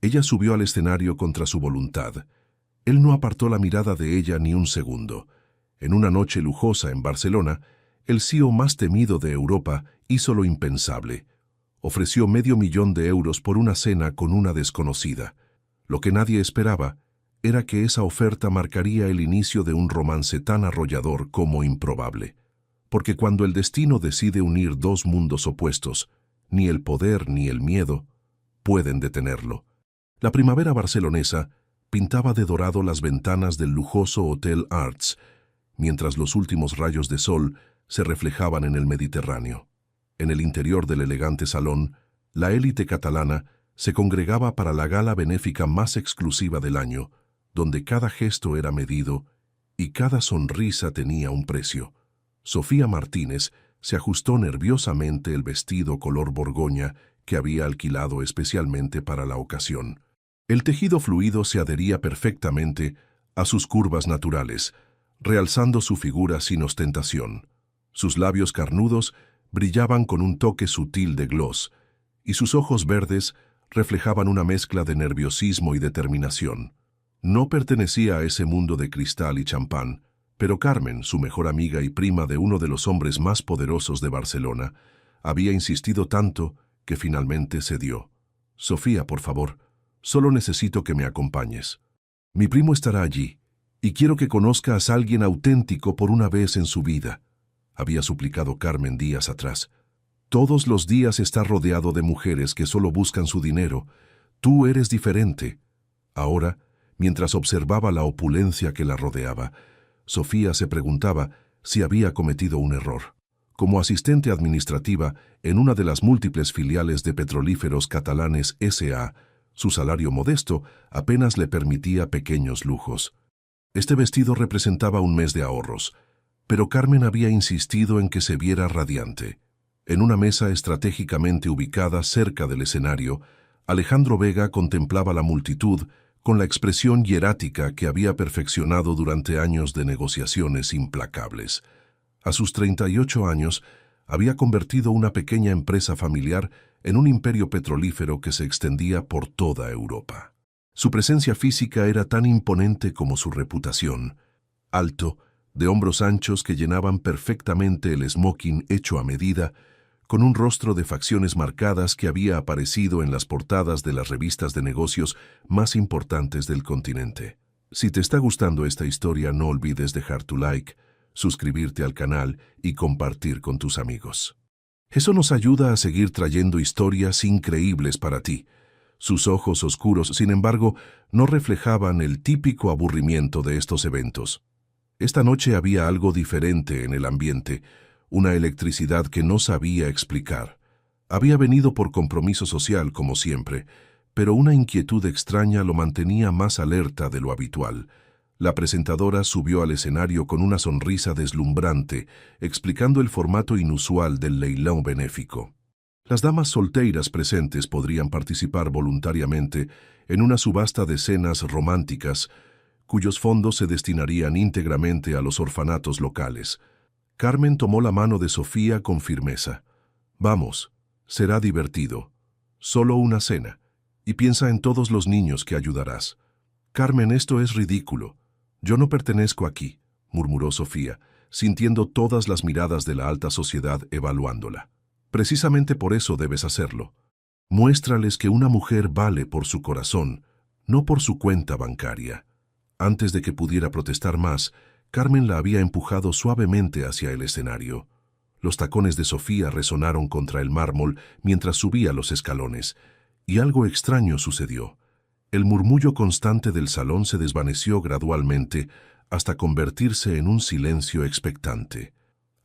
Ella subió al escenario contra su voluntad. Él no apartó la mirada de ella ni un segundo. En una noche lujosa en Barcelona, el CEO más temido de Europa hizo lo impensable. Ofreció $500,000 por una cena con una desconocida. Lo que nadie esperaba era que esa oferta marcaría el inicio de un romance tan arrollador como improbable. Porque cuando el destino decide unir dos mundos opuestos, ni el poder ni el miedo pueden detenerlo. La primavera barcelonesa pintaba de dorado las ventanas del lujoso Hotel Arts, mientras los últimos rayos de sol se reflejaban en el Mediterráneo. En el interior del elegante salón, la élite catalana se congregaba para la gala benéfica más exclusiva del año, donde cada gesto era medido y cada sonrisa tenía un precio. Sofía Martínez se ajustó nerviosamente el vestido color borgoña que había alquilado especialmente para la ocasión. El tejido fluido se adhería perfectamente a sus curvas naturales, realzando su figura sin ostentación. Sus labios carnudos brillaban con un toque sutil de gloss, y sus ojos verdes reflejaban una mezcla de nerviosismo y determinación. No pertenecía a ese mundo de cristal y champán, pero Carmen, su mejor amiga y prima de uno de los hombres más poderosos de Barcelona, había insistido tanto que finalmente cedió. «Sofía, por favor, solo necesito que me acompañes. Mi primo estará allí, y quiero que conozcas a alguien auténtico por una vez en su vida», había suplicado Carmen días atrás. «Todos los días está rodeado de mujeres que solo buscan su dinero. Tú eres diferente». Ahora, mientras observaba la opulencia que la rodeaba, Sofía se preguntaba si había cometido un error. Como asistente administrativa en una de las múltiples filiales de Petrolíferos Catalanes S.A., su salario modesto apenas le permitía pequeños lujos. Este vestido representaba un mes de ahorros, pero Carmen había insistido en que se viera radiante. En una mesa estratégicamente ubicada cerca del escenario, Alejandro Vega contemplaba la multitud con la expresión hierática que había perfeccionado durante años de negociaciones implacables. A sus 38 años, había convertido una pequeña empresa familiar en un imperio petrolífero que se extendía por toda Europa. Su presencia física era tan imponente como su reputación. Alto, de hombros anchos que llenaban perfectamente el smoking hecho a medida, con un rostro de facciones marcadas que había aparecido en las portadas de las revistas de negocios más importantes del continente. Si te está gustando esta historia, no olvides dejar tu like, suscribirte al canal y compartir con tus amigos. Eso nos ayuda a seguir trayendo historias increíbles para ti. Sus ojos oscuros, sin embargo, no reflejaban el típico aburrimiento de estos eventos. Esta noche había algo diferente en el ambiente, una electricidad que no sabía explicar. Había venido por compromiso social, como siempre, pero una inquietud extraña lo mantenía más alerta de lo habitual. La presentadora subió al escenario con una sonrisa deslumbrante, explicando el formato inusual del leilón benéfico. Las damas solteras presentes podrían participar voluntariamente en una subasta de cenas románticas, cuyos fondos se destinarían íntegramente a los orfanatos locales. Carmen tomó la mano de Sofía con firmeza. «Vamos, será divertido. Solo una cena. Y piensa en todos los niños que ayudarás». «Carmen, esto es ridículo. Yo no pertenezco aquí», murmuró Sofía, sintiendo todas las miradas de la alta sociedad evaluándola. «Precisamente por eso debes hacerlo. Muéstrales que una mujer vale por su corazón, no por su cuenta bancaria». Antes de que pudiera protestar más, Carmen la había empujado suavemente hacia el escenario. Los tacones de Sofía resonaron contra el mármol mientras subía los escalones, y algo extraño sucedió. El murmullo constante del salón se desvaneció gradualmente hasta convertirse en un silencio expectante.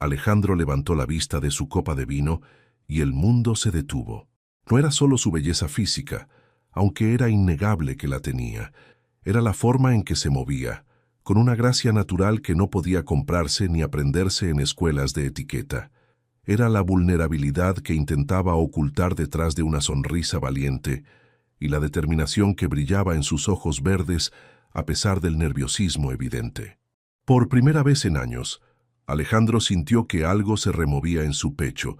Alejandro levantó la vista de su copa de vino y el mundo se detuvo. No era solo su belleza física, aunque era innegable que la tenía. Era la forma en que se movía, con una gracia natural que no podía comprarse ni aprenderse en escuelas de etiqueta. Era la vulnerabilidad que intentaba ocultar detrás de una sonrisa valiente y la determinación que brillaba en sus ojos verdes a pesar del nerviosismo evidente. Por primera vez en años, Alejandro sintió que algo se removía en su pecho,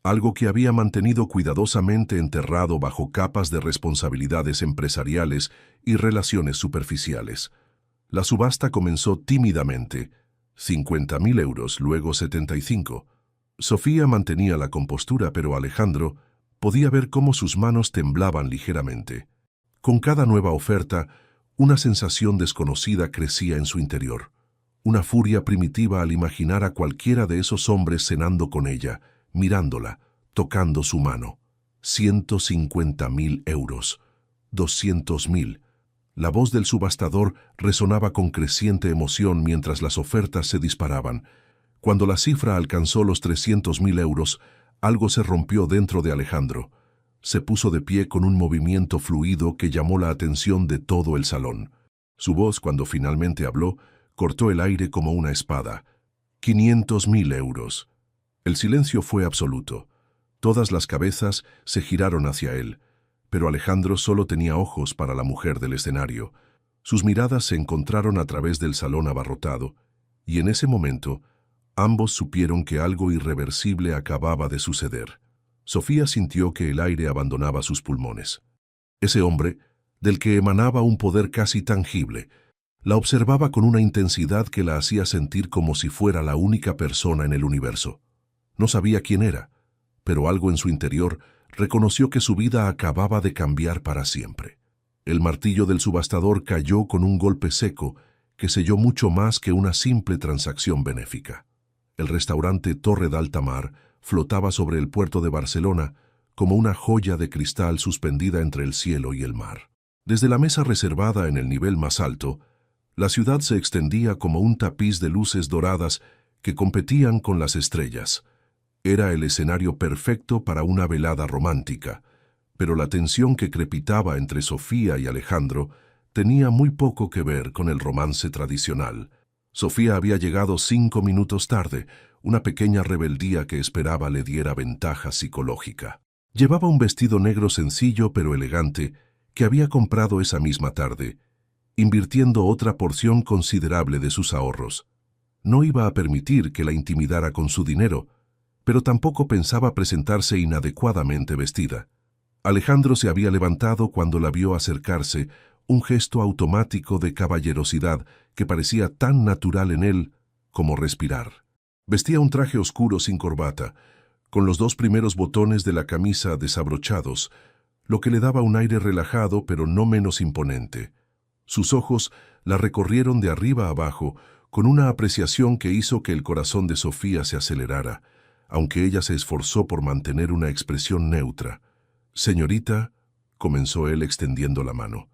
algo que había mantenido cuidadosamente enterrado bajo capas de responsabilidades empresariales y relaciones superficiales. La subasta comenzó tímidamente, 50.000 euros, luego 75. Sofía mantenía la compostura, pero Alejandro podía ver cómo sus manos temblaban ligeramente. Con cada nueva oferta, una sensación desconocida crecía en su interior. Una furia primitiva al imaginar a cualquiera de esos hombres cenando con ella, mirándola, tocando su mano. 150.000 euros. 200.000. La voz del subastador resonaba con creciente emoción mientras las ofertas se disparaban. Cuando la cifra alcanzó los 300.000 euros, algo se rompió dentro de Alejandro. Se puso de pie con un movimiento fluido que llamó la atención de todo el salón. Su voz, cuando finalmente habló, cortó el aire como una espada. 500.000 euros. El silencio fue absoluto. Todas las cabezas se giraron hacia él, pero Alejandro solo tenía ojos para la mujer del escenario. Sus miradas se encontraron a través del salón abarrotado, y en ese momento, ambos supieron que algo irreversible acababa de suceder. Sofía sintió que el aire abandonaba sus pulmones. Ese hombre, del que emanaba un poder casi tangible, la observaba con una intensidad que la hacía sentir como si fuera la única persona en el universo. No sabía quién era, pero algo en su interior reconoció que su vida acababa de cambiar para siempre. El martillo del subastador cayó con un golpe seco que selló mucho más que una simple transacción benéfica. El restaurante Torre d'Alta Mar flotaba sobre el puerto de Barcelona como una joya de cristal suspendida entre el cielo y el mar. Desde la mesa reservada en el nivel más alto, la ciudad se extendía como un tapiz de luces doradas que competían con las estrellas. Era el escenario perfecto para una velada romántica, pero la tensión que crepitaba entre Sofía y Alejandro tenía muy poco que ver con el romance tradicional. Sofía había llegado 5 minutos tarde, una pequeña rebeldía que esperaba le diera ventaja psicológica. Llevaba un vestido negro sencillo pero elegante que había comprado esa misma tarde, invirtiendo otra porción considerable de sus ahorros. No iba a permitir que la intimidara con su dinero, pero tampoco pensaba presentarse inadecuadamente vestida. Alejandro se había levantado cuando la vio acercarse, un gesto automático de caballerosidad que parecía tan natural en él como respirar. Vestía un traje oscuro sin corbata, con los 2 primeros botones de la camisa desabrochados, lo que le daba un aire relajado pero no menos imponente. Sus ojos la recorrieron de arriba a abajo con una apreciación que hizo que el corazón de Sofía se acelerara, aunque ella se esforzó por mantener una expresión neutra. «Señorita», comenzó él extendiendo la mano,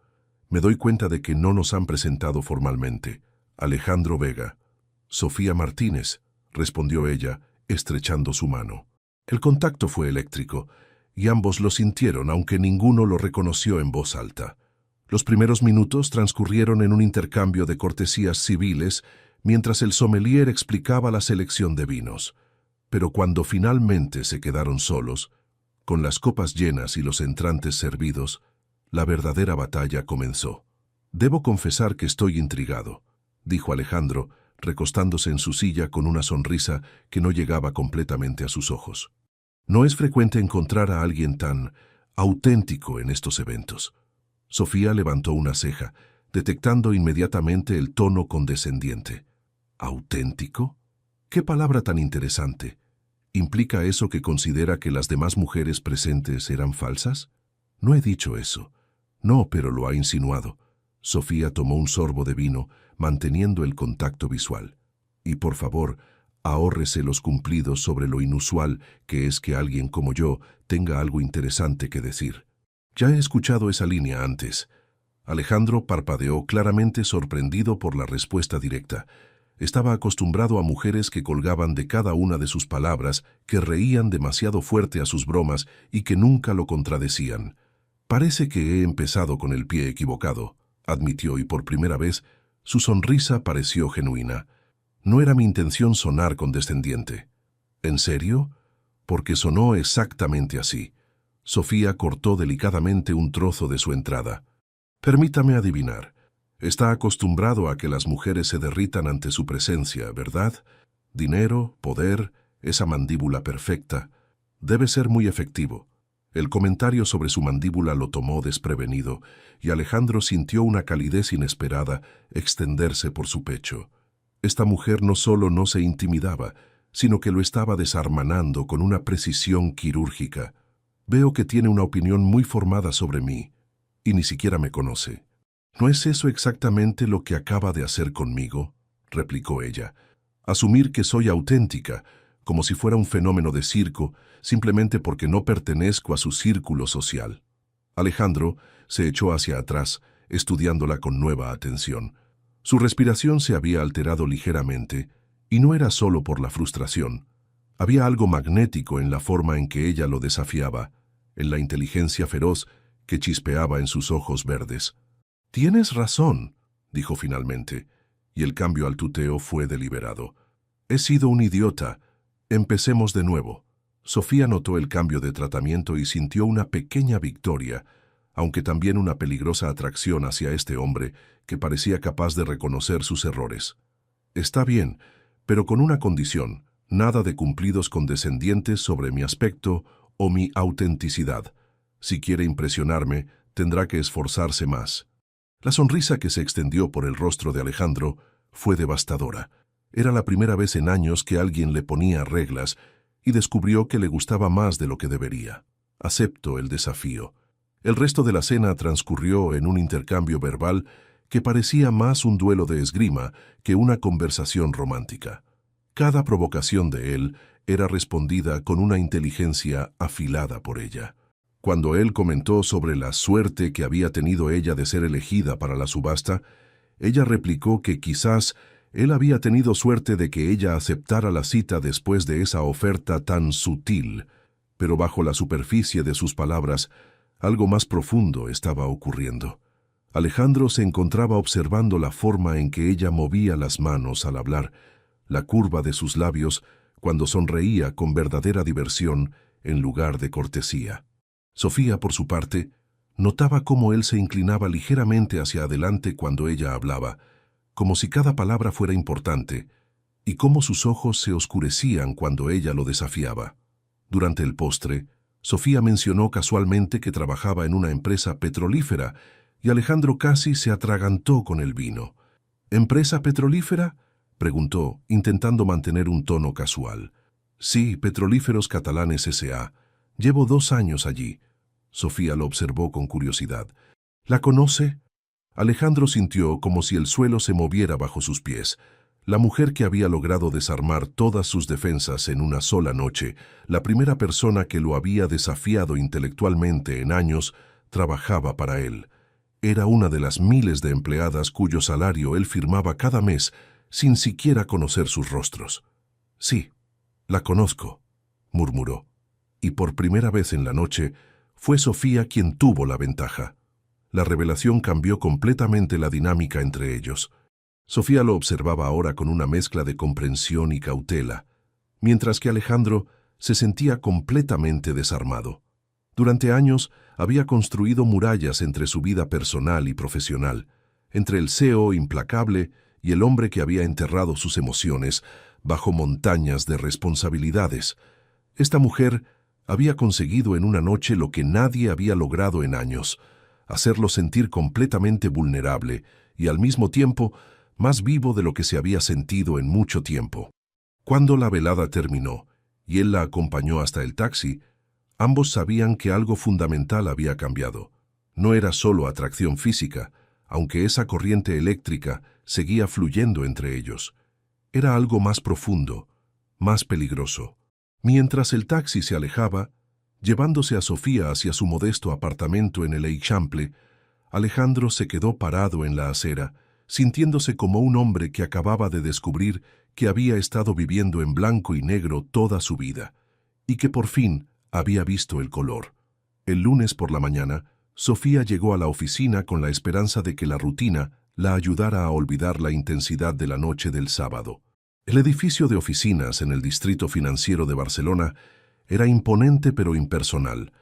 «me doy cuenta de que no nos han presentado formalmente. Alejandro Vega». «Sofía Martínez», respondió ella, estrechando su mano. El contacto fue eléctrico, y ambos lo sintieron, aunque ninguno lo reconoció en voz alta. Los primeros minutos transcurrieron en un intercambio de cortesías civiles, mientras el sommelier explicaba la selección de vinos. Pero cuando finalmente se quedaron solos, con las copas llenas y los entrantes servidos, la verdadera batalla comenzó. «Debo confesar que estoy intrigado», dijo Alejandro, recostándose en su silla con una sonrisa que no llegaba completamente a sus ojos. «No es frecuente encontrar a alguien tan auténtico en estos eventos». Sofía levantó una ceja, detectando inmediatamente el tono condescendiente. «¿Auténtico? ¿Qué palabra tan interesante? ¿Implica eso que considera que las demás mujeres presentes eran falsas?» «No he dicho eso». «No, pero lo ha insinuado». Sofía tomó un sorbo de vino, manteniendo el contacto visual. «Y por favor, ahórrese los cumplidos sobre lo inusual que es que alguien como yo tenga algo interesante que decir». «Ya he escuchado esa línea antes». Alejandro parpadeó, claramente sorprendido por la respuesta directa. Estaba acostumbrado a mujeres que colgaban de cada una de sus palabras, que reían demasiado fuerte a sus bromas y que nunca lo contradecían. «Parece que he empezado con el pie equivocado», admitió, y por primera vez su sonrisa pareció genuina. «No era mi intención sonar condescendiente». «¿En serio?» «Porque sonó exactamente así». Sofía cortó delicadamente un trozo de su entrada. «Permítame adivinar. Está acostumbrado a que las mujeres se derritan ante su presencia, ¿verdad? Dinero, poder, esa mandíbula perfecta». Debe ser muy efectivo. El comentario sobre su mandíbula lo tomó desprevenido, y Alejandro sintió una calidez inesperada extenderse por su pecho. Esta mujer no solo no se intimidaba, sino que lo estaba desarmanando con una precisión quirúrgica. Veo que tiene una opinión muy formada sobre mí, y ni siquiera me conoce. ¿No es eso exactamente lo que acaba de hacer conmigo?, replicó ella. Asumir que soy auténtica, como si fuera un fenómeno de circo, simplemente porque no pertenezco a su círculo social. Alejandro se echó hacia atrás, estudiándola con nueva atención. Su respiración se había alterado ligeramente, y no era solo por la frustración. Había algo magnético en la forma en que ella lo desafiaba, en la inteligencia feroz que chispeaba en sus ojos verdes. «Tienes razón», dijo finalmente, y el cambio al tuteo fue deliberado. «He sido un idiota. Empecemos de nuevo». Sofía notó el cambio de tratamiento y sintió una pequeña victoria, aunque también una peligrosa atracción hacia este hombre que parecía capaz de reconocer sus errores. «Está bien, pero con una condición, nada de cumplidos condescendientes sobre mi aspecto o mi autenticidad. Si quiere impresionarme, tendrá que esforzarse más». La sonrisa que se extendió por el rostro de Alejandro fue devastadora. Era la primera vez en años que alguien le ponía reglas y descubrió que le gustaba más de lo que debería. Aceptó el desafío. El resto de la cena transcurrió en un intercambio verbal que parecía más un duelo de esgrima que una conversación romántica. Cada provocación de él era respondida con una inteligencia afilada por ella. Cuando él comentó sobre la suerte que había tenido ella de ser elegida para la subasta, ella replicó que quizás él había tenido suerte de que ella aceptara la cita después de esa oferta tan sutil, pero bajo la superficie de sus palabras, algo más profundo estaba ocurriendo. Alejandro se encontraba observando la forma en que ella movía las manos al hablar, la curva de sus labios cuando sonreía con verdadera diversión en lugar de cortesía. Sofía, por su parte, notaba cómo él se inclinaba ligeramente hacia adelante cuando ella hablaba, como si cada palabra fuera importante, y cómo sus ojos se oscurecían cuando ella lo desafiaba. Durante el postre, Sofía mencionó casualmente que trabajaba en una empresa petrolífera, y Alejandro casi se atragantó con el vino. «¿Empresa petrolífera?», preguntó, intentando mantener un tono casual. «Sí, Petrolíferos Catalanes S.A. Llevo 2 años allí». Sofía lo observó con curiosidad. «¿La conoce?». Alejandro sintió como si el suelo se moviera bajo sus pies. La mujer que había logrado desarmar todas sus defensas en una sola noche, la primera persona que lo había desafiado intelectualmente en años, trabajaba para él. Era una de las miles de empleadas cuyo salario él firmaba cada mes sin siquiera conocer sus rostros. «Sí, la conozco», murmuró. Y por primera vez en la noche, fue Sofía quien tuvo la ventaja. La revelación cambió completamente la dinámica entre ellos. Sofía lo observaba ahora con una mezcla de comprensión y cautela, mientras que Alejandro se sentía completamente desarmado. Durante años había construido murallas entre su vida personal y profesional, entre el CEO implacable y el hombre que había enterrado sus emociones bajo montañas de responsabilidades. Esta mujer había conseguido en una noche lo que nadie había logrado en años: hacerlo sentir completamente vulnerable y al mismo tiempo más vivo de lo que se había sentido en mucho tiempo. Cuando la velada terminó y él la acompañó hasta el taxi, ambos sabían que algo fundamental había cambiado. No era solo atracción física, aunque esa corriente eléctrica seguía fluyendo entre ellos. Era algo más profundo, más peligroso. Mientras el taxi se alejaba, llevándose a Sofía hacia su modesto apartamento en el Eixample, Alejandro se quedó parado en la acera, sintiéndose como un hombre que acababa de descubrir que había estado viviendo en blanco y negro toda su vida, y que por fin había visto el color. El lunes por la mañana, Sofía llegó a la oficina con la esperanza de que la rutina la ayudara a olvidar la intensidad de la noche del sábado. El edificio de oficinas en el distrito financiero de Barcelona era imponente pero impersonal,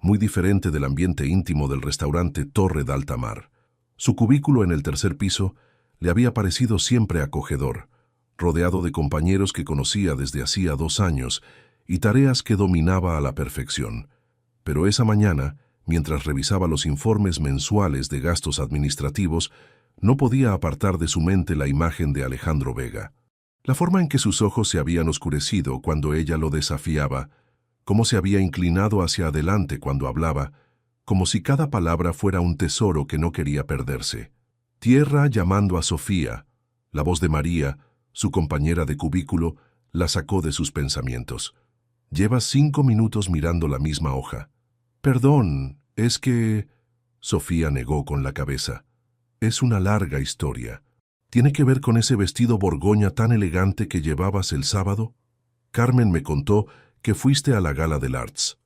muy diferente del ambiente íntimo del restaurante Torre d'Alta Mar. Su cubículo en el 3er piso le había parecido siempre acogedor, rodeado de compañeros que conocía desde hacía 2 años y tareas que dominaba a la perfección. Pero esa mañana, mientras revisaba los informes mensuales de gastos administrativos, no podía apartar de su mente la imagen de Alejandro Vega. La forma en que sus ojos se habían oscurecido cuando ella lo desafiaba, cómo se había inclinado hacia adelante cuando hablaba, como si cada palabra fuera un tesoro que no quería perderse. Tierra llamando a Sofía. La voz de María, su compañera de cubículo, la sacó de sus pensamientos. «Llevas 5 minutos mirando la misma hoja». «Perdón, es que...» Sofía negó con la cabeza. «Es una larga historia. ¿Tiene que ver con ese vestido borgoña tan elegante que llevabas el sábado? Carmen me contó que fuiste a la gala del Arts».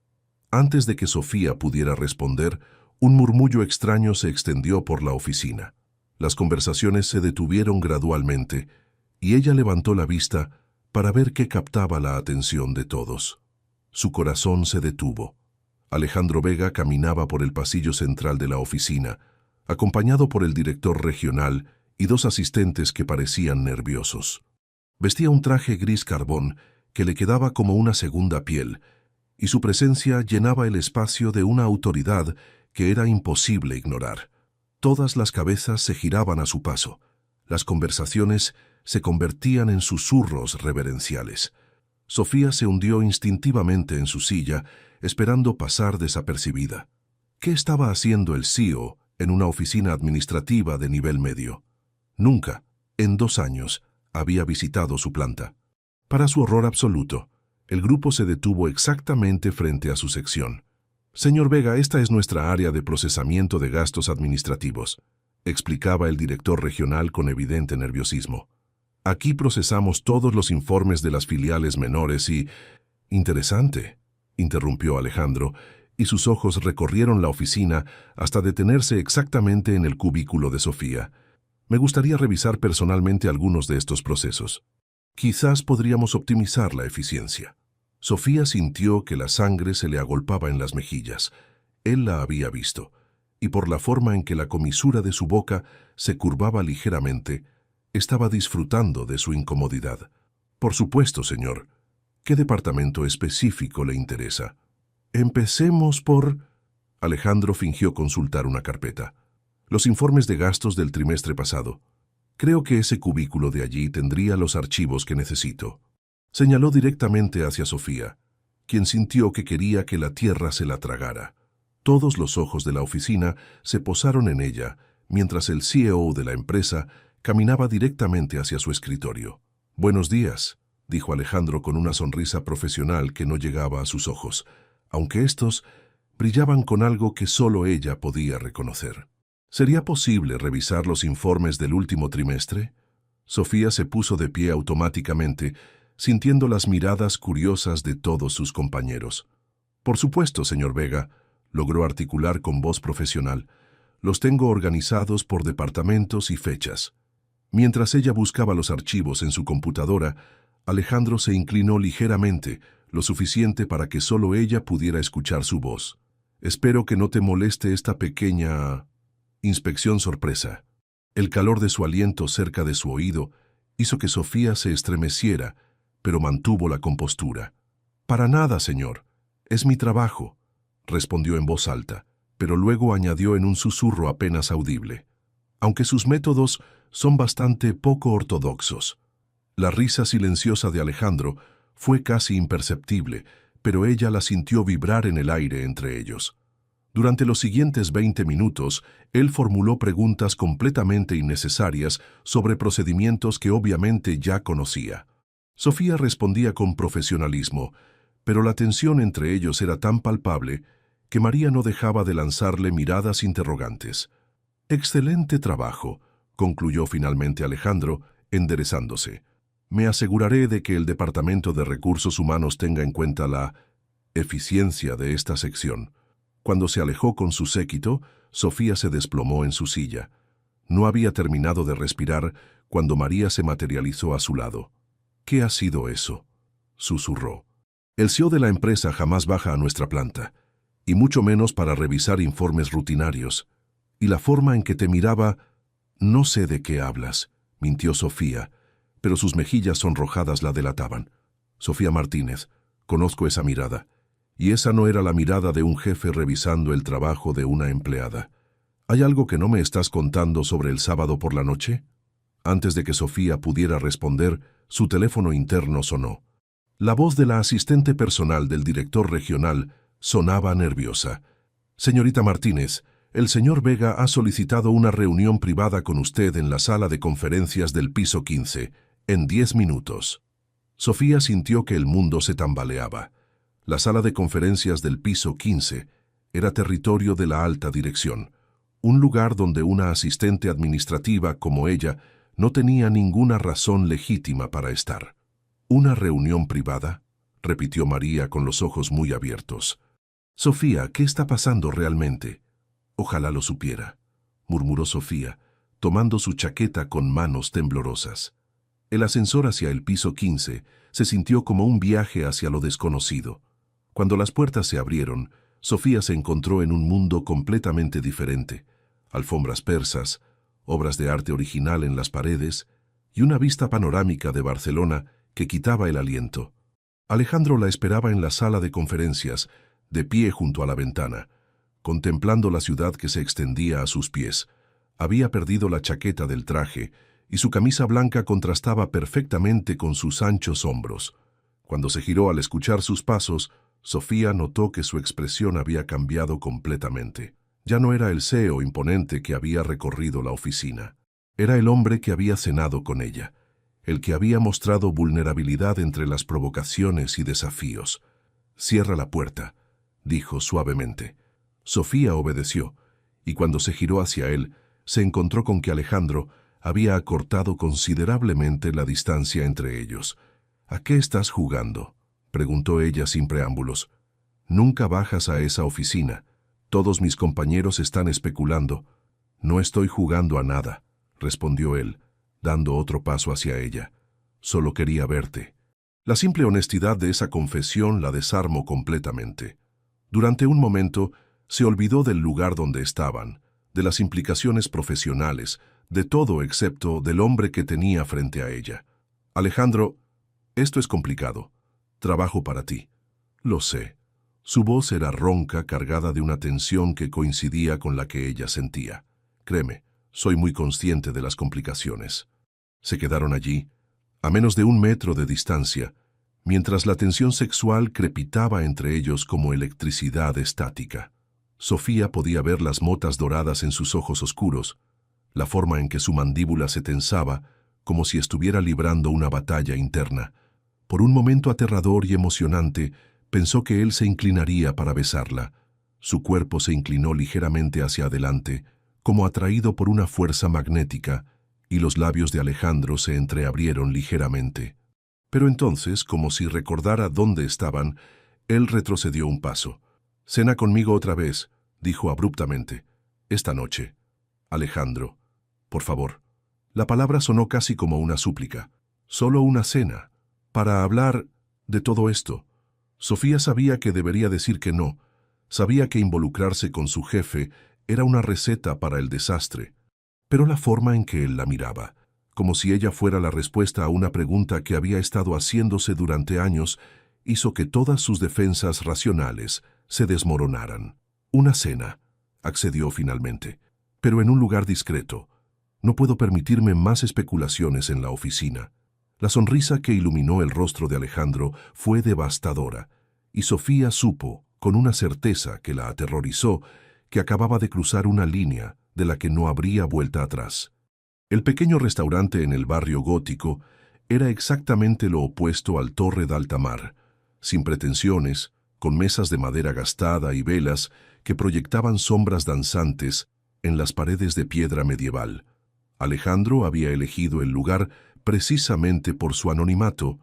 Antes de que Sofía pudiera responder, un murmullo extraño se extendió por la oficina. Las conversaciones se detuvieron gradualmente, y ella levantó la vista para ver qué captaba la atención de todos. Su corazón se detuvo. Alejandro Vega caminaba por el pasillo central de la oficina, acompañado por el director regional y 2 asistentes que parecían nerviosos. Vestía un traje gris carbón que le quedaba como una segunda piel, y su presencia llenaba el espacio de una autoridad que era imposible ignorar. Todas las cabezas se giraban a su paso. Las conversaciones se convertían en susurros reverenciales. Sofía se hundió instintivamente en su silla, esperando pasar desapercibida. ¿Qué estaba haciendo el CEO en una oficina administrativa de nivel medio? Nunca, en 2 años, había visitado su planta. Para su horror absoluto, el grupo se detuvo exactamente frente a su sección. «Señor Vega, esta es nuestra área de procesamiento de gastos administrativos», explicaba el director regional con evidente nerviosismo. «Aquí procesamos todos los informes de las filiales menores y...» «Interesante», interrumpió Alejandro, y sus ojos recorrieron la oficina hasta detenerse exactamente en el cubículo de Sofía. «Me gustaría revisar personalmente algunos de estos procesos. Quizás podríamos optimizar la eficiencia». Sofía sintió que la sangre se le agolpaba en las mejillas. Él la había visto, y por la forma en que la comisura de su boca se curvaba ligeramente, estaba disfrutando de su incomodidad. «Por supuesto, señor. ¿Qué departamento específico le interesa?» «Empecemos por...» Alejandro fingió consultar una carpeta. «Los informes de gastos del trimestre pasado. Creo que ese cubículo de allí tendría los archivos que necesito». Señaló directamente hacia Sofía, quien sintió que quería que la tierra se la tragara. Todos los ojos de la oficina se posaron en ella, mientras el CEO de la empresa caminaba directamente hacia su escritorio. «Buenos días», dijo Alejandro con una sonrisa profesional que no llegaba a sus ojos, aunque estos brillaban con algo que solo ella podía reconocer. «¿Sería posible revisar los informes del último trimestre?» Sofía se puso de pie automáticamente, sintiendo las miradas curiosas de todos sus compañeros. «Por supuesto, señor Vega», logró articular con voz profesional. «Los tengo organizados por departamentos y fechas». Mientras ella buscaba los archivos en su computadora, Alejandro se inclinó ligeramente, lo suficiente para que solo ella pudiera escuchar su voz. «Espero que no te moleste esta pequeña... inspección sorpresa». El calor de su aliento cerca de su oído hizo que Sofía se estremeciera, pero mantuvo la compostura. «Para nada, señor. Es mi trabajo», respondió en voz alta, pero luego añadió en un susurro apenas audible. «Aunque sus métodos son bastante poco ortodoxos». La risa silenciosa de Alejandro fue casi imperceptible, pero ella la sintió vibrar en el aire entre ellos. Durante los siguientes 20 minutos, él formuló preguntas completamente innecesarias sobre procedimientos que obviamente ya conocía. Sofía respondía con profesionalismo, pero la tensión entre ellos era tan palpable que María no dejaba de lanzarle miradas interrogantes. «Excelente trabajo», concluyó finalmente Alejandro, enderezándose. «Me aseguraré de que el Departamento de Recursos Humanos tenga en cuenta la eficiencia de esta sección». Cuando se alejó con su séquito, Sofía se desplomó en su silla. No había terminado de respirar cuando María se materializó a su lado. «¿Qué ha sido eso?», susurró. «El CEO de la empresa jamás baja a nuestra planta, y mucho menos para revisar informes rutinarios. Y la forma en que te miraba...» «No sé de qué hablas», mintió Sofía, pero sus mejillas sonrojadas la delataban. «Sofía Martínez», Conozco esa mirada. Y esa no era la mirada de un jefe revisando el trabajo de una empleada. ¿Hay algo que no me estás contando sobre el sábado por la noche? Antes de que Sofía pudiera responder, su teléfono interno sonó. La voz de la asistente personal del director regional sonaba nerviosa. Señorita Martínez, el señor Vega ha solicitado una reunión privada con usted en la sala de conferencias del piso 15, en 10 minutos. Sofía sintió que el mundo se tambaleaba. La sala de conferencias del piso 15 era territorio de la alta dirección, un lugar donde una asistente administrativa como ella no tenía ninguna razón legítima para estar. ¿Una reunión privada?, repitió María con los ojos muy abiertos. Sofía, ¿qué está pasando realmente? Ojalá lo supiera, murmuró Sofía, tomando su chaqueta con manos temblorosas. El ascensor hacia el piso 15 se sintió como un viaje hacia lo desconocido. Cuando las puertas se abrieron, Sofía se encontró en un mundo completamente diferente. Alfombras persas, obras de arte original en las paredes y una vista panorámica de Barcelona que quitaba el aliento. Alejandro la esperaba en la sala de conferencias, de pie junto a la ventana, contemplando la ciudad que se extendía a sus pies. Había perdido la chaqueta del traje y su camisa blanca contrastaba perfectamente con sus anchos hombros. Cuando se giró al escuchar sus pasos, Sofía notó que su expresión había cambiado completamente. Ya no era el CEO imponente que había recorrido la oficina. Era el hombre que había cenado con ella, el que había mostrado vulnerabilidad entre las provocaciones y desafíos. «Cierra la puerta», dijo suavemente. Sofía obedeció, y cuando se giró hacia él, se encontró con que Alejandro había acortado considerablemente la distancia entre ellos. «¿A qué estás jugando?», preguntó ella sin preámbulos. «Nunca bajas a esa oficina. Todos mis compañeros están especulando». «No estoy jugando a nada», respondió él, dando otro paso hacia ella. «Solo quería verte». La simple honestidad de esa confesión la desarmó completamente. Durante un momento, se olvidó del lugar donde estaban, de las implicaciones profesionales, de todo excepto del hombre que tenía frente a ella. «Alejandro, esto es complicado. Trabajo para ti». «Lo sé». Su voz era ronca, cargada de una tensión que coincidía con la que ella sentía. «Créeme, soy muy consciente de las complicaciones». Se quedaron allí, a menos de 1 metro de distancia, mientras la tensión sexual crepitaba entre ellos como electricidad estática. Sofía podía ver las motas doradas en sus ojos oscuros, la forma en que su mandíbula se tensaba, como si estuviera librando una batalla interna. Por un momento aterrador y emocionante, pensó que él se inclinaría para besarla. Su cuerpo se inclinó ligeramente hacia adelante, como atraído por una fuerza magnética, y los labios de Alejandro se entreabrieron ligeramente. Pero entonces, como si recordara dónde estaban, él retrocedió un paso. «Cena conmigo otra vez», dijo abruptamente. «Esta noche. Alejandro, por favor». La palabra sonó casi como una súplica. Solo una cena, para hablar de todo esto. Sofía sabía que debería decir que no. Sabía que involucrarse con su jefe era una receta para el desastre. Pero la forma en que él la miraba, como si ella fuera la respuesta a una pregunta que había estado haciéndose durante años, hizo que todas sus defensas racionales se desmoronaran. «Una cena», accedió finalmente, «pero en un lugar discreto. No puedo permitirme más especulaciones en la oficina». La sonrisa que iluminó el rostro de Alejandro fue devastadora, y Sofía supo, con una certeza que la aterrorizó, que acababa de cruzar una línea de la que no habría vuelta atrás. El pequeño restaurante en el barrio gótico era exactamente lo opuesto al Torre de Alta Mar, sin pretensiones, con mesas de madera gastada y velas que proyectaban sombras danzantes en las paredes de piedra medieval. Alejandro había elegido el lugar precisamente por su anonimato,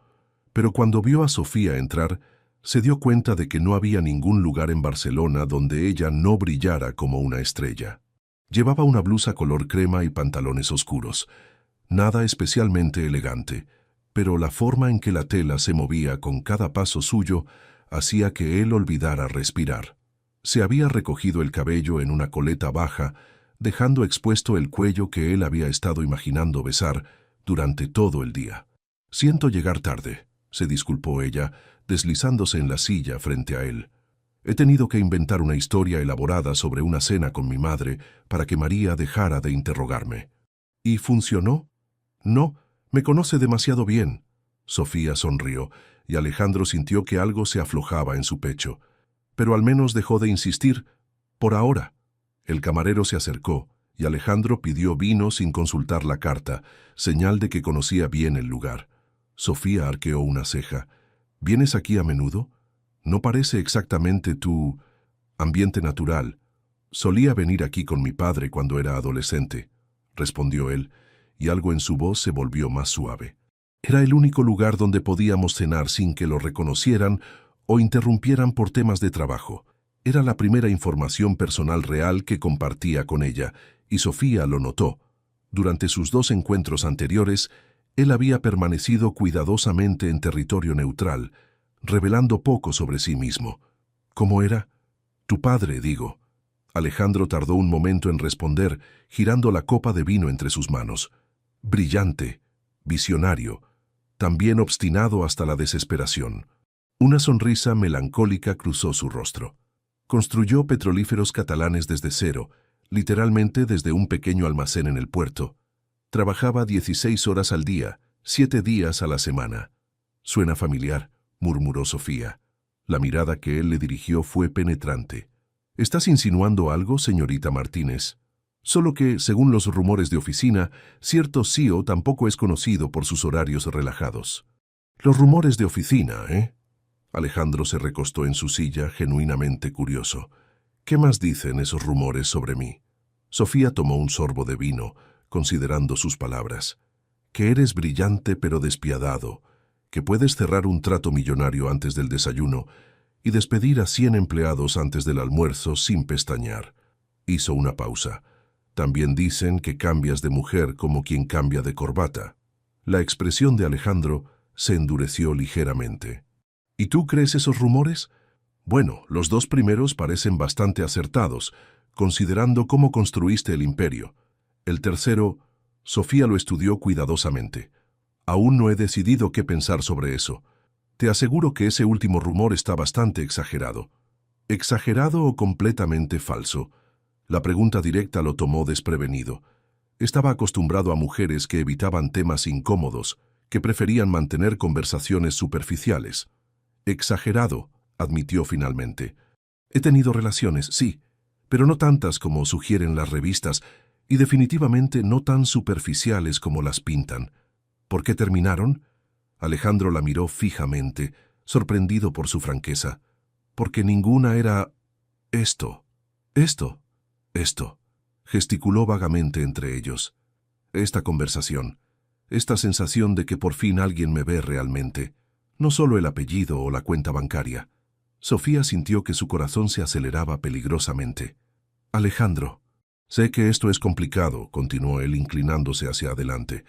pero cuando vio a Sofía entrar, se dio cuenta de que no había ningún lugar en Barcelona donde ella no brillara como una estrella. Llevaba una blusa color crema y pantalones oscuros. Nada especialmente elegante, pero la forma en que la tela se movía con cada paso suyo hacía que él olvidara respirar. Se había recogido el cabello en una coleta baja, dejando expuesto el cuello que él había estado imaginando besar durante todo el día. «Siento llegar tarde», se disculpó ella, deslizándose en la silla frente a él. He tenido que inventar una historia elaborada sobre una cena con mi madre para que María dejara de interrogarme. ¿Y funcionó? No, me conoce demasiado bien. Sofía sonrió, y Alejandro sintió que algo se aflojaba en su pecho. Pero al menos dejó de insistir, por ahora. El camarero se acercó, y Alejandro pidió vino sin consultar la carta, señal de que conocía bien el lugar. Sofía arqueó una ceja. ¿Vienes aquí a menudo? No parece exactamente tu ambiente natural. Solía venir aquí con mi padre cuando era adolescente, respondió él, y algo en su voz se volvió más suave. Era el único lugar donde podíamos cenar sin que lo reconocieran o interrumpieran por temas de trabajo. Era la primera información personal real que compartía con ella, y Sofía lo notó. Durante sus 2 encuentros anteriores, él había permanecido cuidadosamente en territorio neutral, revelando poco sobre sí mismo. ¿Cómo era? Tu padre, digo. Alejandro tardó un momento en responder, girando la copa de vino entre sus manos. Brillante, visionario, también obstinado hasta la desesperación. Una sonrisa melancólica cruzó su rostro. Construyó petrolíferos catalanes desde cero, literalmente desde un pequeño almacén en el puerto. Trabajaba 16 horas al día, 7 días a la semana. Suena familiar, murmuró Sofía. La mirada que él le dirigió fue penetrante. ¿Estás insinuando algo, señorita Martínez? Solo que, según los rumores de oficina, cierto CEO tampoco es conocido por sus horarios relajados. Los rumores de oficina, ¿eh? Alejandro se recostó en su silla, genuinamente curioso. ¿Qué más dicen esos rumores sobre mí? Sofía tomó un sorbo de vino, considerando sus palabras. Que eres brillante pero despiadado, que puedes cerrar un trato millonario antes del desayuno y despedir a 100 empleados antes del almuerzo sin pestañear. Hizo una pausa. También dicen que cambias de mujer como quien cambia de corbata. La expresión de Alejandro se endureció ligeramente. ¿Y tú crees esos rumores? Bueno, los 2 primeros parecen bastante acertados, considerando cómo construiste el imperio. El tercero, Sofía lo estudió cuidadosamente. Aún no he decidido qué pensar sobre eso. Te aseguro que ese último rumor está bastante exagerado. ¿Exagerado o completamente falso? La pregunta directa lo tomó desprevenido. Estaba acostumbrado a mujeres que evitaban temas incómodos, que preferían mantener conversaciones superficiales. Exagerado, admitió finalmente. He tenido relaciones, sí, pero no tantas como sugieren las revistas, y definitivamente no tan superficiales como las pintan. ¿Por qué terminaron? Alejandro la miró fijamente, sorprendido por su franqueza. Porque ninguna era... Esto. Gesticuló vagamente entre ellos. Esta conversación, esta sensación de que por fin alguien me ve realmente, no solo el apellido o la cuenta bancaria. Sofía sintió que su corazón se aceleraba peligrosamente. Alejandro, sé que esto es complicado, continuó él inclinándose hacia adelante.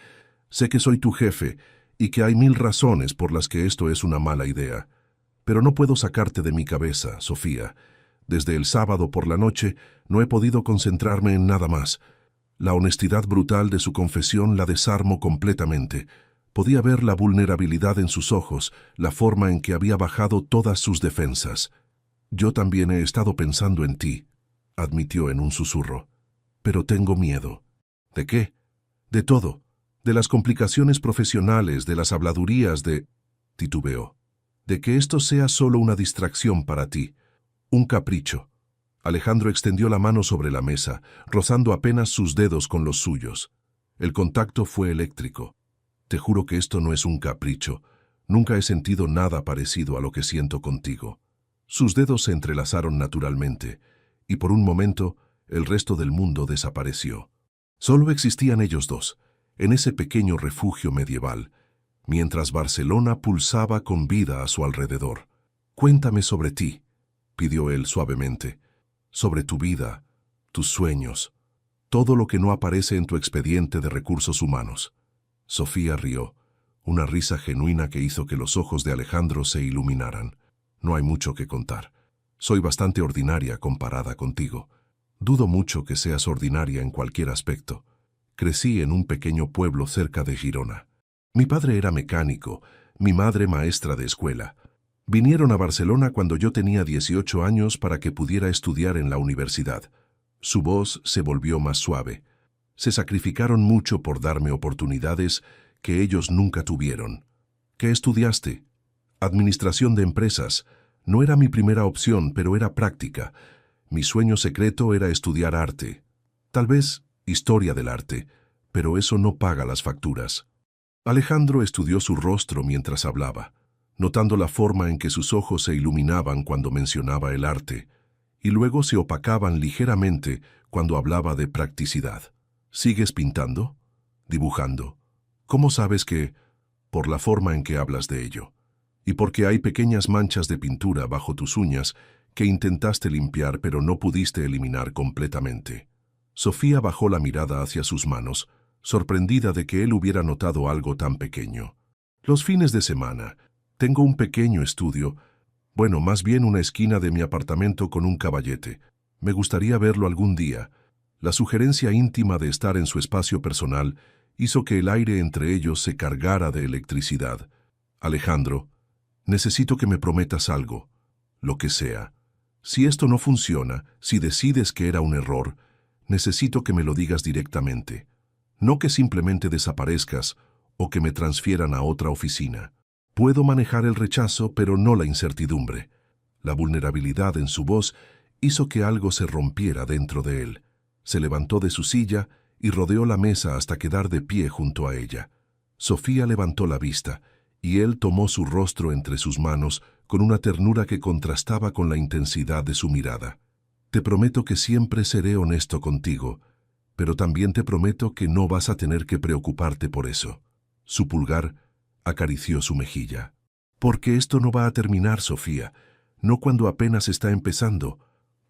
Sé que soy tu jefe y que hay 1000 razones por las que esto es una mala idea. Pero no puedo sacarte de mi cabeza, Sofía. Desde el sábado por la noche no he podido concentrarme en nada más. La honestidad brutal de su confesión la desarmó completamente. Podía ver la vulnerabilidad en sus ojos, la forma en que había bajado todas sus defensas. Yo también he estado pensando en ti, admitió en un susurro. Pero tengo miedo. ¿De qué? De todo. De las complicaciones profesionales, de las habladurías, titubeó. De que esto sea solo una distracción para ti. Un capricho. Alejandro extendió la mano sobre la mesa, rozando apenas sus dedos con los suyos. El contacto fue eléctrico. Te juro que esto no es un capricho. Nunca he sentido nada parecido a lo que siento contigo. Sus dedos se entrelazaron naturalmente, y por un momento el resto del mundo desapareció. Solo existían ellos dos, en ese pequeño refugio medieval, mientras Barcelona pulsaba con vida a su alrededor. Cuéntame sobre ti, pidió él suavemente, sobre tu vida, tus sueños, todo lo que no aparece en tu expediente de recursos humanos. Sofía rió, una risa genuina que hizo que los ojos de Alejandro se iluminaran. No hay mucho que contar. Soy bastante ordinaria comparada contigo. Dudo mucho que seas ordinaria en cualquier aspecto. Crecí en un pequeño pueblo cerca de Girona. Mi padre era mecánico, mi madre maestra de escuela. Vinieron a Barcelona cuando yo tenía 18 años para que pudiera estudiar en la universidad. Su voz se volvió más suave. Se sacrificaron mucho por darme oportunidades que ellos nunca tuvieron. ¿Qué estudiaste? Administración de empresas. No era mi primera opción, pero era práctica. Mi sueño secreto era estudiar arte. Tal vez historia del arte, pero eso no paga las facturas. Alejandro estudió su rostro mientras hablaba, notando la forma en que sus ojos se iluminaban cuando mencionaba el arte, y luego se opacaban ligeramente cuando hablaba de practicidad. ¿Sigues pintando? ¿Dibujando? ¿Cómo sabes que? Por la forma en que hablas de ello. Y porque hay pequeñas manchas de pintura bajo tus uñas que intentaste limpiar pero no pudiste eliminar completamente. Sofía bajó la mirada hacia sus manos, sorprendida de que él hubiera notado algo tan pequeño. Los fines de semana, tengo un pequeño estudio, bueno, más bien una esquina de mi apartamento con un caballete. Me gustaría verlo algún día. La sugerencia íntima de estar en su espacio personal hizo que el aire entre ellos se cargara de electricidad. Alejandro, necesito que me prometas algo, lo que sea. Si esto no funciona, si decides que era un error, necesito que me lo digas directamente. No que simplemente desaparezcas o que me transfieran a otra oficina. Puedo manejar el rechazo, pero no la incertidumbre. La vulnerabilidad en su voz hizo que algo se rompiera dentro de él. Se levantó de su silla y rodeó la mesa hasta quedar de pie junto a ella. Sofía levantó la vista, y él tomó su rostro entre sus manos con una ternura que contrastaba con la intensidad de su mirada. Te prometo que siempre seré honesto contigo, pero también te prometo que no vas a tener que preocuparte por eso. Su pulgar acarició su mejilla. Porque esto no va a terminar, Sofía, no cuando apenas está empezando.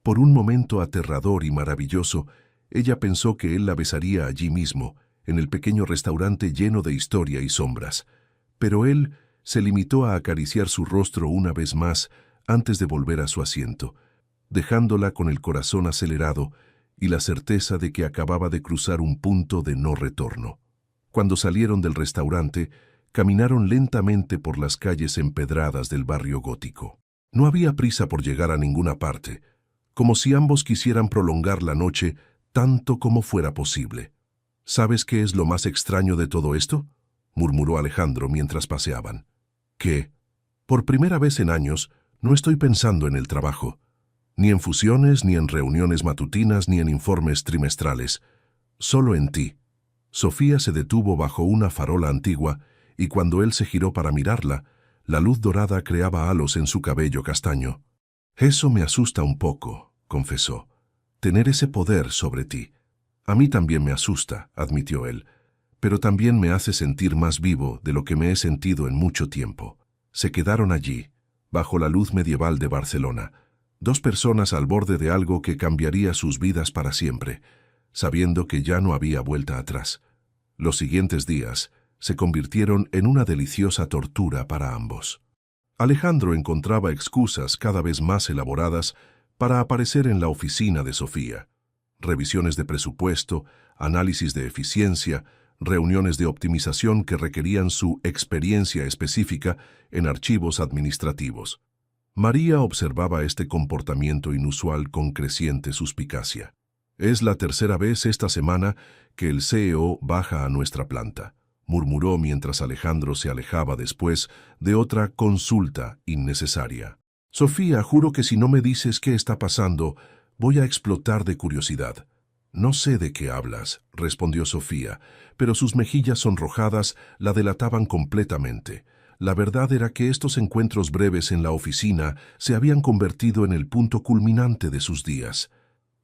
Por un momento aterrador y maravilloso, ella pensó que él la besaría allí mismo, en el pequeño restaurante lleno de historia y sombras. Pero él se limitó a acariciar su rostro una vez más antes de volver a su asiento, dejándola con el corazón acelerado y la certeza de que acababa de cruzar un punto de no retorno. Cuando salieron del restaurante, caminaron lentamente por las calles empedradas del barrio gótico. No había prisa por llegar a ninguna parte, como si ambos quisieran prolongar la noche tanto como fuera posible. ¿Sabes qué es lo más extraño de todo esto?, murmuró Alejandro mientras paseaban. ¿Qué? Por primera vez en años, no estoy pensando en el trabajo, ni en fusiones, ni en reuniones matutinas, ni en informes trimestrales. Solo en ti. Sofía se detuvo bajo una farola antigua, y cuando él se giró para mirarla, la luz dorada creaba halos en su cabello castaño. Eso me asusta un poco, confesó. Tener ese poder sobre ti. A mí también me asusta, admitió él, pero también me hace sentir más vivo de lo que me he sentido en mucho tiempo. Se quedaron allí, bajo la luz medieval de Barcelona, dos personas al borde de algo que cambiaría sus vidas para siempre, sabiendo que ya no había vuelta atrás. Los siguientes días se convirtieron en una deliciosa tortura para ambos. Alejandro encontraba excusas cada vez más elaboradas para aparecer en la oficina de Sofía. Revisiones de presupuesto, análisis de eficiencia, reuniones de optimización que requerían su experiencia específica en archivos administrativos. María observaba este comportamiento inusual con creciente suspicacia. Es la tercera vez esta semana que el CEO baja a nuestra planta, murmuró mientras Alejandro se alejaba después de otra consulta innecesaria. Sofía, juro que si no me dices qué está pasando, voy a explotar de curiosidad. No sé de qué hablas, respondió Sofía, pero sus mejillas sonrojadas la delataban completamente. La verdad era que estos encuentros breves en la oficina se habían convertido en el punto culminante de sus días.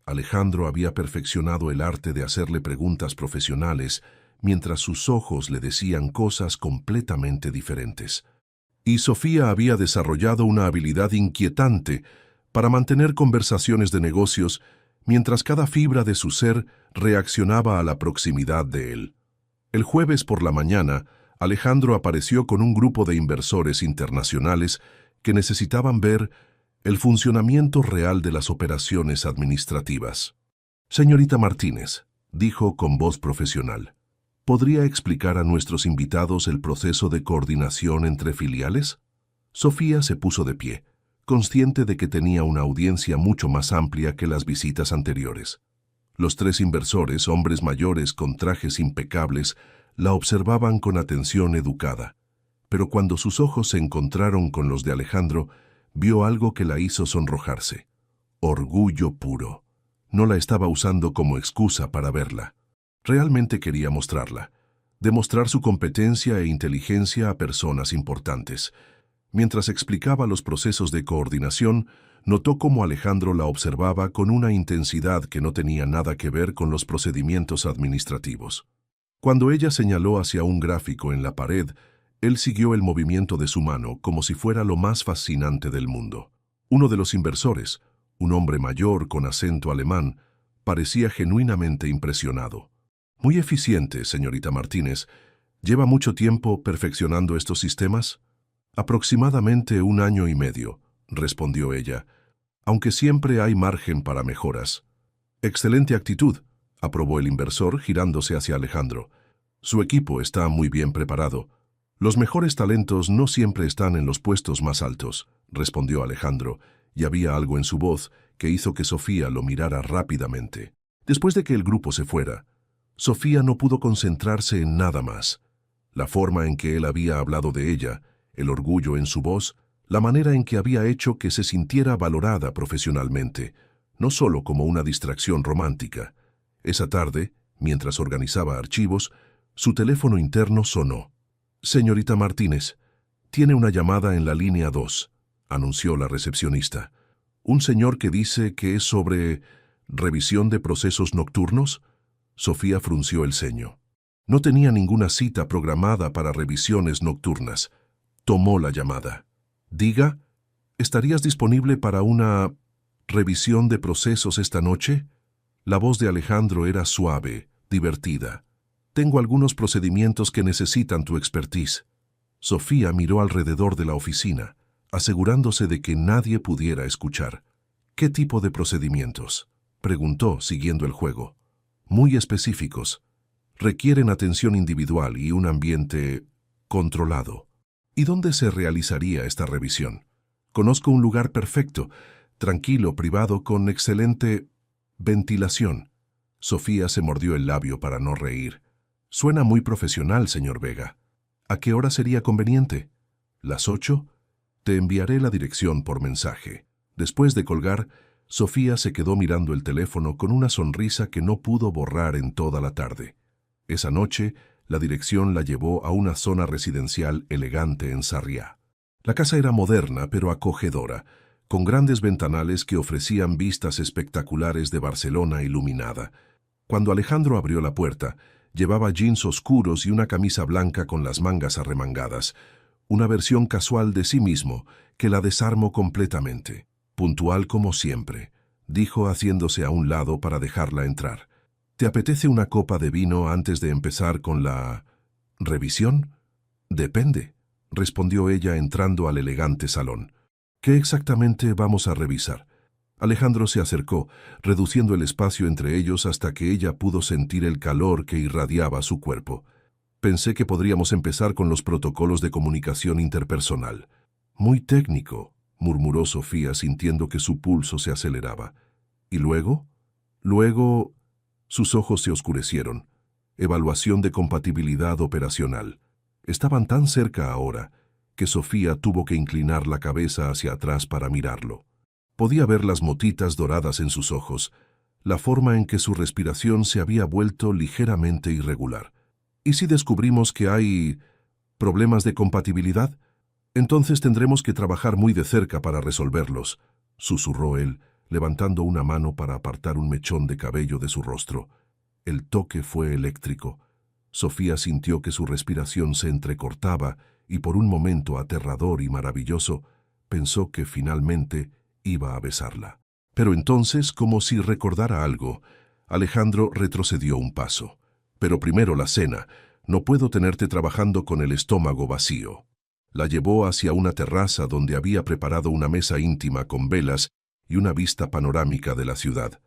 Alejandro había perfeccionado el arte de hacerle preguntas profesionales, mientras sus ojos le decían cosas completamente diferentes. Y Sofía había desarrollado una habilidad inquietante para mantener conversaciones de negocios mientras cada fibra de su ser reaccionaba a la proximidad de él. El jueves por la mañana, Alejandro apareció con un grupo de inversores internacionales que necesitaban ver el funcionamiento real de las operaciones administrativas. «Señorita Martínez», dijo con voz profesional, ¿Podría explicar a nuestros invitados el proceso de coordinación entre filiales? Sofía se puso de pie, consciente de que tenía una audiencia mucho más amplia que las visitas anteriores. Los tres inversores, hombres mayores con trajes impecables, la observaban con atención educada. Pero cuando sus ojos se encontraron con los de Alejandro, vio algo que la hizo sonrojarse. Orgullo puro. No la estaba usando como excusa para verla. Realmente quería mostrarla. Demostrar su competencia e inteligencia a personas importantes. Mientras explicaba los procesos de coordinación, notó cómo Alejandro la observaba con una intensidad que no tenía nada que ver con los procedimientos administrativos. Cuando ella señaló hacia un gráfico en la pared, él siguió el movimiento de su mano como si fuera lo más fascinante del mundo. Uno de los inversores, un hombre mayor con acento alemán, parecía genuinamente impresionado. Muy eficiente, señorita Martínez. ¿Lleva mucho tiempo perfeccionando estos sistemas? Aproximadamente 1 año y medio, respondió ella, aunque siempre hay margen para mejoras. Excelente actitud, aprobó el inversor girándose hacia Alejandro. Su equipo está muy bien preparado. Los mejores talentos no siempre están en los puestos más altos, respondió Alejandro, y había algo en su voz que hizo que Sofía lo mirara rápidamente. Después de que el grupo se fuera, Sofía no pudo concentrarse en nada más. La forma en que él había hablado de ella, el orgullo en su voz, la manera en que había hecho que se sintiera valorada profesionalmente, no solo como una distracción romántica. Esa tarde, mientras organizaba archivos, su teléfono interno sonó. «Señorita Martínez, tiene una llamada en la línea 2», anunció la recepcionista. «Un señor que dice que es sobre revisión de procesos nocturnos». Sofía frunció el ceño. No tenía ninguna cita programada para revisiones nocturnas. Tomó la llamada. «Diga, ¿estarías disponible para una revisión de procesos esta noche?» La voz de Alejandro era suave, divertida. «Tengo algunos procedimientos que necesitan tu expertise». Sofía miró alrededor de la oficina, asegurándose de que nadie pudiera escuchar. «¿Qué tipo de procedimientos?», preguntó, siguiendo el juego. «Muy específicos. Requieren atención individual y un ambiente controlado». «¿Y dónde se realizaría esta revisión?» «Conozco un lugar perfecto, tranquilo, privado, con excelente ventilación». Sofía se mordió el labio para no reír. «Suena muy profesional, señor Vega. ¿A qué hora sería conveniente?» «¿Las 8? Te enviaré la dirección por mensaje». Después de colgar, Sofía se quedó mirando el teléfono con una sonrisa que no pudo borrar en toda la tarde. Esa noche, la dirección la llevó a una zona residencial elegante en Sarriá. La casa era moderna pero acogedora, con grandes ventanales que ofrecían vistas espectaculares de Barcelona iluminada. Cuando Alejandro abrió la puerta, llevaba jeans oscuros y una camisa blanca con las mangas arremangadas, una versión casual de sí mismo que la desarmó completamente. «Puntual como siempre», dijo haciéndose a un lado para dejarla entrar. «¿Te apetece una copa de vino antes de empezar con la revisión?» «Depende», respondió ella entrando al elegante salón. «¿Qué exactamente vamos a revisar?» Alejandro se acercó, reduciendo el espacio entre ellos hasta que ella pudo sentir el calor que irradiaba su cuerpo. «Pensé que podríamos empezar con los protocolos de comunicación interpersonal». «Muy técnico», murmuró Sofía sintiendo que su pulso se aceleraba. «¿Y luego?» «Luego...» Sus ojos se oscurecieron. «Evaluación de compatibilidad operacional». Estaban tan cerca ahora que Sofía tuvo que inclinar la cabeza hacia atrás para mirarlo. Podía ver las motitas doradas en sus ojos, la forma en que su respiración se había vuelto ligeramente irregular. «¿Y si descubrimos que hay problemas de compatibilidad? Entonces tendremos que trabajar muy de cerca para resolverlos», susurró él, levantando una mano para apartar un mechón de cabello de su rostro. El toque fue eléctrico. Sofía sintió que su respiración se entrecortaba y por un momento aterrador y maravilloso, pensó que finalmente iba a besarla. Pero entonces, como si recordara algo, Alejandro retrocedió un paso. «Pero primero la cena. No puedo tenerte trabajando con el estómago vacío». La llevó hacia una terraza donde había preparado una mesa íntima con velas y una vista panorámica de la ciudad.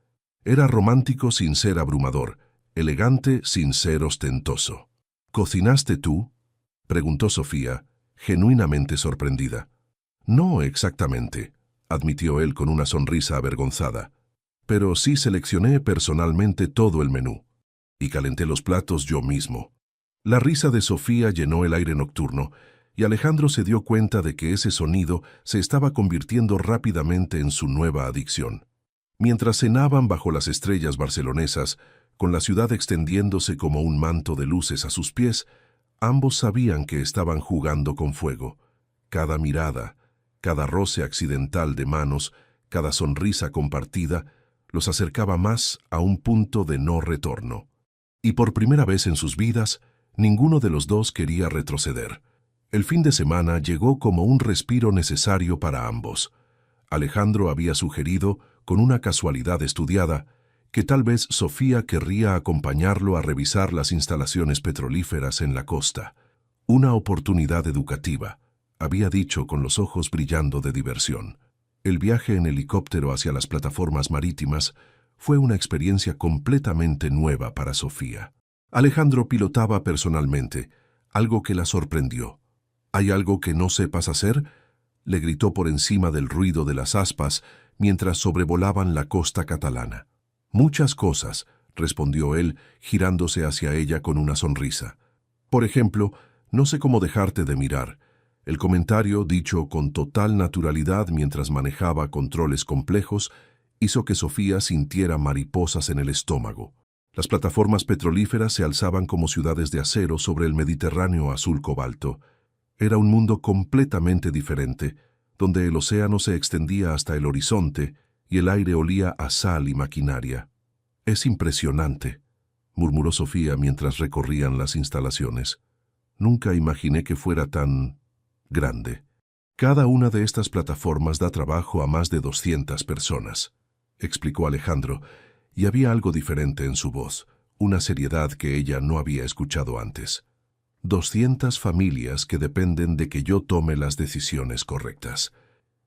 Era romántico sin ser abrumador, elegante sin ser ostentoso. ¿Cocinaste tú?, preguntó Sofía, genuinamente sorprendida. No exactamente, admitió él con una sonrisa avergonzada, pero sí seleccioné personalmente todo el menú y calenté los platos yo mismo. La risa de Sofía llenó el aire nocturno y Alejandro se dio cuenta de que ese sonido se estaba convirtiendo rápidamente en su nueva adicción. Mientras cenaban bajo las estrellas barcelonesas, con la ciudad extendiéndose como un manto de luces a sus pies, ambos sabían que estaban jugando con fuego. Cada mirada, cada roce accidental de manos, cada sonrisa compartida, los acercaba más a un punto de no retorno. Y por primera vez en sus vidas, ninguno de los dos quería retroceder. El fin de semana llegó como un respiro necesario para ambos. Alejandro había sugerido, con una casualidad estudiada, que tal vez Sofía querría acompañarlo a revisar las instalaciones petrolíferas en la costa. Una oportunidad educativa, había dicho con los ojos brillando de diversión. El viaje en helicóptero hacia las plataformas marítimas fue una experiencia completamente nueva para Sofía. Alejandro pilotaba personalmente, algo que la sorprendió. ¿Hay algo que no sepas hacer?, le gritó por encima del ruido de las aspas mientras sobrevolaban la costa catalana. Muchas cosas, respondió él, girándose hacia ella con una sonrisa. Por ejemplo, no sé cómo dejarte de mirar. El comentario, dicho con total naturalidad mientras manejaba controles complejos, hizo que Sofía sintiera mariposas en el estómago. Las plataformas petrolíferas se alzaban como ciudades de acero sobre el Mediterráneo azul cobalto. Era un mundo completamente diferente, donde el océano se extendía hasta el horizonte y el aire olía a sal y maquinaria. «Es impresionante», murmuró Sofía mientras recorrían las instalaciones. «Nunca imaginé que fuera tan grande. Cada una de estas plataformas da trabajo a más de 200 personas», explicó Alejandro, y había algo diferente en su voz, una seriedad que ella no había escuchado antes. 200 familias que dependen de que yo tome las decisiones correctas.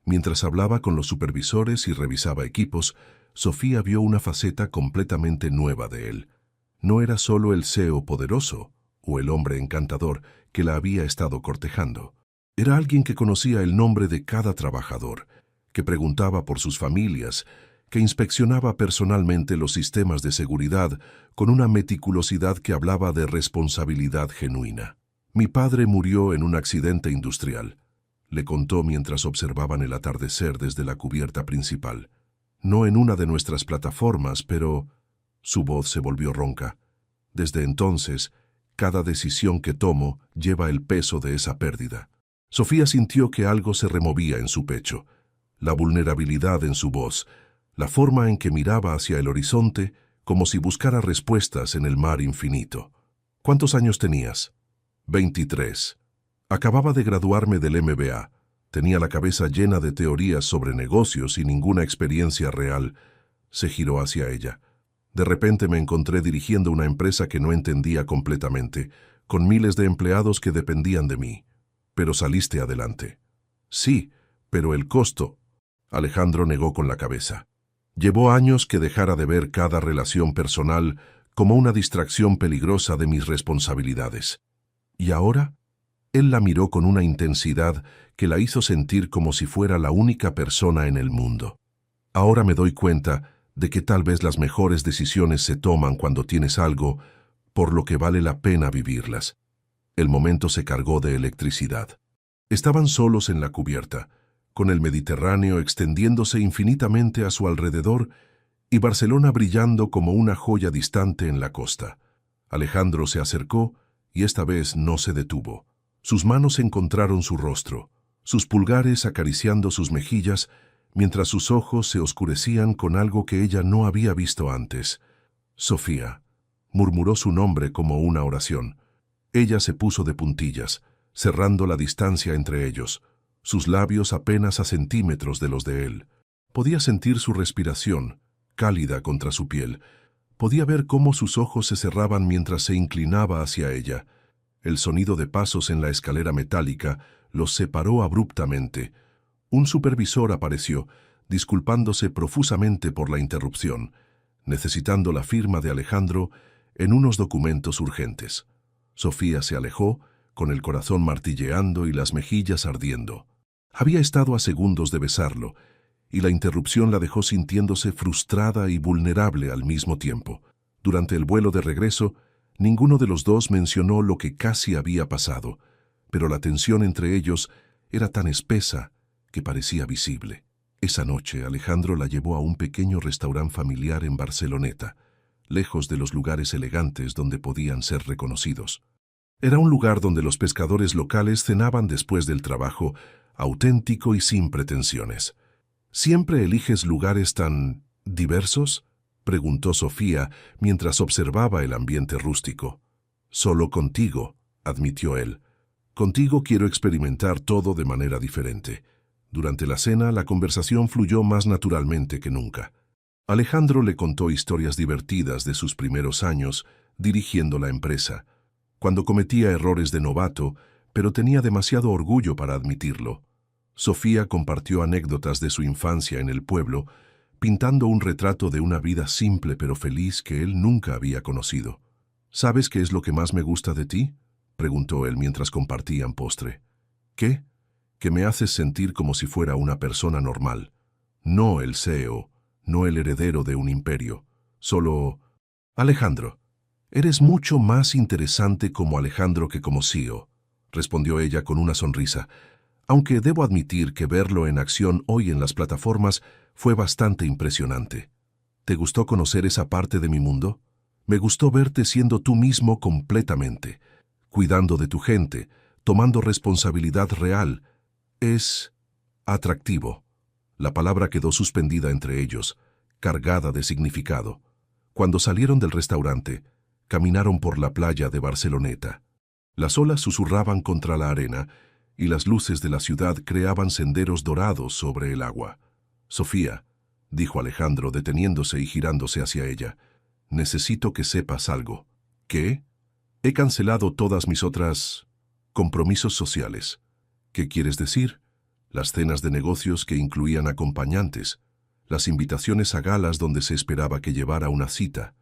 Mientras hablaba con los supervisores y revisaba equipos, Sofía vio una faceta completamente nueva de él. No era solo el CEO poderoso o el hombre encantador que la había estado cortejando. Era alguien que conocía el nombre de cada trabajador, que preguntaba por sus familias, que inspeccionaba personalmente los sistemas de seguridad con una meticulosidad que hablaba de responsabilidad genuina. «Mi padre murió en un accidente industrial», le contó mientras observaban el atardecer desde la cubierta principal. «No en una de nuestras plataformas, pero...» Su voz se volvió ronca. «Desde entonces, cada decisión que tomo lleva el peso de esa pérdida». Sofía sintió que algo se removía en su pecho, la vulnerabilidad en su voz, la forma en que miraba hacia el horizonte como si buscara respuestas en el mar infinito. «¿Cuántos años tenías?» 23. Acababa de graduarme del MBA. Tenía la cabeza llena de teorías sobre negocios y ninguna experiencia real. Se giró hacia ella. De repente me encontré dirigiendo una empresa que no entendía completamente, con miles de empleados que dependían de mí. Pero saliste adelante. Sí, pero el costo. Alejandro negó con la cabeza. Llevó años que dejara de ver cada relación personal como una distracción peligrosa de mis responsabilidades. ¿Y ahora? Él la miró con una intensidad que la hizo sentir como si fuera la única persona en el mundo. Ahora me doy cuenta de que tal vez las mejores decisiones se toman cuando tienes algo por lo que vale la pena vivirlas. El momento se cargó de electricidad. Estaban solos en la cubierta, con el Mediterráneo extendiéndose infinitamente a su alrededor y Barcelona brillando como una joya distante en la costa. Alejandro se acercó y esta vez no se detuvo. Sus manos encontraron su rostro, sus pulgares acariciando sus mejillas, mientras sus ojos se oscurecían con algo que ella no había visto antes. «Sofía», murmuró su nombre como una oración. Ella se puso de puntillas, cerrando la distancia entre ellos, sus labios apenas a centímetros de los de él. Podía sentir su respiración, cálida contra su piel. Podía ver cómo sus ojos se cerraban mientras se inclinaba hacia ella. El sonido de pasos en la escalera metálica los separó abruptamente. Un supervisor apareció, disculpándose profusamente por la interrupción, necesitando la firma de Alejandro en unos documentos urgentes. Sofía se alejó, con el corazón martilleando y las mejillas ardiendo. Había estado a segundos de besarlo, y la interrupción la dejó sintiéndose frustrada y vulnerable al mismo tiempo. Durante el vuelo de regreso, ninguno de los dos mencionó lo que casi había pasado, pero la tensión entre ellos era tan espesa que parecía visible. Esa noche, Alejandro la llevó a un pequeño restaurante familiar en Barceloneta, lejos de los lugares elegantes donde podían ser reconocidos. Era un lugar donde los pescadores locales cenaban después del trabajo, auténtico y sin pretensiones. ¿Siempre eliges lugares tan diversos?, preguntó Sofía mientras observaba el ambiente rústico. Solo contigo, admitió él. Contigo quiero experimentar todo de manera diferente. Durante la cena, la conversación fluyó más naturalmente que nunca. Alejandro le contó historias divertidas de sus primeros años dirigiendo la empresa, cuando cometía errores de novato, pero tenía demasiado orgullo para admitirlo. Sofía compartió anécdotas de su infancia en el pueblo, pintando un retrato de una vida simple pero feliz que él nunca había conocido. ¿Sabes qué es lo que más me gusta de ti?, preguntó él mientras compartían postre. ¿Qué? Que me haces sentir como si fuera una persona normal. No el CEO, no el heredero de un imperio. Solo... Alejandro, eres mucho más interesante como Alejandro que como CEO, respondió ella con una sonrisa, aunque debo admitir que verlo en acción hoy en las plataformas fue bastante impresionante. ¿Te gustó conocer esa parte de mi mundo? Me gustó verte siendo tú mismo completamente, cuidando de tu gente, tomando responsabilidad real. Es atractivo. La palabra quedó suspendida entre ellos, cargada de significado. Cuando salieron del restaurante, caminaron por la playa de Barceloneta. Las olas susurraban contra la arena y las luces de la ciudad creaban senderos dorados sobre el agua. Sofía, dijo Alejandro deteniéndose y girándose hacia ella, necesito que sepas algo. ¿Qué? He cancelado todas mis otras compromisos sociales. ¿Qué quieres decir? Las cenas de negocios que incluían acompañantes, las invitaciones a galas donde se esperaba que llevara una cita.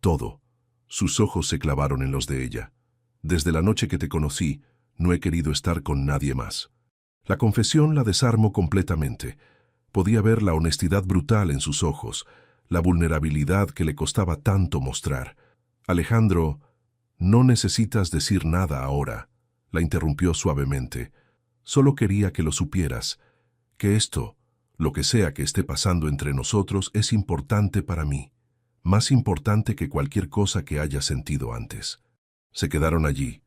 Todo. Sus ojos se clavaron en los de ella. Desde la noche que te conocí, no he querido estar con nadie más. La confesión la desarmó completamente. Podía ver la honestidad brutal en sus ojos, la vulnerabilidad que le costaba tanto mostrar. Alejandro, no necesitas decir nada ahora, la interrumpió suavemente. Solo quería que lo supieras, que esto, lo que sea que esté pasando entre nosotros, es importante para mí, más importante que cualquier cosa que haya sentido antes. Se quedaron allí,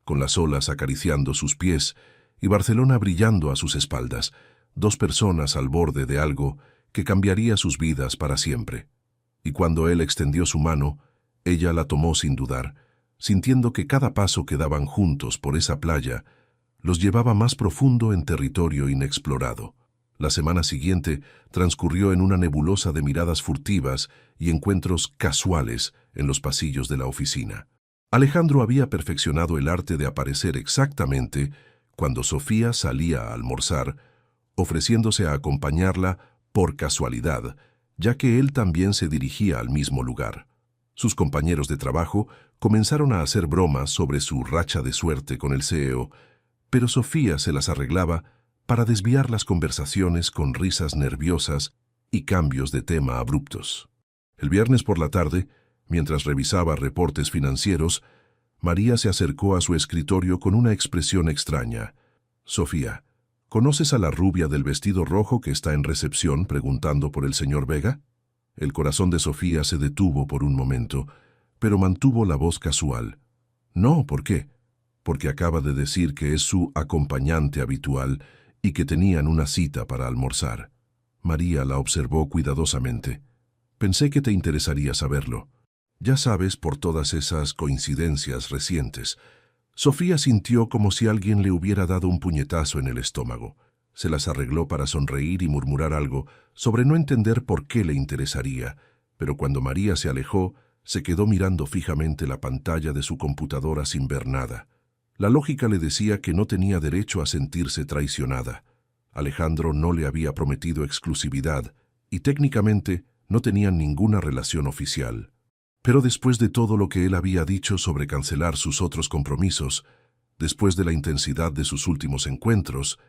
con las olas acariciando sus pies y Barcelona brillando a sus espaldas, dos personas al borde de algo que cambiaría sus vidas para siempre. Y cuando él extendió su mano, ella la tomó sin dudar, sintiendo que cada paso que daban juntos por esa playa los llevaba más profundo en territorio inexplorado. La semana siguiente transcurrió en una nebulosa de miradas furtivas y encuentros casuales en los pasillos de la oficina. Alejandro había perfeccionado el arte de aparecer exactamente cuando Sofía salía a almorzar, ofreciéndose a acompañarla por casualidad, ya que él también se dirigía al mismo lugar. Sus compañeros de trabajo comenzaron a hacer bromas sobre su racha de suerte con el CEO, pero Sofía se las arreglaba para desviar las conversaciones con risas nerviosas y cambios de tema abruptos. El viernes por la tarde, mientras revisaba reportes financieros, María se acercó a su escritorio con una expresión extraña. «Sofía, ¿conoces a la rubia del vestido rojo que está en recepción preguntando por el señor Vega?» El corazón de Sofía se detuvo por un momento, pero mantuvo la voz casual. «No, ¿por qué?» «Porque acaba de decir que es su acompañante habitual y que tenían una cita para almorzar». María la observó cuidadosamente. «Pensé que te interesaría saberlo. Ya sabes, por todas esas coincidencias recientes». Sofía sintió como si alguien le hubiera dado un puñetazo en el estómago. Se las arregló para sonreír y murmurar algo sobre no entender por qué le interesaría, pero cuando María se alejó, se quedó mirando fijamente la pantalla de su computadora sin ver nada. La lógica le decía que no tenía derecho a sentirse traicionada. Alejandro no le había prometido exclusividad y técnicamente no tenían ninguna relación oficial. Pero después de todo lo que él había dicho sobre cancelar sus otros compromisos, después de la intensidad de sus últimos encuentros,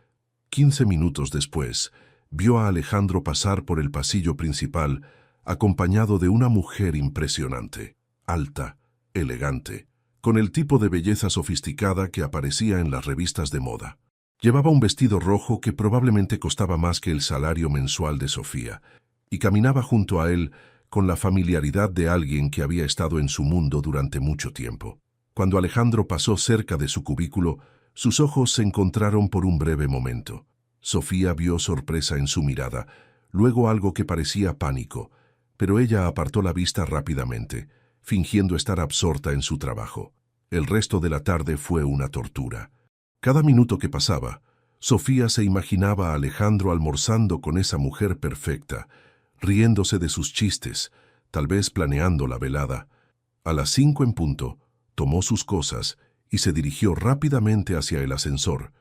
15 minutos después, vio a Alejandro pasar por el pasillo principal, acompañado de una mujer impresionante, alta, elegante, con el tipo de belleza sofisticada que aparecía en las revistas de moda. Llevaba un vestido rojo que probablemente costaba más que el salario mensual de Sofía, y caminaba junto a él con la familiaridad de alguien que había estado en su mundo durante mucho tiempo. Cuando Alejandro pasó cerca de su cubículo, sus ojos se encontraron por un breve momento. Sofía vio sorpresa en su mirada, luego algo que parecía pánico, pero ella apartó la vista rápidamente, fingiendo estar absorta en su trabajo. El resto de la tarde fue una tortura. Cada minuto que pasaba, Sofía se imaginaba a Alejandro almorzando con esa mujer perfecta, riéndose de sus chistes, tal vez planeando la velada. A las 5 en punto, tomó sus cosas y se dirigió rápidamente hacia el ascensor,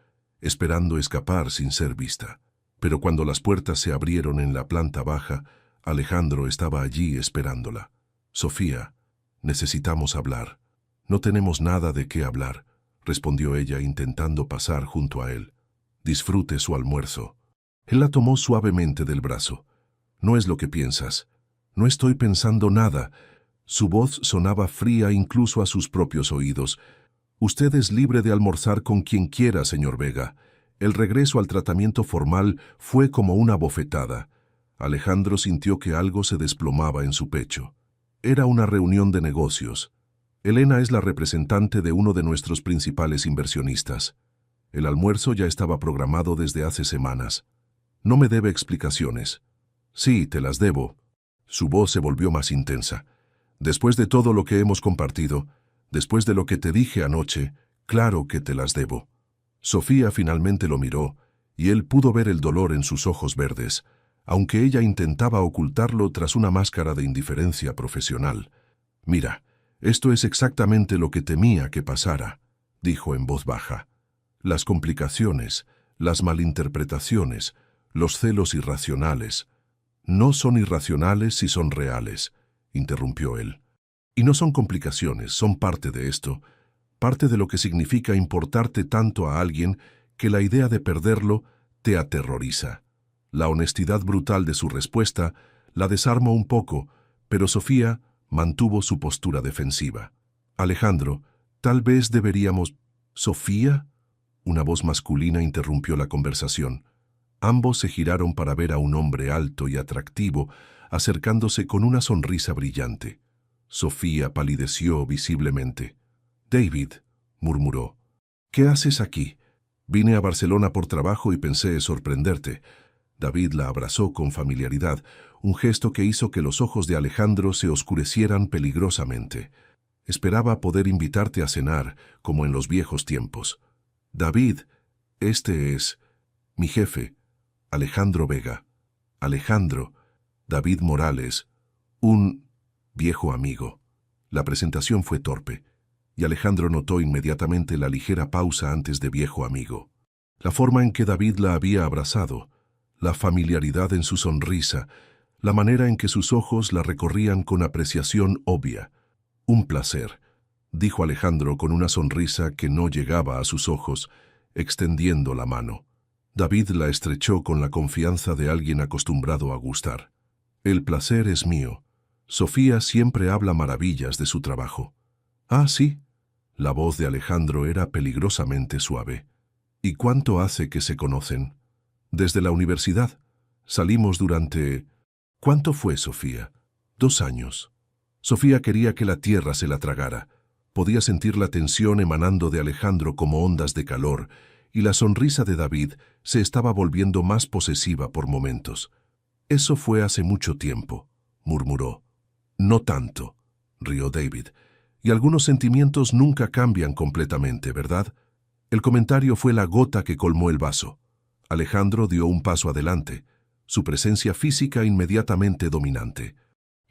esperando escapar sin ser vista. Pero cuando las puertas se abrieron en la planta baja, Alejandro estaba allí esperándola. «Sofía, necesitamos hablar». «No tenemos nada de qué hablar», respondió ella intentando pasar junto a él. «Disfrute su almuerzo». Él la tomó suavemente del brazo. «No es lo que piensas. No estoy pensando nada». Su voz sonaba fría incluso a sus propios oídos. «Usted es libre de almorzar con quien quiera, señor Vega». El regreso al tratamiento formal fue como una bofetada. Alejandro sintió que algo se desplomaba en su pecho. Era una reunión de negocios. Elena es la representante de uno de nuestros principales inversionistas. El almuerzo ya estaba programado desde hace semanas. No me debe explicaciones. Sí, te las debo. Su voz se volvió más intensa. Después de todo lo que hemos compartido, después de lo que te dije anoche, claro que te las debo. Sofía finalmente lo miró, y él pudo ver el dolor en sus ojos verdes, aunque ella intentaba ocultarlo tras una máscara de indiferencia profesional. «Mira, esto es exactamente lo que temía que pasara», dijo en voz baja. «Las complicaciones, las malinterpretaciones, los celos irracionales». «No son irracionales si son reales», interrumpió él. «Y no son complicaciones, son parte de esto, parte de lo que significa importarte tanto a alguien que la idea de perderlo te aterroriza». La honestidad brutal de su respuesta la desarmó un poco, pero Sofía mantuvo su postura defensiva. «Alejandro, tal vez deberíamos...» «¿Sofía?», una voz masculina interrumpió la conversación. Ambos se giraron para ver a un hombre alto y atractivo acercándose con una sonrisa brillante. Sofía palideció visiblemente. «David», murmuró, «¿qué haces aquí? Vine a Barcelona por trabajo y pensé sorprenderte». David la abrazó con familiaridad, un gesto que hizo que los ojos de Alejandro se oscurecieran peligrosamente. «Esperaba poder invitarte a cenar, como en los viejos tiempos». «David, este es mi jefe, Alejandro Vega». «Alejandro, David Morales, un viejo amigo». La presentación fue torpe, y Alejandro notó inmediatamente la ligera pausa antes de viejo amigo. La forma en que David la había abrazado, la familiaridad en su sonrisa, la manera en que sus ojos la recorrían con apreciación obvia. «Un placer», dijo Alejandro con una sonrisa que no llegaba a sus ojos, extendiendo la mano. David la estrechó con la confianza de alguien acostumbrado a gustar. «El placer es mío. Sofía siempre habla maravillas de su trabajo». «Ah, sí». La voz de Alejandro era peligrosamente suave. «¿Y cuánto hace que se conocen?» «Desde la universidad. Salimos durante...» «¿Cuánto fue, Sofía?» 2 años. Sofía quería que la tierra se la tragara. Podía sentir la tensión emanando de Alejandro como ondas de calor, y la sonrisa de David se estaba volviendo más posesiva por momentos. «Eso fue hace mucho tiempo», murmuró. «No tanto», rió David. «Y algunos sentimientos nunca cambian completamente, ¿verdad?» El comentario fue la gota que colmó el vaso. Alejandro dio un paso adelante, su presencia física inmediatamente dominante.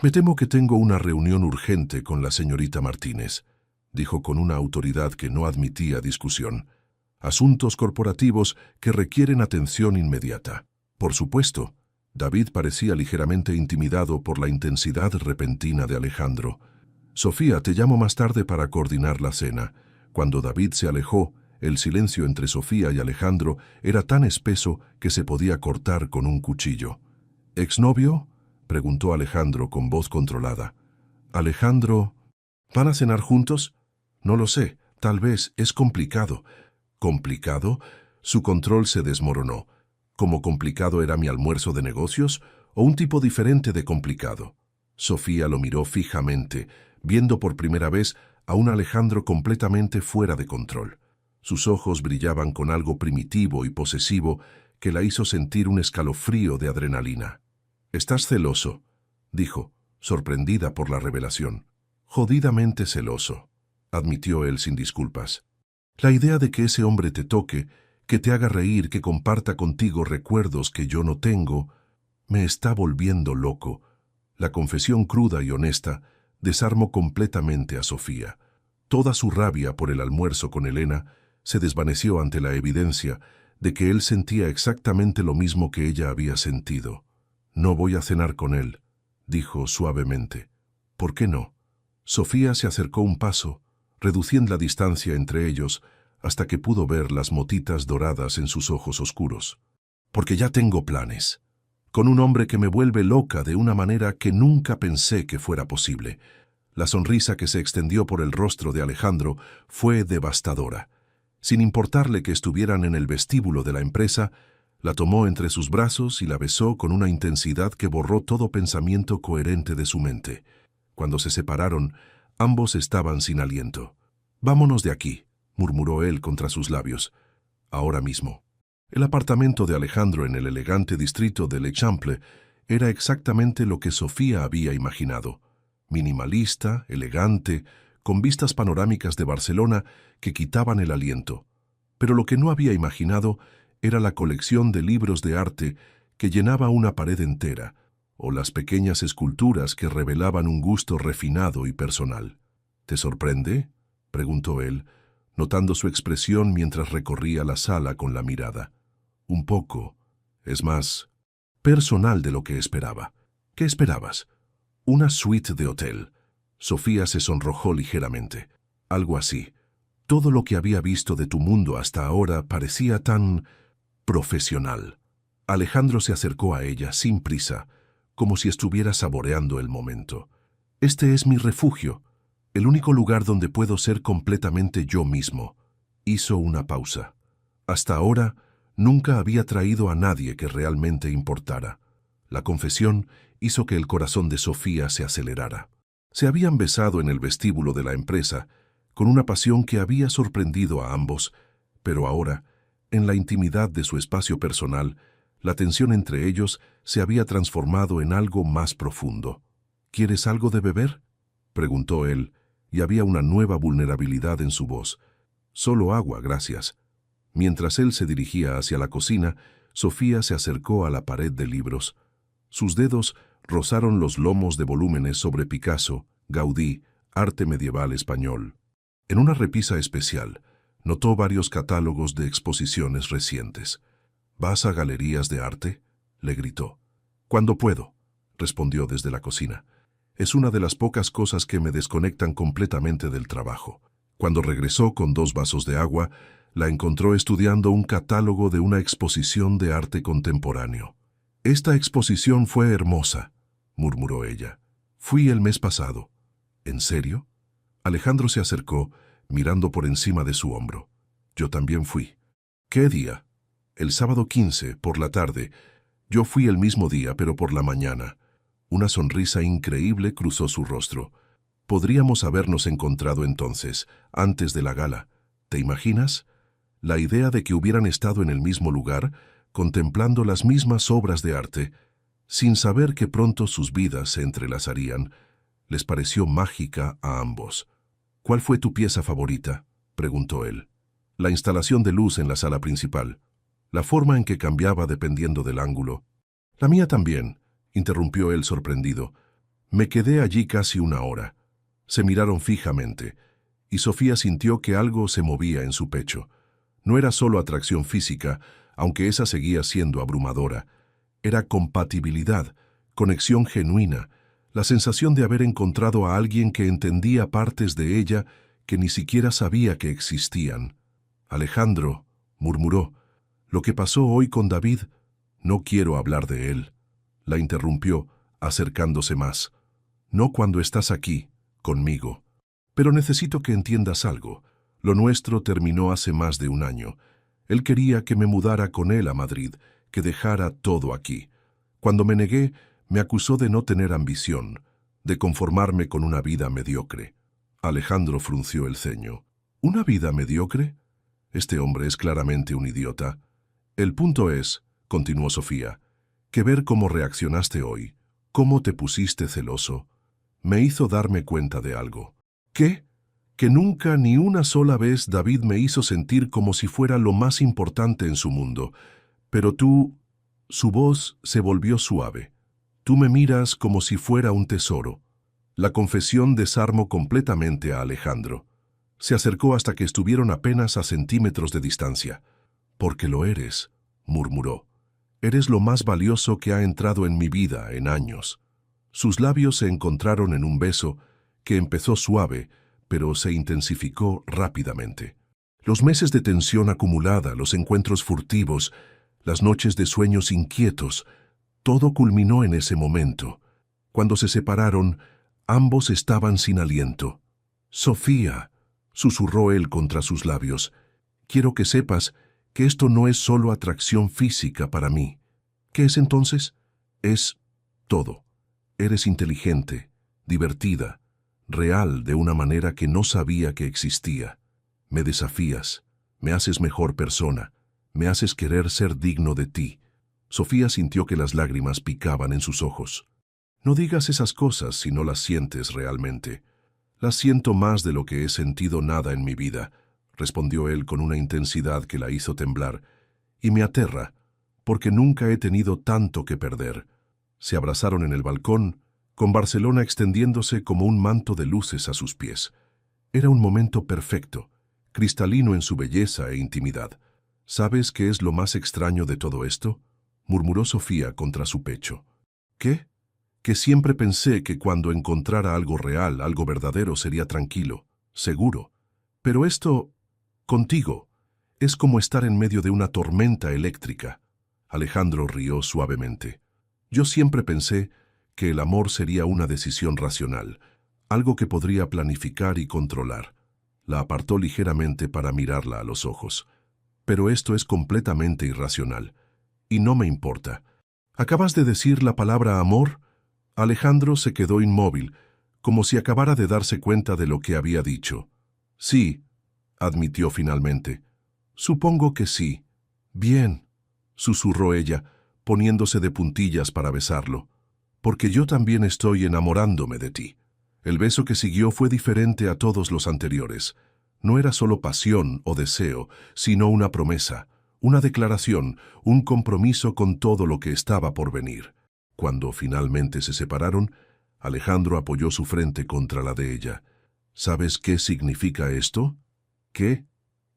«Me temo que tengo una reunión urgente con la señorita Martínez», dijo con una autoridad que no admitía discusión. «Asuntos corporativos que requieren atención inmediata». «Por supuesto». David parecía ligeramente intimidado por la intensidad repentina de Alejandro. Sofía, te llamo más tarde para coordinar la cena. Cuando David se alejó, el silencio entre Sofía y Alejandro era tan espeso que se podía cortar con un cuchillo. ¿Exnovio?, preguntó Alejandro con voz controlada. Alejandro, ¿van a cenar juntos? No lo sé, tal vez es complicado. ¿Complicado? Su control se desmoronó. ¿Cómo complicado era mi almuerzo de negocios o un tipo diferente de complicado? Sofía lo miró fijamente, viendo por primera vez a un Alejandro completamente fuera de control. Sus ojos brillaban con algo primitivo y posesivo que la hizo sentir un escalofrío de adrenalina. «Estás celoso», dijo, sorprendida por la revelación. «Jodidamente celoso», admitió él sin disculpas. «La idea de que ese hombre te toque, que te haga reír, que comparta contigo recuerdos que yo no tengo, me está volviendo loco». La confesión cruda y honesta desarmó completamente a Sofía. Toda su rabia por el almuerzo con Elena se desvaneció ante la evidencia de que él sentía exactamente lo mismo que ella había sentido. «No voy a cenar con él», dijo suavemente. «¿Por qué no?» Sofía se acercó un paso, reduciendo la distancia entre ellos hasta que pudo ver las motitas doradas en sus ojos oscuros. «Porque ya tengo planes. Con un hombre que me vuelve loca de una manera que nunca pensé que fuera posible». La sonrisa que se extendió por el rostro de Alejandro fue devastadora. Sin importarle que estuvieran en el vestíbulo de la empresa, la tomó entre sus brazos y la besó con una intensidad que borró todo pensamiento coherente de su mente. Cuando se separaron, ambos estaban sin aliento. «Vámonos de aquí», murmuró él contra sus labios. «Ahora mismo». El apartamento de Alejandro en el elegante distrito de l'Eixample era exactamente lo que Sofía había imaginado. Minimalista, elegante, con vistas panorámicas de Barcelona que quitaban el aliento. Pero lo que no había imaginado era la colección de libros de arte que llenaba una pared entera, o las pequeñas esculturas que revelaban un gusto refinado y personal. «¿Te sorprende?», preguntó él, notando su expresión mientras recorría la sala con la mirada. «Un poco. Es más personal de lo que esperaba». «¿Qué esperabas?» «Una suite de hotel». Sofía se sonrojó ligeramente. «Algo así. Todo lo que había visto de tu mundo hasta ahora parecía tan profesional». Alejandro se acercó a ella sin prisa, como si estuviera saboreando el momento. «Este es mi refugio, el único lugar donde puedo ser completamente yo mismo». Hizo una pausa. Hasta ahora nunca había traído a nadie que realmente importara. La confesión hizo que el corazón de Sofía se acelerara. Se habían besado en el vestíbulo de la empresa, con una pasión que había sorprendido a ambos, pero ahora, en la intimidad de su espacio personal, la tensión entre ellos se había transformado en algo más profundo. «¿Quieres algo de beber?», preguntó él, y había una nueva vulnerabilidad en su voz. «Solo agua, gracias». Mientras él se dirigía hacia la cocina, Sofía se acercó a la pared de libros. Sus dedos rozaron los lomos de volúmenes sobre Picasso, Gaudí, arte medieval español. En una repisa especial, notó varios catálogos de exposiciones recientes. «¿Vas a galerías de arte?», le gritó. «Cuando puedo», respondió desde la cocina. «Es una de las pocas cosas que me desconectan completamente del trabajo». Cuando regresó con 2 vasos de agua, la encontró estudiando un catálogo de una exposición de arte contemporáneo. «Esta exposición fue hermosa», murmuró ella. «Fui el mes pasado». «¿En serio?». Alejandro se acercó, mirando por encima de su hombro. «Yo también fui». «¿Qué día?». «El sábado 15, por la tarde. Yo fui el mismo día, pero por la mañana». Una sonrisa increíble cruzó su rostro. «Podríamos habernos encontrado entonces, antes de la gala. ¿Te imaginas?». La idea de que hubieran estado en el mismo lugar, contemplando las mismas obras de arte, sin saber que pronto sus vidas se entrelazarían, les pareció mágica a ambos. «¿Cuál fue tu pieza favorita?», preguntó él. «La instalación de luz en la sala principal. La forma en que cambiaba dependiendo del ángulo». «La mía también», interrumpió él sorprendido. «Me quedé allí casi 1 hora». Se miraron fijamente, y Sofía sintió que algo se movía en su pecho. No era solo atracción física, aunque esa seguía siendo abrumadora. Era compatibilidad, conexión genuina, la sensación de haber encontrado a alguien que entendía partes de ella que ni siquiera sabía que existían. Alejandro, murmuró, lo que pasó hoy con David, no quiero hablar de él. La interrumpió, acercándose más. No cuando estás aquí, conmigo. Pero necesito que entiendas algo. Lo nuestro terminó hace más de un año. Él quería que me mudara con él a Madrid, que dejara todo aquí. Cuando me negué, me acusó de no tener ambición, de conformarme con una vida mediocre. Alejandro frunció el ceño. ¿Una vida mediocre? Este hombre es claramente un idiota. El punto es, continuó Sofía, que ver cómo reaccionaste hoy, cómo te pusiste celoso, me hizo darme cuenta de algo. ¿Qué? Que nunca ni una sola vez David me hizo sentir como si fuera lo más importante en su mundo. Pero tú... Su voz se volvió suave. Tú me miras como si fuera un tesoro. La confesión desarmó completamente a Alejandro. Se acercó hasta que estuvieron apenas a centímetros de distancia. Porque lo eres, murmuró. Eres lo más valioso que ha entrado en mi vida en años. Sus labios se encontraron en un beso que empezó suave, pero se intensificó rápidamente. Los meses de tensión acumulada, los encuentros furtivos, las noches de sueños inquietos, todo culminó en ese momento. Cuando se separaron, ambos estaban sin aliento. «Sofía», susurró él contra sus labios, «quiero que sepas que esto no es solo atracción física para mí». «¿Qué es entonces?» «Es todo. Eres inteligente, divertida, real de una manera que no sabía que existía. Me desafías, me haces mejor persona, me haces querer ser digno de ti». Sofía sintió que las lágrimas picaban en sus ojos. «No digas esas cosas si no las sientes realmente». «Las siento más de lo que he sentido nada en mi vida», respondió él con una intensidad que la hizo temblar. «Y me aterra, porque nunca he tenido tanto que perder». Se abrazaron en el balcón, con Barcelona extendiéndose como un manto de luces a sus pies. Era un momento perfecto, cristalino en su belleza e intimidad. «¿Sabes qué es lo más extraño de todo esto?», murmuró Sofía contra su pecho. «¿Qué?». «Que siempre pensé que cuando encontrara algo real, algo verdadero, sería tranquilo, seguro. Pero esto, contigo, es como estar en medio de una tormenta eléctrica». Alejandro rió suavemente. «Yo siempre pensé que el amor sería una decisión racional, algo que podría planificar y controlar». La apartó ligeramente para mirarla a los ojos. «Pero esto es completamente irracional. Y no me importa». «¿Acabas de decir la palabra amor?». Alejandro se quedó inmóvil, como si acabara de darse cuenta de lo que había dicho. «Sí», admitió finalmente. «Supongo que sí». «Bien», susurró ella, poniéndose de puntillas para besarlo. «Porque yo también estoy enamorándome de ti». El beso que siguió fue diferente a todos los anteriores. No era solo pasión o deseo, sino una promesa, una declaración, un compromiso con todo lo que estaba por venir. Cuando finalmente se separaron, Alejandro apoyó su frente contra la de ella. «¿Sabes qué significa esto?». «¿Qué?».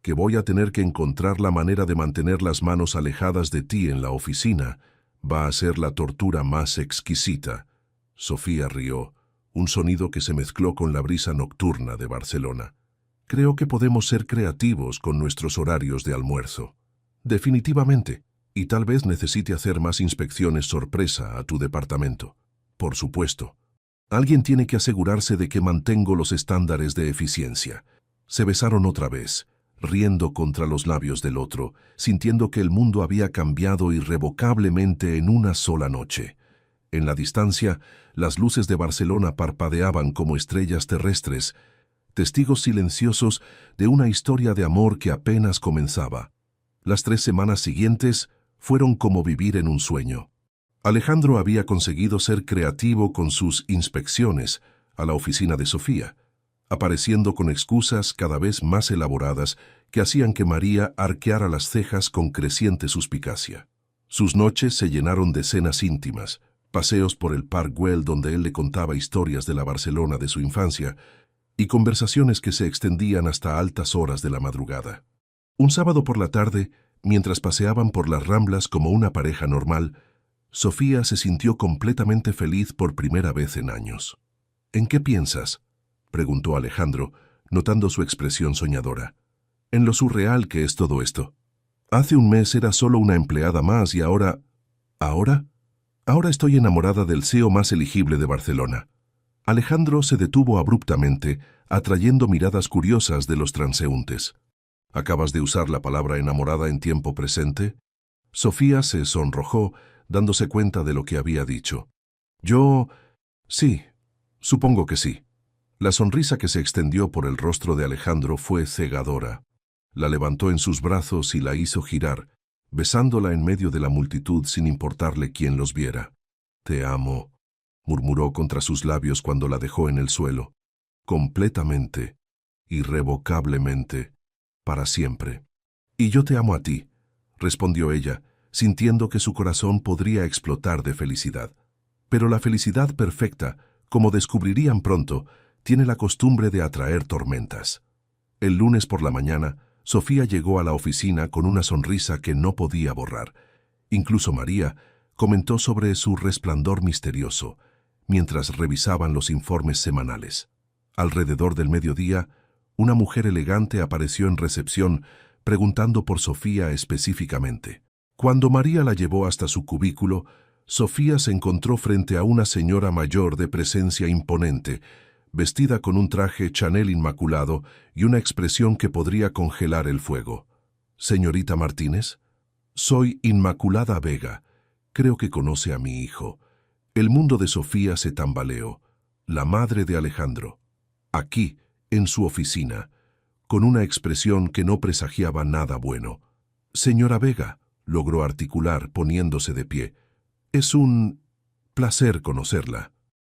«Que voy a tener que encontrar la manera de mantener las manos alejadas de ti en la oficina. Va a ser la tortura más exquisita». Sofía rió, un sonido que se mezcló con la brisa nocturna de Barcelona. «Creo que podemos ser creativos con nuestros horarios de almuerzo». «Definitivamente. Y tal vez necesite hacer más inspecciones sorpresa a tu departamento». «Por supuesto. Alguien tiene que asegurarse de que mantengo los estándares de eficiencia». Se besaron otra vez, riendo contra los labios del otro, sintiendo que el mundo había cambiado irrevocablemente en una sola noche. En la distancia, las luces de Barcelona parpadeaban como estrellas terrestres, testigos silenciosos de una historia de amor que apenas comenzaba. Las 3 semanas siguientes fueron como vivir en un sueño. Alejandro había conseguido ser creativo con sus inspecciones a la oficina de Sofía, apareciendo con excusas cada vez más elaboradas que hacían que María arqueara las cejas con creciente suspicacia. Sus noches se llenaron de cenas íntimas, paseos por el Parc Güell donde él le contaba historias de la Barcelona de su infancia y conversaciones que se extendían hasta altas horas de la madrugada. Un sábado por la tarde, mientras paseaban por las Ramblas como una pareja normal, Sofía se sintió completamente feliz por primera vez en años. ¿En qué piensas?, preguntó Alejandro, notando su expresión soñadora. En lo surreal que es todo esto. Hace un mes era solo una empleada más y ahora... ¿Ahora? Ahora estoy enamorada del CEO más elegible de Barcelona. Alejandro se detuvo abruptamente, atrayendo miradas curiosas de los transeúntes. ¿Acabas de usar la palabra enamorada en tiempo presente? Sofía se sonrojó, dándose cuenta de lo que había dicho. Yo... sí, supongo que sí. La sonrisa que se extendió por el rostro de Alejandro fue cegadora. La levantó en sus brazos y la hizo girar, besándola en medio de la multitud sin importarle quién los viera. «Te amo», murmuró contra sus labios cuando la dejó en el suelo. «Completamente, irrevocablemente, para siempre». «Y yo te amo a ti», respondió ella, sintiendo que su corazón podría explotar de felicidad. Pero la felicidad perfecta, como descubrirían pronto, tiene la costumbre de atraer tormentas. El lunes por la mañana, Sofía llegó a la oficina con una sonrisa que no podía borrar. Incluso María comentó sobre su resplandor misterioso, mientras revisaban los informes semanales. Alrededor del mediodía, una mujer elegante apareció en recepción preguntando por Sofía específicamente. Cuando María la llevó hasta su cubículo, Sofía se encontró frente a una señora mayor de presencia imponente, vestida con un traje Chanel inmaculado y una expresión que podría congelar el fuego. «Señorita Martínez, soy Inmaculada Vega. Creo que conoce a mi hijo». El mundo de Sofía se tambaleó. La madre de Alejandro. Aquí, en su oficina, con una expresión que no presagiaba nada bueno. «Señora Vega», logró articular poniéndose de pie. «Es un placer conocerla.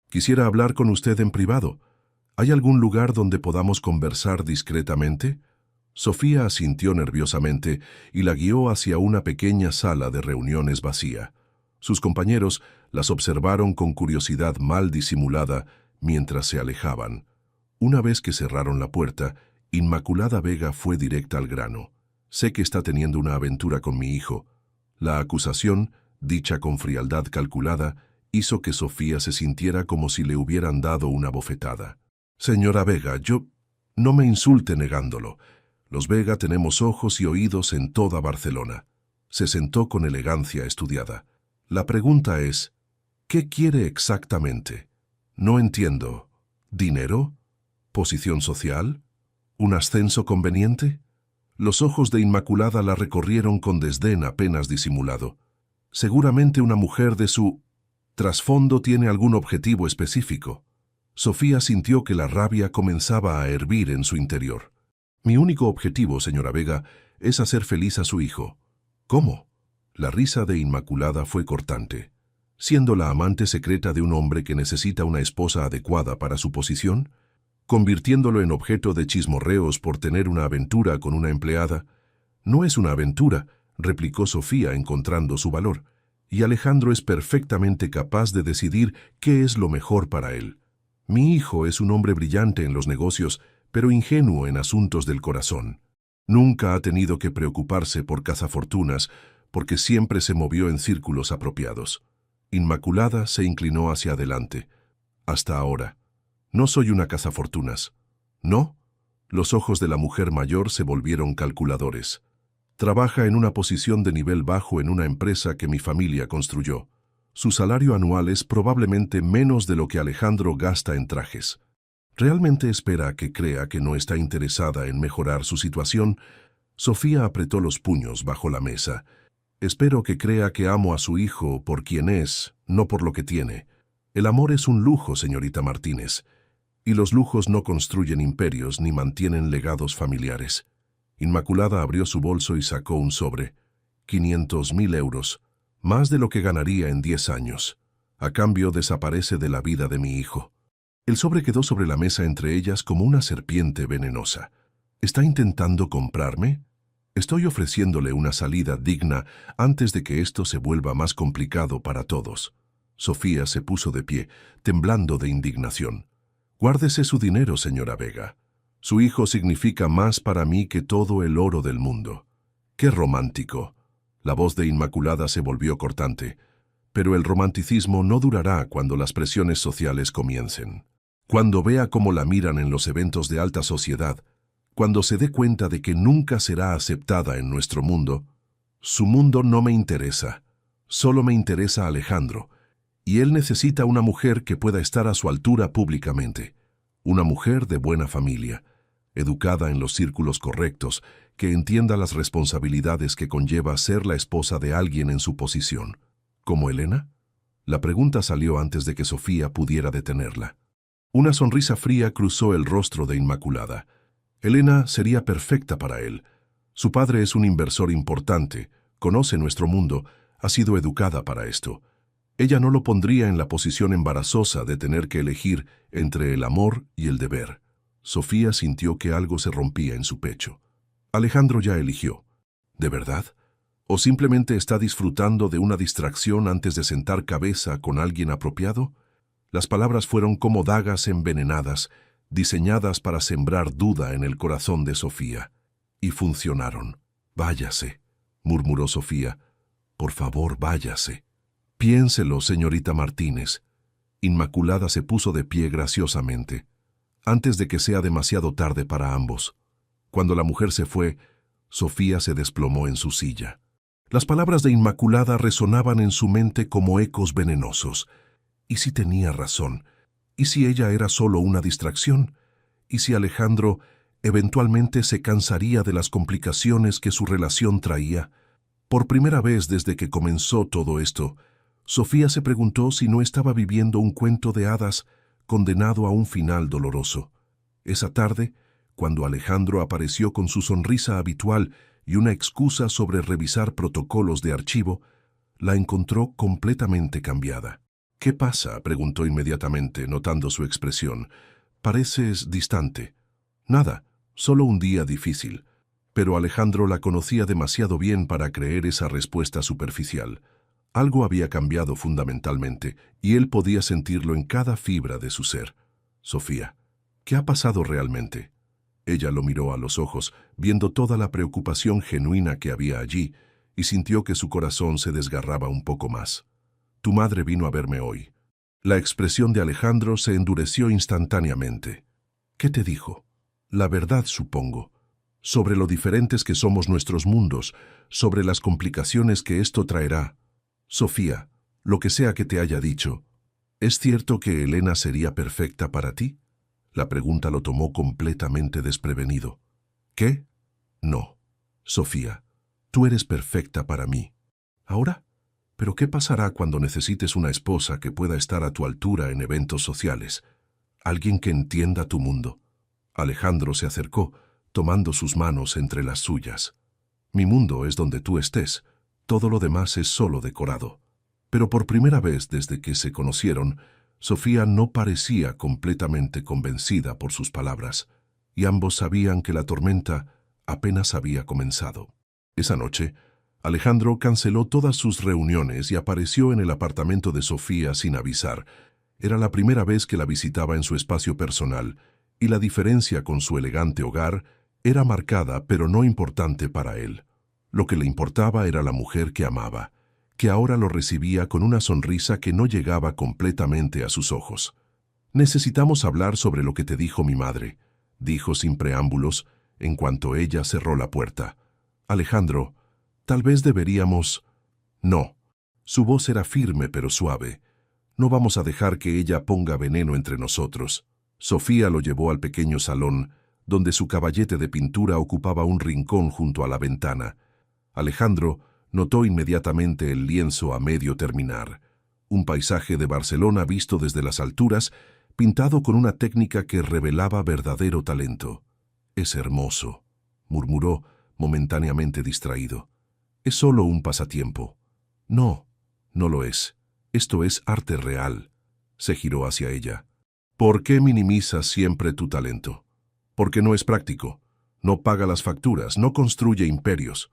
Quisiera hablar con usted en privado. ¿Hay algún lugar donde podamos conversar discretamente?» Sofía asintió nerviosamente y la guió hacia una pequeña sala de reuniones vacía. Sus compañeros las observaron con curiosidad mal disimulada mientras se alejaban. Una vez que cerraron la puerta, Inmaculada Vega fue directa al grano. «Sé que está teniendo una aventura con mi hijo». La acusación, dicha con frialdad calculada, hizo que Sofía se sintiera como si le hubieran dado una bofetada. «Señora Vega, no me insulte negándolo. Los Vega tenemos ojos y oídos en toda Barcelona». Se sentó con elegancia estudiada. «La pregunta es, ¿qué quiere exactamente? No entiendo. ¿Dinero? ¿Posición social? ¿Un ascenso conveniente?» Los ojos de Inmaculada la recorrieron con desdén apenas disimulado. «Seguramente una mujer de su trasfondo tiene algún objetivo específico». Sofía sintió que la rabia comenzaba a hervir en su interior. «Mi único objetivo, señora Vega, es hacer feliz a su hijo». «¿Cómo?». La risa de Inmaculada fue cortante. ¿Siendo la amante secreta de un hombre que necesita una esposa adecuada para su posición? ¿Convirtiéndolo en objeto de chismorreos por tener una aventura con una empleada? «No es una aventura», replicó Sofía encontrando su valor, «y Alejandro es perfectamente capaz de decidir qué es lo mejor para él. Mi hijo es un hombre brillante en los negocios, pero ingenuo en asuntos del corazón. Nunca ha tenido que preocuparse por cazafortunas, porque siempre se movió en círculos apropiados». Inmaculada se inclinó hacia adelante. «Hasta ahora. No soy una cazafortunas». «¿No?». Los ojos de la mujer mayor se volvieron calculadores. «Trabaja en una posición de nivel bajo en una empresa que mi familia construyó. Su salario anual es probablemente menos de lo que Alejandro gasta en trajes. ¿Realmente espera que crea que no está interesada en mejorar su situación?». Sofía apretó los puños bajo la mesa. «Espero que crea que amo a su hijo por quien es, no por lo que tiene. El amor es un lujo, señorita Martínez, y los lujos no construyen imperios ni mantienen legados familiares». Inmaculada abrió su bolso y sacó un sobre. 500.000 euros, más de lo que ganaría en 10 años. A cambio desaparece de la vida de mi hijo. El sobre quedó sobre la mesa entre ellas como una serpiente venenosa. ¿Está intentando comprarme? Estoy ofreciéndole una salida digna antes de que esto se vuelva más complicado para todos. Sofía se puso de pie, temblando de indignación. «Guárdese su dinero, señora Vega. Su hijo significa más para mí que todo el oro del mundo». «Qué romántico». La voz de Inmaculada se volvió cortante. Pero el romanticismo no durará cuando las presiones sociales comiencen. Cuando vea cómo la miran en los eventos de alta sociedad, cuando se dé cuenta de que nunca será aceptada en nuestro mundo, su mundo no me interesa, solo me interesa Alejandro, y él necesita una mujer que pueda estar a su altura públicamente, una mujer de buena familia, educada en los círculos correctos, que entienda las responsabilidades que conlleva ser la esposa de alguien en su posición. ¿Como Elena? La pregunta salió antes de que Sofía pudiera detenerla. Una sonrisa fría cruzó el rostro de Inmaculada. Elena sería perfecta para él. Su padre es un inversor importante, conoce nuestro mundo, ha sido educada para esto. Ella no lo pondría en la posición embarazosa de tener que elegir entre el amor y el deber. Sofía sintió que algo se rompía en su pecho. Alejandro ya eligió. ¿De verdad? ¿O simplemente está disfrutando de una distracción antes de sentar cabeza con alguien apropiado? Las palabras fueron como dagas envenenadas, diseñadas para sembrar duda en el corazón de Sofía. Y funcionaron. «Váyase», murmuró Sofía. «Por favor, váyase». «Piénselo, señorita Martínez». Inmaculada se puso de pie graciosamente, antes de que sea demasiado tarde para ambos. Cuando la mujer se fue, Sofía se desplomó en su silla. Las palabras de Inmaculada resonaban en su mente como ecos venenosos. ¿Y si tenía razón? ¿Y si ella era solo una distracción? ¿Y si Alejandro eventualmente se cansaría de las complicaciones que su relación traía? Por primera vez desde que comenzó todo esto, Sofía se preguntó si no estaba viviendo un cuento de hadas condenado a un final doloroso. Esa tarde, cuando Alejandro apareció con su sonrisa habitual y una excusa sobre revisar protocolos de archivo, la encontró completamente cambiada. «¿Qué pasa?», preguntó inmediatamente, notando su expresión. «Pareces distante». «Nada, solo un día difícil». Pero Alejandro la conocía demasiado bien para creer esa respuesta superficial. Algo había cambiado fundamentalmente, y él podía sentirlo en cada fibra de su ser. «Sofía, ¿qué ha pasado realmente?». Ella lo miró a los ojos, viendo toda la preocupación genuina que había allí, y sintió que su corazón se desgarraba un poco más. «Tu madre vino a verme hoy». La expresión de Alejandro se endureció instantáneamente. «¿Qué te dijo?». «La verdad, supongo. Sobre lo diferentes que somos nuestros mundos, sobre las complicaciones que esto traerá». «Sofía, lo que sea que te haya dicho, ¿es cierto que Elena sería perfecta para ti?». La pregunta lo tomó completamente desprevenido. «¿Qué?». «No. Sofía, tú eres perfecta para mí». «¿Ahora? Pero ¿qué pasará cuando necesites una esposa que pueda estar a tu altura en eventos sociales? Alguien que entienda tu mundo». Alejandro se acercó, tomando sus manos entre las suyas. «Mi mundo es donde tú estés. Todo lo demás es solo decorado». Pero por primera vez desde que se conocieron, Sofía no parecía completamente convencida por sus palabras, y ambos sabían que la tormenta apenas había comenzado. Esa noche, Alejandro canceló todas sus reuniones y apareció en el apartamento de Sofía sin avisar. Era la primera vez que la visitaba en su espacio personal, y la diferencia con su elegante hogar era marcada pero no importante para él. Lo que le importaba era la mujer que amaba, que ahora lo recibía con una sonrisa que no llegaba completamente a sus ojos. «Necesitamos hablar sobre lo que te dijo mi madre», dijo sin preámbulos, en cuanto ella cerró la puerta. «Alejandro, tal vez deberíamos...». «No». Su voz era firme pero suave. «No vamos a dejar que ella ponga veneno entre nosotros». Sofía lo llevó al pequeño salón, donde su caballete de pintura ocupaba un rincón junto a la ventana. Alejandro notó inmediatamente el lienzo a medio terminar. Un paisaje de Barcelona visto desde las alturas, pintado con una técnica que revelaba verdadero talento. «Es hermoso», murmuró, momentáneamente distraído. «Es solo un pasatiempo». «No, no lo es. Esto es arte real». Se giró hacia ella. «¿Por qué minimizas siempre tu talento?». «Porque no es práctico. No paga las facturas, no construye imperios».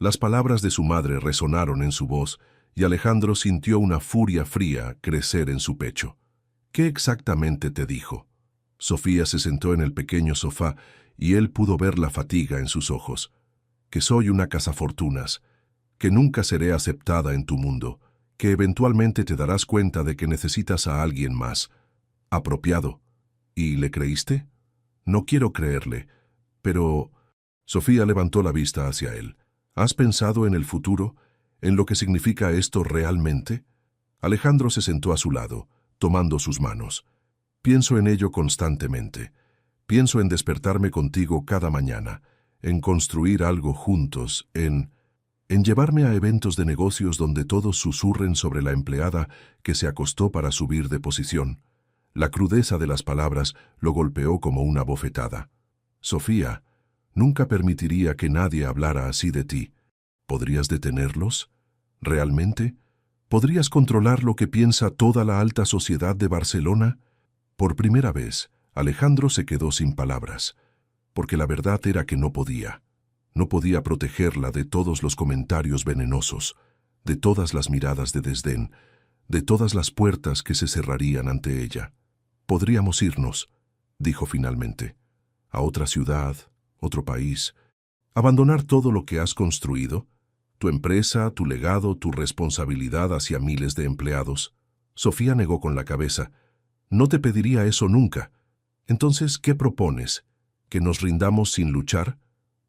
Las palabras de su madre resonaron en su voz, y Alejandro sintió una furia fría crecer en su pecho. «¿Qué exactamente te dijo?». Sofía se sentó en el pequeño sofá, y él pudo ver la fatiga en sus ojos. «Que soy una cazafortunas, que nunca seré aceptada en tu mundo, que eventualmente te darás cuenta de que necesitas a alguien más, apropiado. ¿Y le creíste? No quiero creerle, pero... Sofía levantó la vista hacia él. ¿Has pensado en el futuro? ¿En lo que significa esto realmente? Alejandro se sentó a su lado, tomando sus manos. Pienso en ello constantemente. Pienso en despertarme contigo cada mañana, en construir algo juntos, en llevarme a eventos de negocios donde todos susurren sobre la empleada que se acostó para subir de posición. La crudeza de las palabras lo golpeó como una bofetada. Sofía, nunca permitiría que nadie hablara así de ti. ¿Podrías detenerlos? ¿Realmente? ¿Podrías controlar lo que piensa toda la alta sociedad de Barcelona? Por primera vez, Alejandro se quedó sin palabras, porque la verdad era que no podía. No podía protegerla de todos los comentarios venenosos, de todas las miradas de desdén, de todas las puertas que se cerrarían ante ella. Podríamos irnos, dijo finalmente, a otra ciudad, otro país, abandonar todo lo que has construido, tu empresa, tu legado, tu responsabilidad hacia miles de empleados. Sofía negó con la cabeza. No te pediría eso nunca. Entonces, ¿qué propones? ¿Que nos rindamos sin luchar?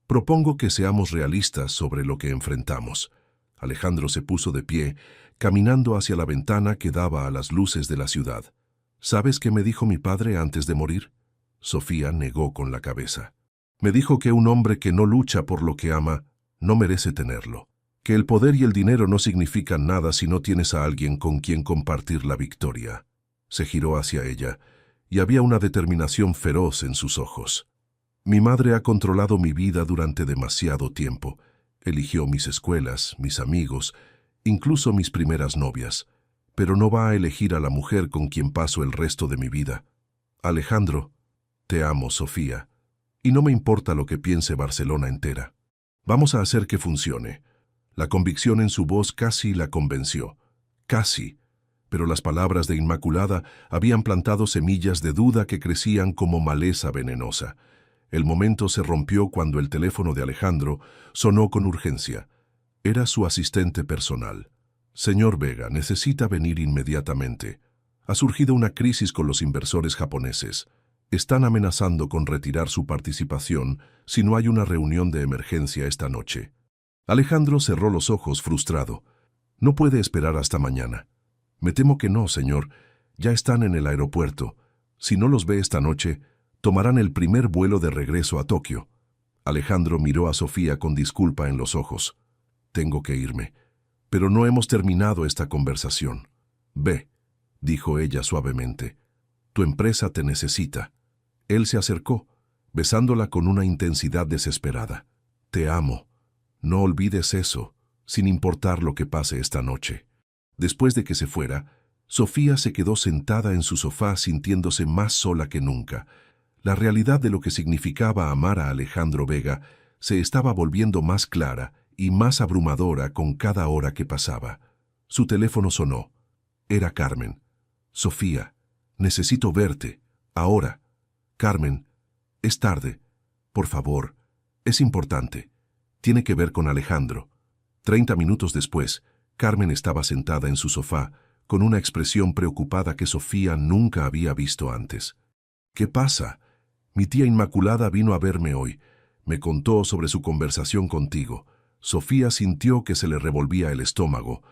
Propongo que seamos realistas sobre lo que enfrentamos. Alejandro se puso de pie, caminando hacia la ventana que daba a las luces de la ciudad. ¿Sabes qué me dijo mi padre antes de morir? Sofía negó con la cabeza. Me dijo que un hombre que no lucha por lo que ama no merece tenerlo. Que el poder y el dinero no significan nada si no tienes a alguien con quien compartir la victoria. Se giró hacia ella, y había una determinación feroz en sus ojos. Mi madre ha controlado mi vida durante demasiado tiempo. Eligió mis escuelas, mis amigos, incluso mis primeras novias, pero no va a elegir a la mujer con quien paso el resto de mi vida. Alejandro, te amo, Sofía, y no me importa lo que piense Barcelona entera. Vamos a hacer que funcione. La convicción en su voz casi la convenció. Casi. Pero las palabras de Inmaculada habían plantado semillas de duda que crecían como maleza venenosa. El momento se rompió cuando el teléfono de Alejandro sonó con urgencia. Era su asistente personal. Señor Vega, necesita venir inmediatamente. Ha surgido una crisis con los inversores japoneses. Están amenazando con retirar su participación si no hay una reunión de emergencia esta noche. Alejandro cerró los ojos frustrado. No puede esperar hasta mañana. Me temo que no, señor. Ya están en el aeropuerto. Si no los ve esta noche, tomarán el primer vuelo de regreso a Tokio. Alejandro miró a Sofía con disculpa en los ojos. Tengo que irme. Pero no hemos terminado esta conversación. Ve, dijo ella suavemente. Tu empresa te necesita. Él se acercó, besándola con una intensidad desesperada. Te amo. No olvides eso, sin importar lo que pase esta noche. Después de que se fuera, Sofía se quedó sentada en su sofá sintiéndose más sola que nunca. La realidad de lo que significaba amar a Alejandro Vega se estaba volviendo más clara y más abrumadora con cada hora que pasaba. Su teléfono sonó. Era Carmen. Sofía, necesito verte. Ahora. Carmen, es tarde. Por favor, es importante. Tiene que ver con Alejandro. 30 minutos después, Carmen estaba sentada en su sofá, con una expresión preocupada que Sofía nunca había visto antes. ¿Qué pasa? Mi tía Inmaculada vino a verme hoy. Me contó sobre su conversación contigo. Sofía sintió que se le revolvía el estómago.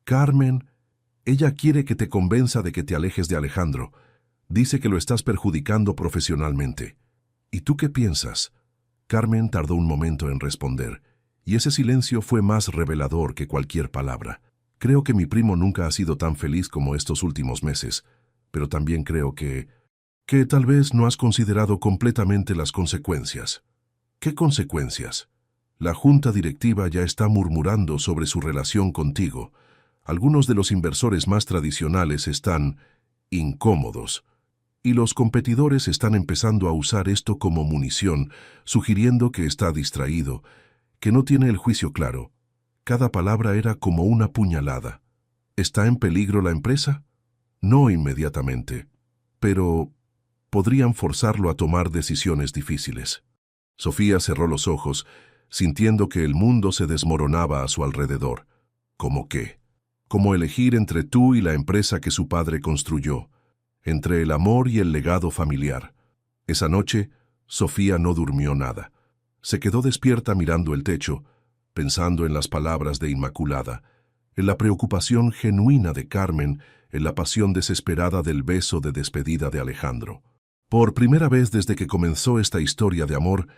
Carmen, ella quiere que te convenza de que te alejes de Alejandro. Dice que lo estás perjudicando profesionalmente. ¿Y tú qué piensas? Carmen tardó un momento en responder, y ese silencio fue más revelador que cualquier palabra. Creo que mi primo nunca ha sido tan feliz como estos últimos meses, pero también creo que tal vez no has considerado completamente las consecuencias. ¿Qué consecuencias? La junta directiva ya está murmurando sobre su relación contigo. Algunos de los inversores más tradicionales están incómodos, y los competidores están empezando a usar esto como munición, sugiriendo que está distraído, que no tiene el juicio claro. Cada palabra era como una puñalada. ¿Está en peligro la empresa? No inmediatamente, pero podrían forzarlo a tomar decisiones difíciles. Sofía cerró los ojos, sintiendo que el mundo se desmoronaba a su alrededor. ¿Cómo qué? como elegir entre tú y la empresa que su padre construyó, entre el amor y el legado familiar. Esa noche, Sofía no durmió nada. Se quedó despierta mirando el techo, pensando en las palabras de Inmaculada, en la preocupación genuina de Carmen, en la pasión desesperada del beso de despedida de Alejandro. Por primera vez desde que comenzó esta historia de amor,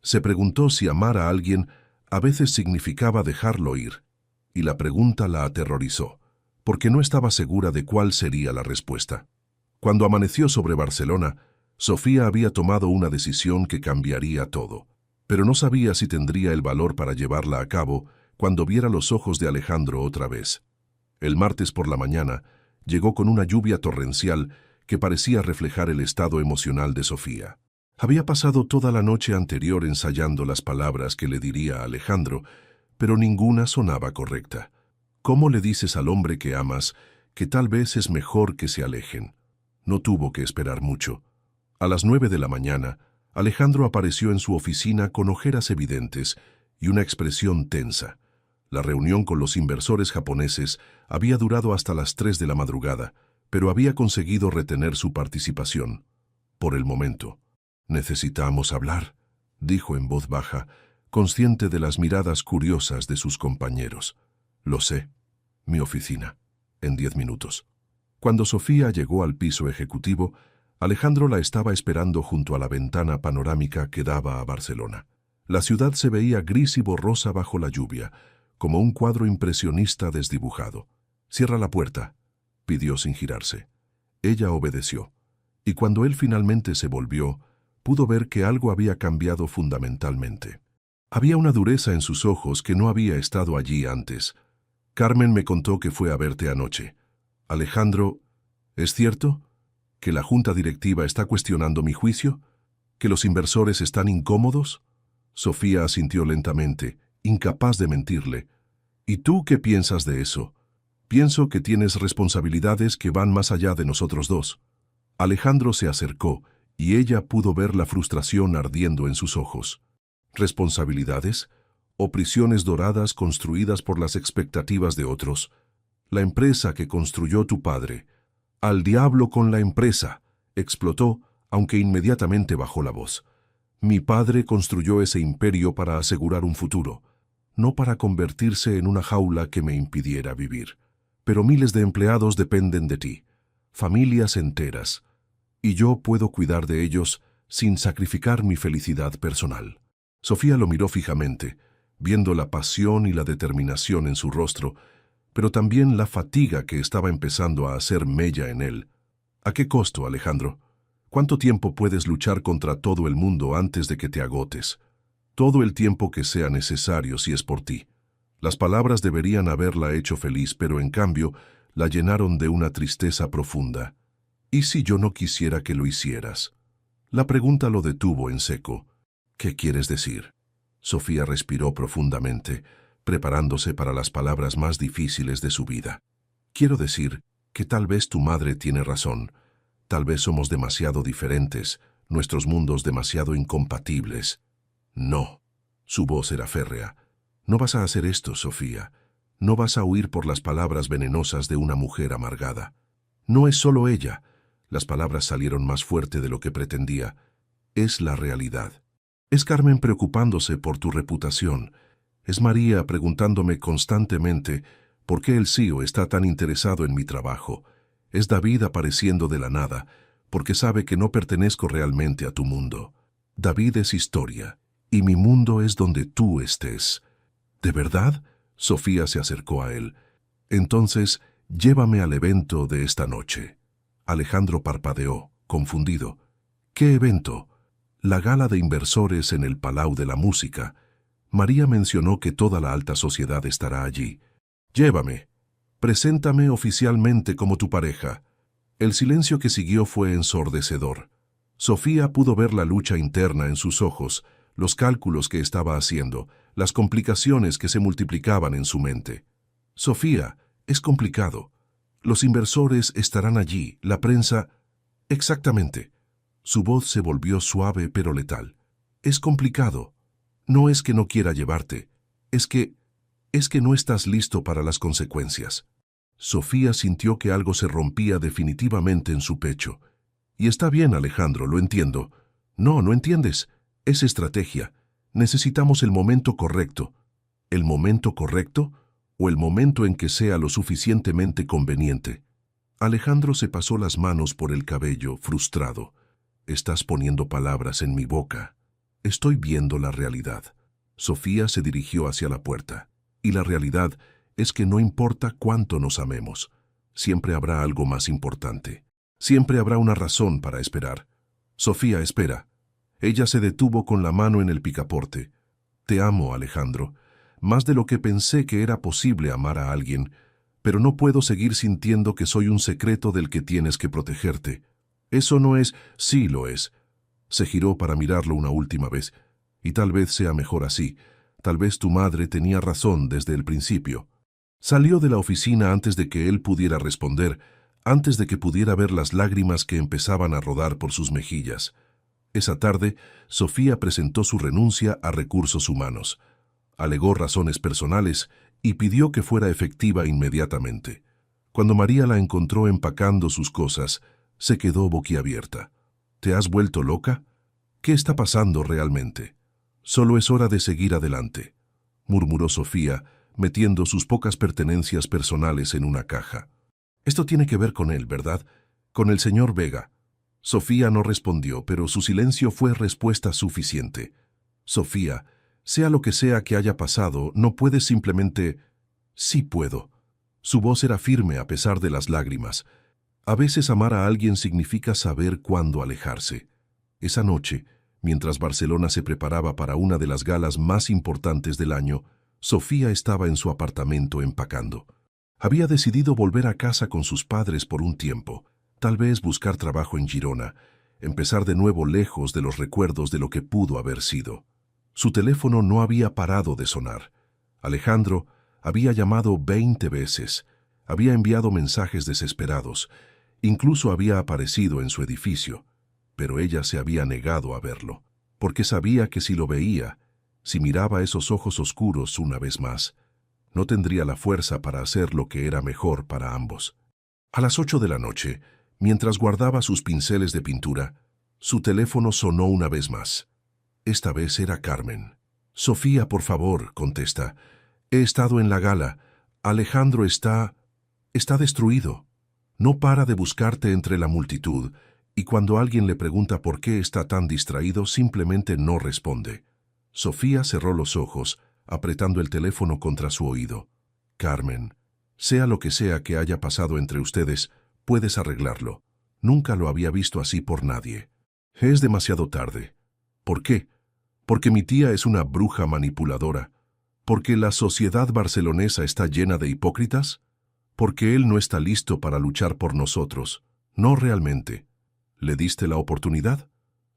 se preguntó si amar a alguien a veces significaba dejarlo ir, y la pregunta la aterrorizó, porque no estaba segura de cuál sería la respuesta. Cuando amaneció sobre Barcelona, Sofía había tomado una decisión que cambiaría todo, pero no sabía si tendría el valor para llevarla a cabo cuando viera los ojos de Alejandro otra vez. El martes por la mañana llegó con una lluvia torrencial que parecía reflejar el estado emocional de Sofía. Había pasado toda la noche anterior ensayando las palabras que le diría a Alejandro, pero ninguna sonaba correcta. ¿Cómo le dices al hombre que amas que tal vez es mejor que se alejen? No tuvo que esperar mucho. A las 9 de la mañana, Alejandro apareció en su oficina con ojeras evidentes y una expresión tensa. La reunión con los inversores japoneses había durado hasta las 3 de la madrugada, pero había conseguido retener su participación. Por el momento. «Necesitamos hablar», dijo en voz baja, consciente de las miradas curiosas de sus compañeros. «Lo sé. Mi oficina. En 10 minutos». Cuando Sofía llegó al piso ejecutivo, Alejandro la estaba esperando junto a la ventana panorámica que daba a Barcelona. La ciudad se veía gris y borrosa bajo la lluvia, como un cuadro impresionista desdibujado. «Cierra la puerta», pidió sin girarse. Ella obedeció, y cuando él finalmente se volvió, pudo ver que algo había cambiado fundamentalmente. Había una dureza en sus ojos que no había estado allí antes. «Carmen me contó que fue a verte anoche. Alejandro, ¿es cierto? ¿Que la junta directiva está cuestionando mi juicio? ¿Que los inversores están incómodos?» Sofía asintió lentamente, incapaz de mentirle. «¿Y tú qué piensas de eso?» «Pienso que tienes responsabilidades que van más allá de nosotros dos». Alejandro se acercó, y ella pudo ver la frustración ardiendo en sus ojos. ¿Responsabilidades? ¿O prisiones doradas construidas por las expectativas de otros? La empresa que construyó tu padre. «Al diablo con la empresa», explotó, aunque inmediatamente bajó la voz. «Mi padre construyó ese imperio para asegurar un futuro, no para convertirse en una jaula que me impidiera vivir. Pero miles de empleados dependen de ti, familias enteras, y yo puedo cuidar de ellos sin sacrificar mi felicidad personal». Sofía lo miró fijamente, viendo la pasión y la determinación en su rostro, pero también la fatiga que estaba empezando a hacer mella en él. «¿A qué costo, Alejandro? ¿Cuánto tiempo puedes luchar contra todo el mundo antes de que te agotes? Todo el tiempo que sea necesario si es por ti». Las palabras deberían haberla hecho feliz, pero en cambio la llenaron de una tristeza profunda. «¿Y si yo no quisiera que lo hicieras?» La pregunta lo detuvo en seco. «¿Qué quieres decir?» Sofía respiró profundamente, preparándose para las palabras más difíciles de su vida. «Quiero decir que tal vez tu madre tiene razón. Tal vez somos demasiado diferentes, nuestros mundos demasiado incompatibles». «No». Su voz era férrea. «No vas a hacer esto, Sofía. No vas a huir por las palabras venenosas de una mujer amargada. No es solo ella». Las palabras salieron más fuerte de lo que pretendía. «Es la realidad. Es Carmen preocupándose por tu reputación. Es María preguntándome constantemente por qué el CEO está tan interesado en mi trabajo. Es David apareciendo de la nada, porque sabe que no pertenezco realmente a tu mundo. David es historia, y mi mundo es donde tú estés». «¿De verdad?» Sofía se acercó a él. «Entonces, llévame al evento de esta noche». Alejandro parpadeó, confundido. «¿Qué evento?» «La gala de inversores en el Palau de la Música. María mencionó que toda la alta sociedad estará allí. Llévame. Preséntame oficialmente como tu pareja». El silencio que siguió fue ensordecedor. Sofía pudo ver la lucha interna en sus ojos, los cálculos que estaba haciendo, las complicaciones que se multiplicaban en su mente. «Sofía, es complicado. Los inversores estarán allí, la prensa...» «Exactamente». Su voz se volvió suave pero letal. «Es complicado. No es que no quiera llevarte. Es que no estás listo para las consecuencias». Sofía sintió que algo se rompía definitivamente en su pecho. Y está bien, Alejandro, lo entiendo. No, no entiendes. Es estrategia. Necesitamos el momento correcto. ¿El momento correcto? ¿O el momento en que sea lo suficientemente conveniente? Alejandro se pasó las manos por el cabello, frustrado. Estás poniendo palabras en mi boca. Estoy viendo la realidad. Sofía se dirigió hacia la puerta. Y la realidad es que no importa cuánto nos amemos, siempre habrá algo más importante. Siempre habrá una razón para esperar. Sofía, espera. Ella se detuvo con la mano en el picaporte. Te amo, Alejandro, más de lo que pensé que era posible amar a alguien, pero no puedo seguir sintiendo que soy un secreto del que tienes que protegerte. Eso no es... Sí lo es. Se giró para mirarlo una última vez, y tal vez sea mejor así. Tal vez tu madre tenía razón desde el principio. Salió de la oficina antes de que él pudiera responder, antes de que pudiera ver las lágrimas que empezaban a rodar por sus mejillas. Esa tarde, Sofía presentó su renuncia a Recursos Humanos. Alegó razones personales y pidió que fuera efectiva inmediatamente. Cuando María la encontró empacando sus cosas, se quedó boquiabierta. ¿Te has vuelto loca? ¿Qué está pasando realmente? Solo es hora de seguir adelante, murmuró Sofía, metiendo sus pocas pertenencias personales en una caja. Esto tiene que ver con él, ¿verdad? Con el señor Vega. Sofía no respondió, pero su silencio fue respuesta suficiente. Sofía, sea lo que sea que haya pasado, no puedes simplemente... Sí puedo. Su voz era firme a pesar de las lágrimas. A veces amar a alguien significa saber cuándo alejarse. Esa noche, mientras Barcelona se preparaba para una de las galas más importantes del año, Sofía estaba en su apartamento empacando. Había decidido volver a casa con sus padres por un tiempo, tal vez buscar trabajo en Girona, empezar de nuevo lejos de los recuerdos de lo que pudo haber sido. Su teléfono no había parado de sonar. Alejandro había llamado 20 veces, había enviado mensajes desesperados, incluso había aparecido en su edificio, pero ella se había negado a verlo, porque sabía que si lo veía, si miraba esos ojos oscuros una vez más, no tendría la fuerza para hacer lo que era mejor para ambos. A las 8 de la noche, mientras guardaba sus pinceles de pintura, su teléfono sonó una vez más. Esta vez era Carmen. Sofía, por favor, contesta. He estado en la gala. Alejandro está destruido. No para de buscarte entre la multitud, y cuando alguien le pregunta por qué está tan distraído, simplemente no responde. Sofía cerró los ojos, apretando el teléfono contra su oído. Carmen, sea lo que sea que haya pasado entre ustedes, puedes arreglarlo. Nunca lo había visto así por nadie. Es demasiado tarde. ¿Por qué? Porque mi tía es una bruja manipuladora. ¿Porque la sociedad barcelonesa está llena de hipócritas? Porque él no está listo para luchar por nosotros. No realmente. ¿Le diste la oportunidad?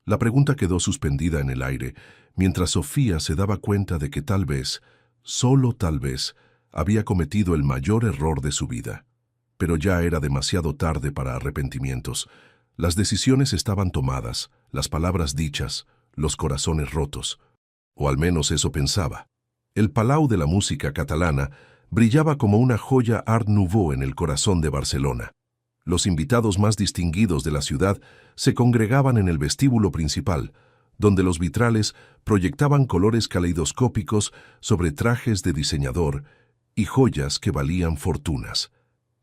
La pregunta quedó suspendida en el aire, mientras Sofía se daba cuenta de que tal vez, solo tal vez, había cometido el mayor error de su vida. Pero ya era demasiado tarde para arrepentimientos. Las decisiones estaban tomadas, las palabras dichas, los corazones rotos. O al menos eso pensaba. El Palau de la música catalana brillaba como una joya Art Nouveau en el corazón de Barcelona. Los invitados más distinguidos de la ciudad se congregaban en el vestíbulo principal, donde los vitrales proyectaban colores caleidoscópicos sobre trajes de diseñador y joyas que valían fortunas.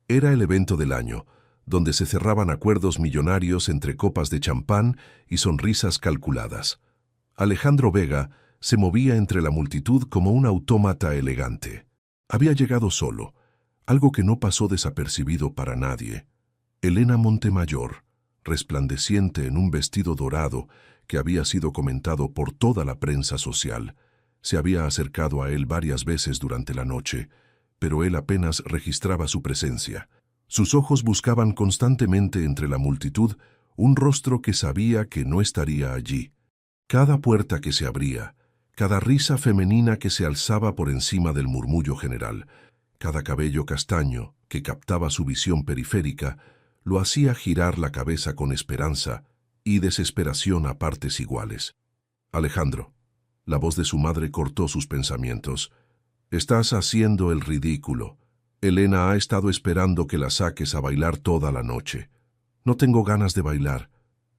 Era el evento del año, donde se cerraban acuerdos millonarios entre copas de champán y sonrisas calculadas. Alejandro Vega se movía entre la multitud como un autómata elegante. Había llegado solo, algo que no pasó desapercibido para nadie. Elena Montemayor, resplandeciente en un vestido dorado que había sido comentado por toda la prensa social, se había acercado a él varias veces durante la noche, pero él apenas registraba su presencia. Sus ojos buscaban constantemente entre la multitud un rostro que sabía que no estaría allí. Cada puerta que se abría, cada risa femenina que se alzaba por encima del murmullo general, cada cabello castaño que captaba su visión periférica, lo hacía girar la cabeza con esperanza y desesperación a partes iguales. Alejandro, la voz de su madre cortó sus pensamientos. Estás haciendo el ridículo. Elena ha estado esperando que la saques a bailar toda la noche. No tengo ganas de bailar.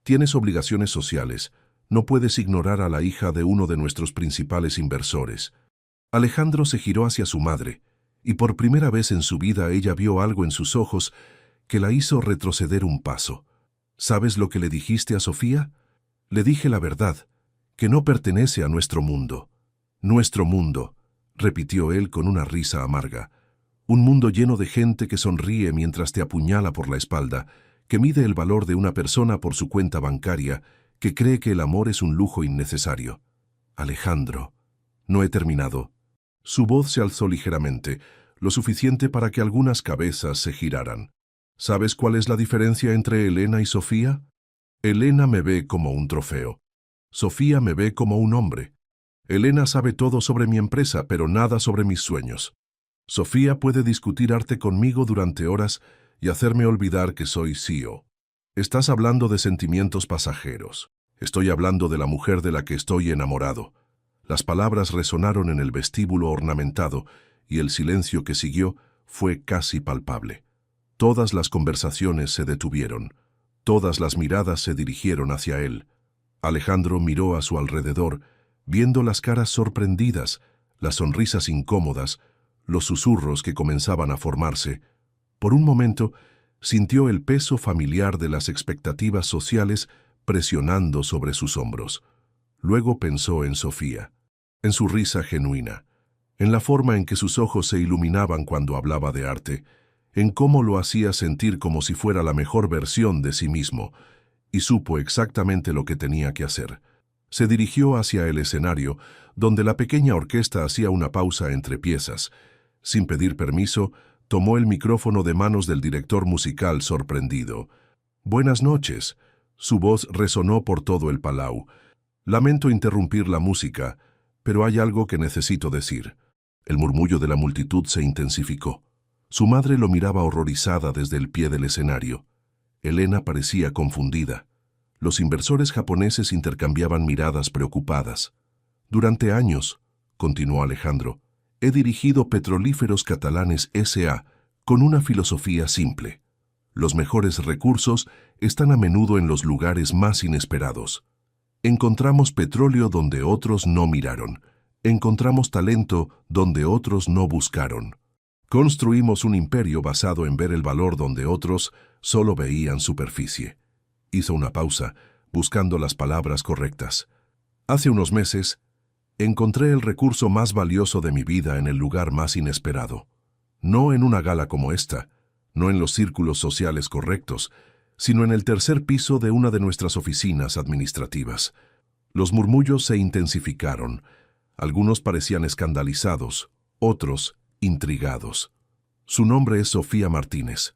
Tienes obligaciones sociales. No puedes ignorar a la hija de uno de nuestros principales inversores. Alejandro se giró hacia su madre, y por primera vez en su vida ella vio algo en sus ojos que la hizo retroceder un paso. ¿Sabes lo que le dijiste a Sofía? Le dije la verdad, que no pertenece a nuestro mundo. Nuestro mundo, repitió él con una risa amarga. Un mundo lleno de gente que sonríe mientras te apuñala por la espalda, que mide el valor de una persona por su cuenta bancaria, que cree que el amor es un lujo innecesario. Alejandro, no he terminado. Su voz se alzó ligeramente, lo suficiente para que algunas cabezas se giraran. ¿Sabes cuál es la diferencia entre Elena y Sofía? Elena me ve como un trofeo. Sofía me ve como un hombre. Elena sabe todo sobre mi empresa, pero nada sobre mis sueños. Sofía puede discutir arte conmigo durante horas y hacerme olvidar que soy CEO. Estás hablando de sentimientos pasajeros. Estoy hablando de la mujer de la que estoy enamorado. Las palabras resonaron en el vestíbulo ornamentado y el silencio que siguió fue casi palpable. Todas las conversaciones se detuvieron. Todas las miradas se dirigieron hacia él. Alejandro miró a su alrededor, viendo las caras sorprendidas, las sonrisas incómodas, los susurros que comenzaban a formarse. Por un momento, sintió el peso familiar de las expectativas sociales presionando sobre sus hombros. Luego pensó en Sofía, en su risa genuina, en la forma en que sus ojos se iluminaban cuando hablaba de arte, en cómo lo hacía sentir como si fuera la mejor versión de sí mismo, y supo exactamente lo que tenía que hacer. Se dirigió hacia el escenario, donde la pequeña orquesta hacía una pausa entre piezas. Sin pedir permiso, tomó el micrófono de manos del director musical sorprendido. «Buenas noches». Su voz resonó por todo el palau. «Lamento interrumpir la música, pero hay algo que necesito decir». El murmullo de la multitud se intensificó. Su madre lo miraba horrorizada desde el pie del escenario. Elena parecía confundida. Los inversores japoneses intercambiaban miradas preocupadas. «Durante años», continuó Alejandro, «he dirigido Petrolíferos Catalanes S.A. con una filosofía simple. Los mejores recursos están a menudo en los lugares más inesperados. Encontramos petróleo donde otros no miraron. Encontramos talento donde otros no buscaron. Construimos un imperio basado en ver el valor donde otros solo veían superficie». Hizo una pausa, buscando las palabras correctas. «Hace unos meses, encontré el recurso más valioso de mi vida en el lugar más inesperado. No en una gala como esta, no en los círculos sociales correctos, sino en el tercer piso de una de nuestras oficinas administrativas». Los murmullos se intensificaron. Algunos parecían escandalizados, otros intrigados. Su nombre es Sofía Martínez.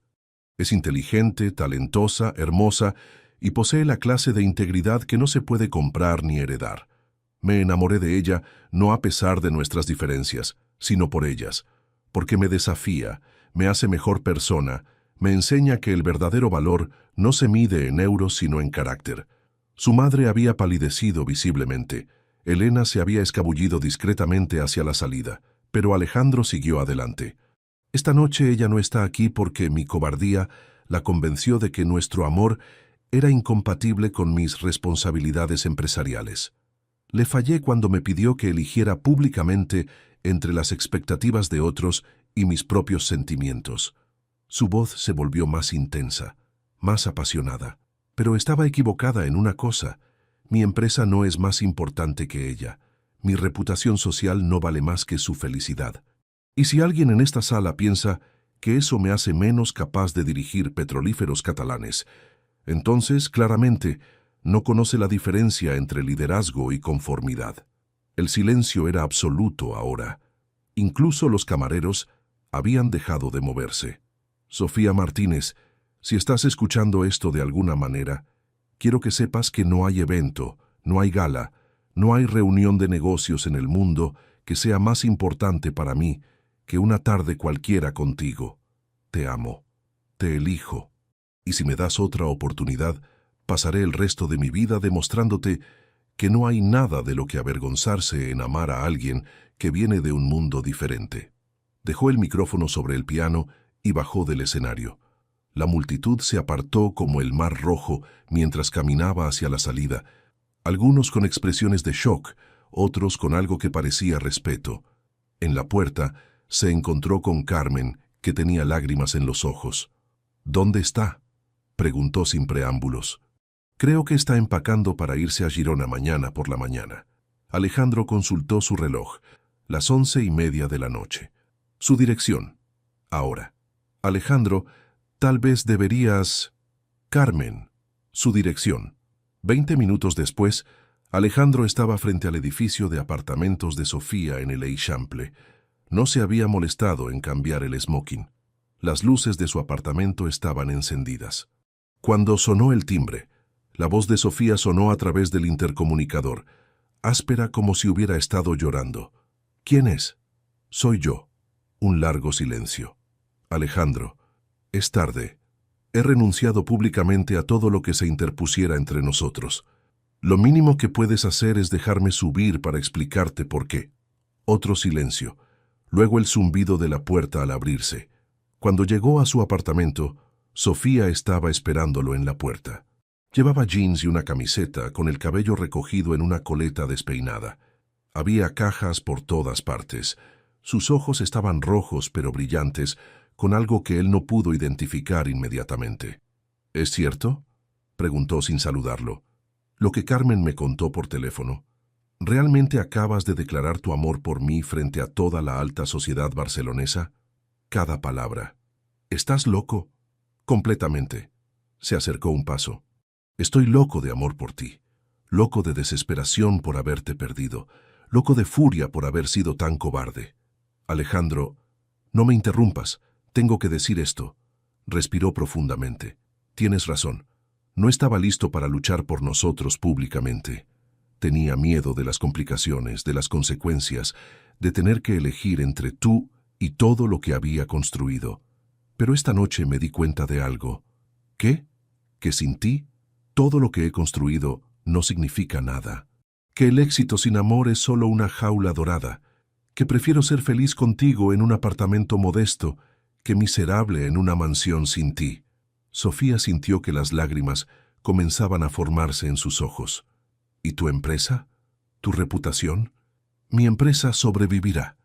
Es inteligente, talentosa, hermosa y posee la clase de integridad que no se puede comprar ni heredar. Me enamoré de ella no a pesar de nuestras diferencias, sino por ellas, porque me desafía, me hace mejor persona, me enseña que el verdadero valor no se mide en euros sino en carácter. Su madre había palidecido visiblemente. Elena se había escabullido discretamente hacia la salida, pero Alejandro siguió adelante. «Esta noche ella no está aquí porque mi cobardía la convenció de que nuestro amor era incompatible con mis responsabilidades empresariales. Le fallé cuando me pidió que eligiera públicamente entre las expectativas de otros y mis propios sentimientos». Su voz se volvió más intensa, más apasionada. «Pero estaba equivocada en una cosa. Mi empresa no es más importante que ella. Mi reputación social no vale más que su felicidad. Y si alguien en esta sala piensa que eso me hace menos capaz de dirigir Petrolíferos Catalanes, entonces, claramente, no conoce la diferencia entre liderazgo y conformidad». El silencio era absoluto ahora. Incluso los camareros habían dejado de moverse. «Sofía Martínez, si estás escuchando esto de alguna manera, quiero que sepas que no hay evento, no hay gala, no hay reunión de negocios en el mundo que sea más importante para mí que una tarde cualquiera contigo. Te amo, te elijo, y si me das otra oportunidad, pasaré el resto de mi vida demostrándote que no hay nada de lo que avergonzarse en amar a alguien que viene de un mundo diferente». Dejó el micrófono sobre el piano y bajó del escenario. La multitud se apartó como el mar rojo mientras caminaba hacia la salida, algunos con expresiones de shock, otros con algo que parecía respeto. En la puerta se encontró con Carmen, que tenía lágrimas en los ojos. «¿Dónde está?», preguntó sin preámbulos. «Creo que está empacando para irse a Girona mañana por la mañana». Alejandro consultó su reloj, las 11:30 de la noche. Su dirección. Ahora. «Alejandro, tal vez deberías...». «Carmen». Su dirección. 20 minutos después, Alejandro estaba frente al edificio de apartamentos de Sofía en el Eixample. No se había molestado en cambiar el smoking. Las luces de su apartamento estaban encendidas. Cuando sonó el timbre, la voz de Sofía sonó a través del intercomunicador, áspera como si hubiera estado llorando. «¿Quién es?». «Soy yo». Un largo silencio. «Alejandro, es tarde. He renunciado públicamente a todo lo que se interpusiera entre nosotros. Lo mínimo que puedes hacer es dejarme subir para explicarte por qué». Otro silencio. Luego el zumbido de la puerta al abrirse. Cuando llegó a su apartamento, Sofía estaba esperándolo en la puerta. Llevaba jeans y una camiseta, con el cabello recogido en una coleta despeinada. Había cajas por todas partes. Sus ojos estaban rojos pero brillantes, con algo que él no pudo identificar inmediatamente. «¿Es cierto?», preguntó sin saludarlo. «Lo que Carmen me contó por teléfono. ¿Realmente acabas de declarar tu amor por mí frente a toda la alta sociedad barcelonesa?». «Cada palabra». «¿Estás loco?». «Completamente». Se acercó un paso. «Estoy loco de amor por ti. Loco de desesperación por haberte perdido. Loco de furia por haber sido tan cobarde». «Alejandro, no me interrumpas. Tengo que decir esto». Respiró profundamente. «Tienes razón. No estaba listo para luchar por nosotros públicamente. Tenía miedo de las complicaciones, de las consecuencias, de tener que elegir entre tú y todo lo que había construido. Pero esta noche me di cuenta de algo». «¿Qué?». «Que sin ti, todo lo que he construido no significa nada. Que el éxito sin amor es solo una jaula dorada. Que prefiero ser feliz contigo en un apartamento modesto que miserable en una mansión sin ti». Sofía sintió que las lágrimas comenzaban a formarse en sus ojos. «¿Y tu empresa? ¿Tu reputación?». «Mi empresa sobrevivirá.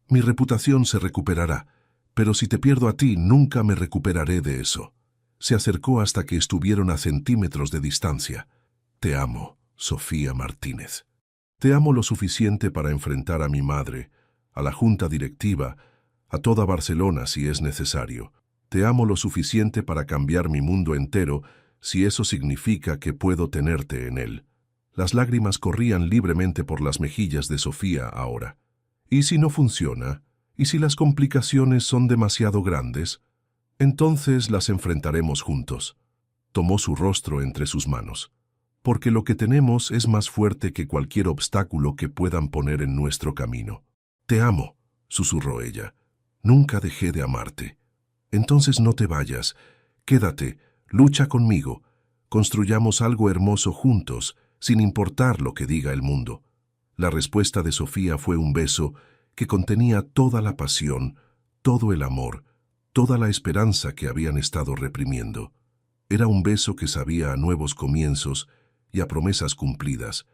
Mi reputación se recuperará. Pero si te pierdo a ti, nunca me recuperaré de eso». Se acercó hasta que estuvieron a centímetros de distancia. «Te amo, Sofía Martínez. Te amo lo suficiente para enfrentar a mi madre, a la junta directiva, a toda Barcelona si es necesario. Te amo lo suficiente para cambiar mi mundo entero si eso significa que puedo tenerte en él». Las lágrimas corrían libremente por las mejillas de Sofía ahora. «¿Y si no funciona? ¿Y si las complicaciones son demasiado grandes? Entonces las enfrentaremos juntos». Tomó su rostro entre sus manos. «Porque lo que tenemos es más fuerte que cualquier obstáculo que puedan poner en nuestro camino». «Te amo», susurró ella. «Nunca dejé de amarte. Entonces no te vayas. Quédate, lucha conmigo. Construyamos algo hermoso juntos, sin importar lo que diga el mundo». La respuesta de Sofía fue un beso que contenía toda la pasión, todo el amor, toda la esperanza que habían estado reprimiendo. Era un beso que sabía a nuevos comienzos y a promesas cumplidas.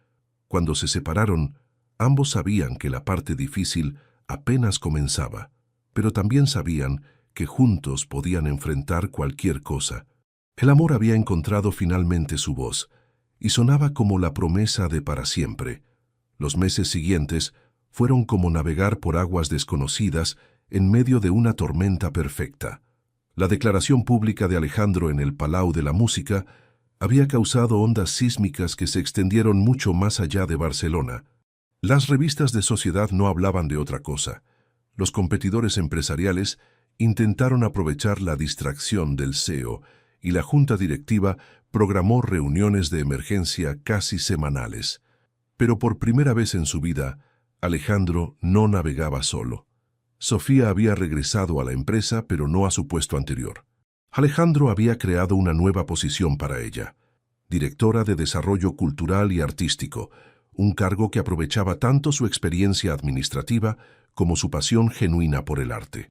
Cuando se separaron, ambos sabían que la parte difícil apenas comenzaba, pero también sabían que juntos podían enfrentar cualquier cosa. El amor había encontrado finalmente su voz, y sonaba como la promesa de para siempre. Los meses siguientes fueron como navegar por aguas desconocidas en medio de una tormenta perfecta. La declaración pública de Alejandro en el Palau de la Música había causado ondas sísmicas que se extendieron mucho más allá de Barcelona. Las revistas de sociedad no hablaban de otra cosa. Los competidores empresariales intentaron aprovechar la distracción del CEO y la junta directiva programó reuniones de emergencia casi semanales. Pero por primera vez en su vida, Alejandro no navegaba solo. Sofía había regresado a la empresa, pero no a su puesto anterior. Alejandro había creado una nueva posición para ella, directora de Desarrollo Cultural y Artístico, un cargo que aprovechaba tanto su experiencia administrativa como su pasión genuina por el arte.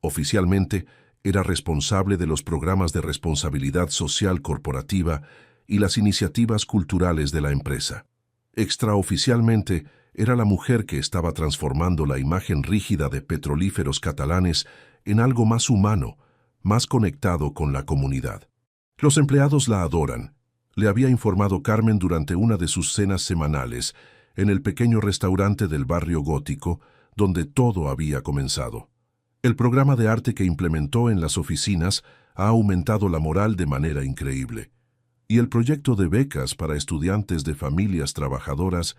Oficialmente, era responsable de los programas de responsabilidad social corporativa y las iniciativas culturales de la empresa. Extraoficialmente, era la mujer que estaba transformando la imagen rígida de petrolíferos catalanes en algo más humano, más conectado con la comunidad. Los empleados la adoran, le había informado Carmen durante una de sus cenas semanales en el pequeño restaurante del barrio gótico, donde todo había comenzado. El programa de arte que implementó en las oficinas ha aumentado la moral de manera increíble. Y el proyecto de becas para estudiantes de familias trabajadoras,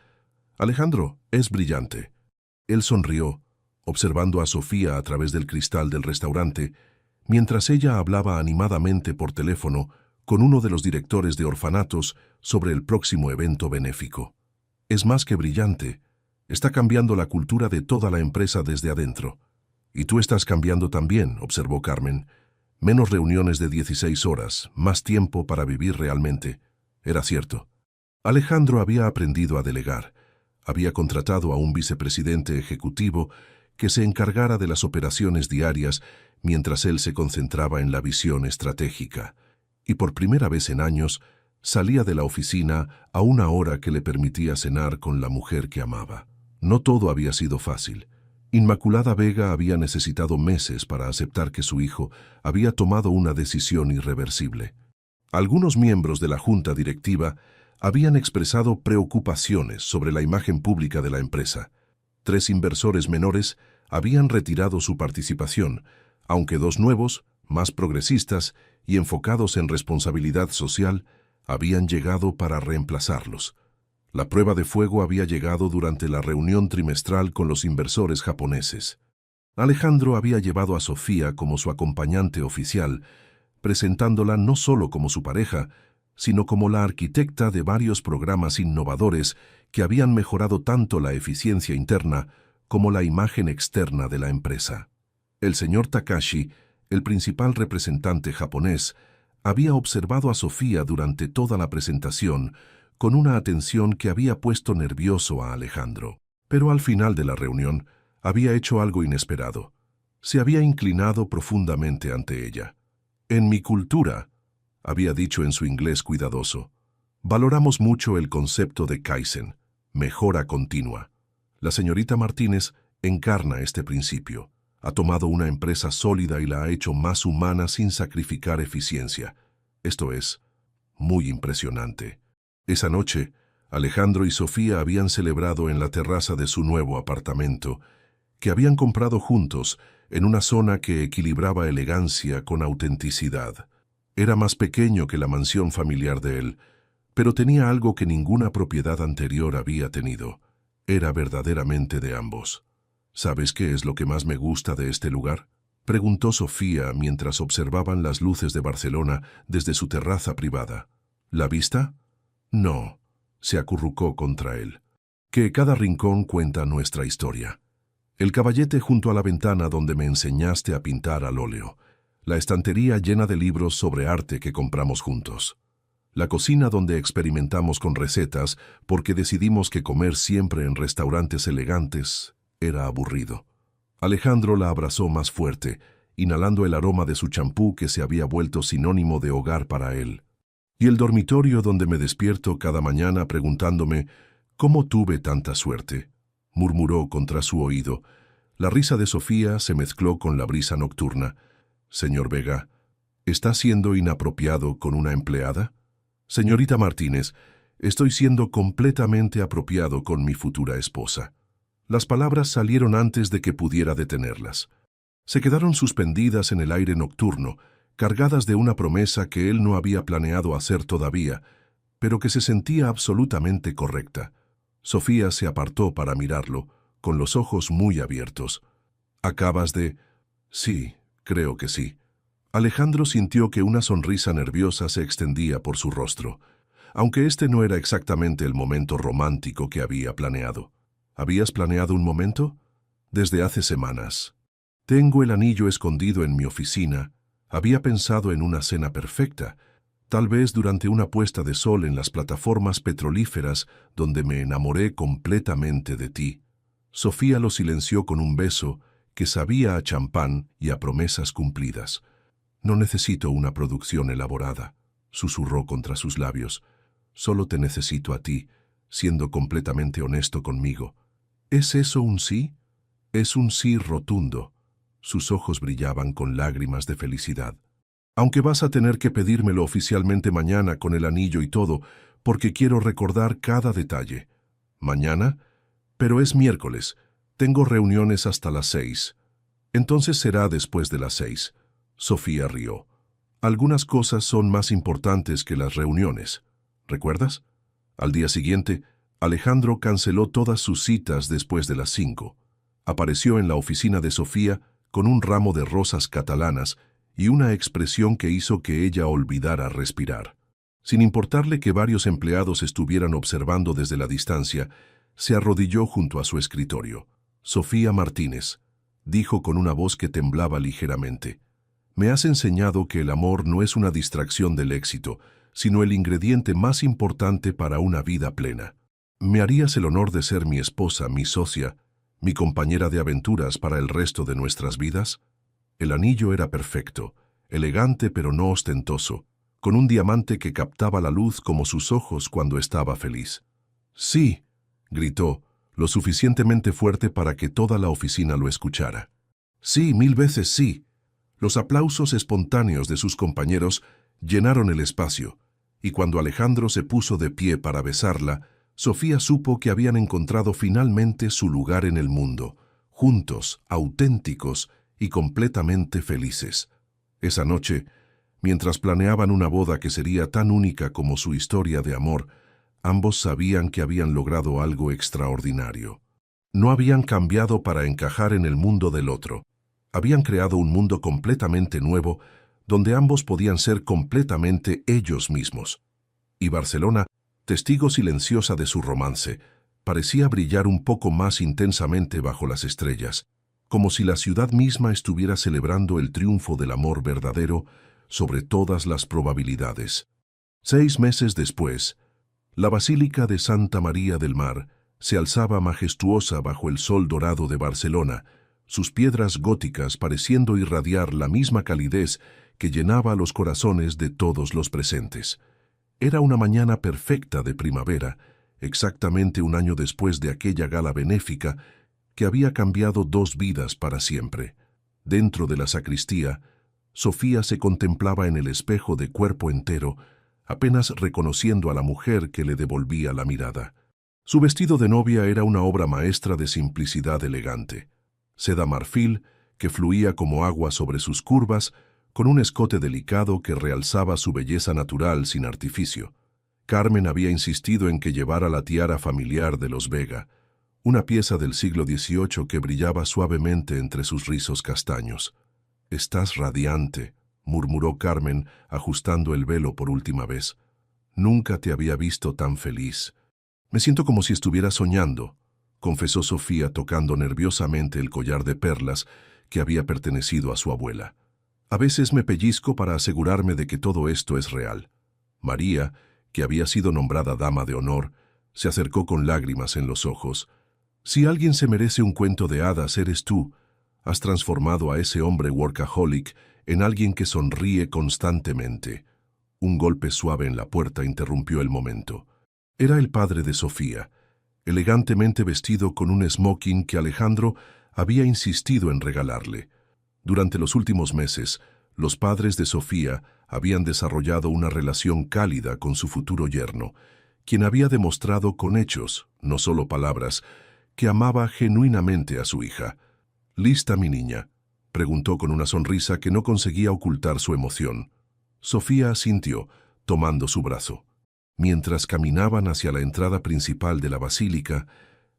Alejandro, es brillante. Él sonrió, observando a Sofía a través del cristal del restaurante, mientras ella hablaba animadamente por teléfono con uno de los directores de orfanatos sobre el próximo evento benéfico. Es más que brillante, está cambiando la cultura de toda la empresa desde adentro. Y tú estás cambiando también, observó Carmen. Menos reuniones de 16 horas, más tiempo para vivir realmente. Era cierto. Alejandro había aprendido a delegar. Había contratado a un vicepresidente ejecutivo que se encargara de las operaciones diarias mientras él se concentraba en la visión estratégica. Y por primera vez en años, salía de la oficina a una hora que le permitía cenar con la mujer que amaba. No todo había sido fácil. Inmaculada Vega había necesitado meses para aceptar que su hijo había tomado una decisión irreversible. Algunos miembros de la junta directiva habían expresado preocupaciones sobre la imagen pública de la empresa. 3 inversores menores habían retirado su participación, aunque 2 nuevos, más progresistas y enfocados en responsabilidad social, habían llegado para reemplazarlos. La prueba de fuego había llegado durante la reunión trimestral con los inversores japoneses. Alejandro había llevado a Sofía como su acompañante oficial, presentándola no solo como su pareja, sino como la arquitecta de varios programas innovadores que habían mejorado tanto la eficiencia interna como la imagen externa de la empresa. El señor Takashi, el principal representante japonés, había observado a Sofía durante toda la presentación con una atención que había puesto nervioso a Alejandro. Pero al final de la reunión había hecho algo inesperado. Se había inclinado profundamente ante ella. En mi cultura, había dicho en su inglés cuidadoso, valoramos mucho el concepto de Kaizen, mejora continua. La señorita Martínez encarna este principio. Ha tomado una empresa sólida y la ha hecho más humana sin sacrificar eficiencia. Esto es muy impresionante. Esa noche, Alejandro y Sofía habían celebrado en la terraza de su nuevo apartamento, que habían comprado juntos en una zona que equilibraba elegancia con autenticidad. Era más pequeño que la mansión familiar de él, pero tenía algo que ninguna propiedad anterior había tenido. Era verdaderamente de ambos. ¿Sabes qué es lo que más me gusta de este lugar?, preguntó Sofía mientras observaban las luces de Barcelona desde su terraza privada. ¿La vista? No, se acurrucó contra él. Que cada rincón cuenta nuestra historia. El caballete junto a la ventana donde me enseñaste a pintar al óleo. La estantería llena de libros sobre arte que compramos juntos. La cocina donde experimentamos con recetas porque decidimos que comer siempre en restaurantes elegantes era aburrido. Alejandro la abrazó más fuerte, inhalando el aroma de su champú que se había vuelto sinónimo de hogar para él. Y el dormitorio donde me despierto cada mañana preguntándome ¿cómo tuve tanta suerte?, murmuró contra su oído. La risa de Sofía se mezcló con la brisa nocturna. Señor Vega, ¿está siendo inapropiado con una empleada? Señorita Martínez, estoy siendo completamente apropiado con mi futura esposa. Las palabras salieron antes de que pudiera detenerlas. Se quedaron suspendidas en el aire nocturno, cargadas de una promesa que él no había planeado hacer todavía, pero que se sentía absolutamente correcta. Sofía se apartó para mirarlo, con los ojos muy abiertos. ¿Acabas de...? Sí, creo que sí. Alejandro sintió que una sonrisa nerviosa se extendía por su rostro, aunque este no era exactamente el momento romántico que había planeado. ¿Habías planeado un momento? Desde hace semanas. Tengo el anillo escondido en mi oficina. Había pensado en una cena perfecta, tal vez durante una puesta de sol en las plataformas petrolíferas donde me enamoré completamente de ti. Sofía lo silenció con un beso que sabía a champán y a promesas cumplidas. «No necesito una producción elaborada», susurró contra sus labios. «Solo te necesito a ti, siendo completamente honesto conmigo». «¿Es eso un sí?» «Es un sí rotundo». Sus ojos brillaban con lágrimas de felicidad. «Aunque vas a tener que pedírmelo oficialmente mañana con el anillo y todo, porque quiero recordar cada detalle». «¿Mañana?» «Pero es miércoles. Tengo reuniones hasta las 6. Entonces será después de las 6. Sofía rió. «Algunas cosas son más importantes que las reuniones. ¿Recuerdas?» Al día siguiente, Alejandro canceló todas sus citas después de las 5. Apareció en la oficina de Sofía con un ramo de rosas catalanas y una expresión que hizo que ella olvidara respirar. Sin importarle que varios empleados estuvieran observando desde la distancia, se arrodilló junto a su escritorio. «Sofía Martínez», dijo con una voz que temblaba ligeramente, «me has enseñado que el amor no es una distracción del éxito, sino el ingrediente más importante para una vida plena. ¿Me harías el honor de ser mi esposa, mi socia, mi compañera de aventuras para el resto de nuestras vidas?» El anillo era perfecto, elegante pero no ostentoso, con un diamante que captaba la luz como sus ojos cuando estaba feliz. «Sí», gritó, lo suficientemente fuerte para que toda la oficina lo escuchara. «Sí, 1000 veces sí». Los aplausos espontáneos de sus compañeros llenaron el espacio, y cuando Alejandro se puso de pie para besarla, Sofía supo que habían encontrado finalmente su lugar en el mundo, juntos, auténticos y completamente felices. Esa noche, mientras planeaban una boda que sería tan única como su historia de amor, ambos sabían que habían logrado algo extraordinario. No habían cambiado para encajar en el mundo del otro. Habían creado un mundo completamente nuevo, donde ambos podían ser completamente ellos mismos. Y Barcelona, testigo silenciosa de su romance, parecía brillar un poco más intensamente bajo las estrellas, como si la ciudad misma estuviera celebrando el triunfo del amor verdadero sobre todas las probabilidades. 6 meses después, la Basílica de Santa María del Mar se alzaba majestuosa bajo el sol dorado de Barcelona, sus piedras góticas pareciendo irradiar la misma calidez que llenaba los corazones de todos los presentes. Era una mañana perfecta de primavera, exactamente un año después de aquella gala benéfica que había cambiado 2 vidas para siempre. Dentro de la sacristía, Sofía se contemplaba en el espejo de cuerpo entero, apenas reconociendo a la mujer que le devolvía la mirada. Su vestido de novia era una obra maestra de simplicidad elegante. Seda marfil, que fluía como agua sobre sus curvas, con un escote delicado que realzaba su belleza natural sin artificio. Carmen había insistido en que llevara la tiara familiar de los Vega, una pieza del siglo XVIII que brillaba suavemente entre sus rizos castaños. «Estás radiante», murmuró Carmen, ajustando el velo por última vez. «Nunca te había visto tan feliz». «Me siento como si estuviera soñando», confesó Sofía tocando nerviosamente el collar de perlas que había pertenecido a su abuela. «A veces me pellizco para asegurarme de que todo esto es real». María, que había sido nombrada dama de honor, se acercó con lágrimas en los ojos. «Si alguien se merece un cuento de hadas, eres tú. Has transformado a ese hombre workaholic en alguien que sonríe constantemente». Un golpe suave en la puerta interrumpió el momento. Era el padre de Sofía, elegantemente vestido con un smoking que Alejandro había insistido en regalarle. Durante los últimos meses, los padres de Sofía habían desarrollado una relación cálida con su futuro yerno, quien había demostrado con hechos, no solo palabras, que amaba genuinamente a su hija. «¿Lista, mi niña?», preguntó con una sonrisa que no conseguía ocultar su emoción. Sofía asintió, tomando su brazo. Mientras caminaban hacia la entrada principal de la basílica,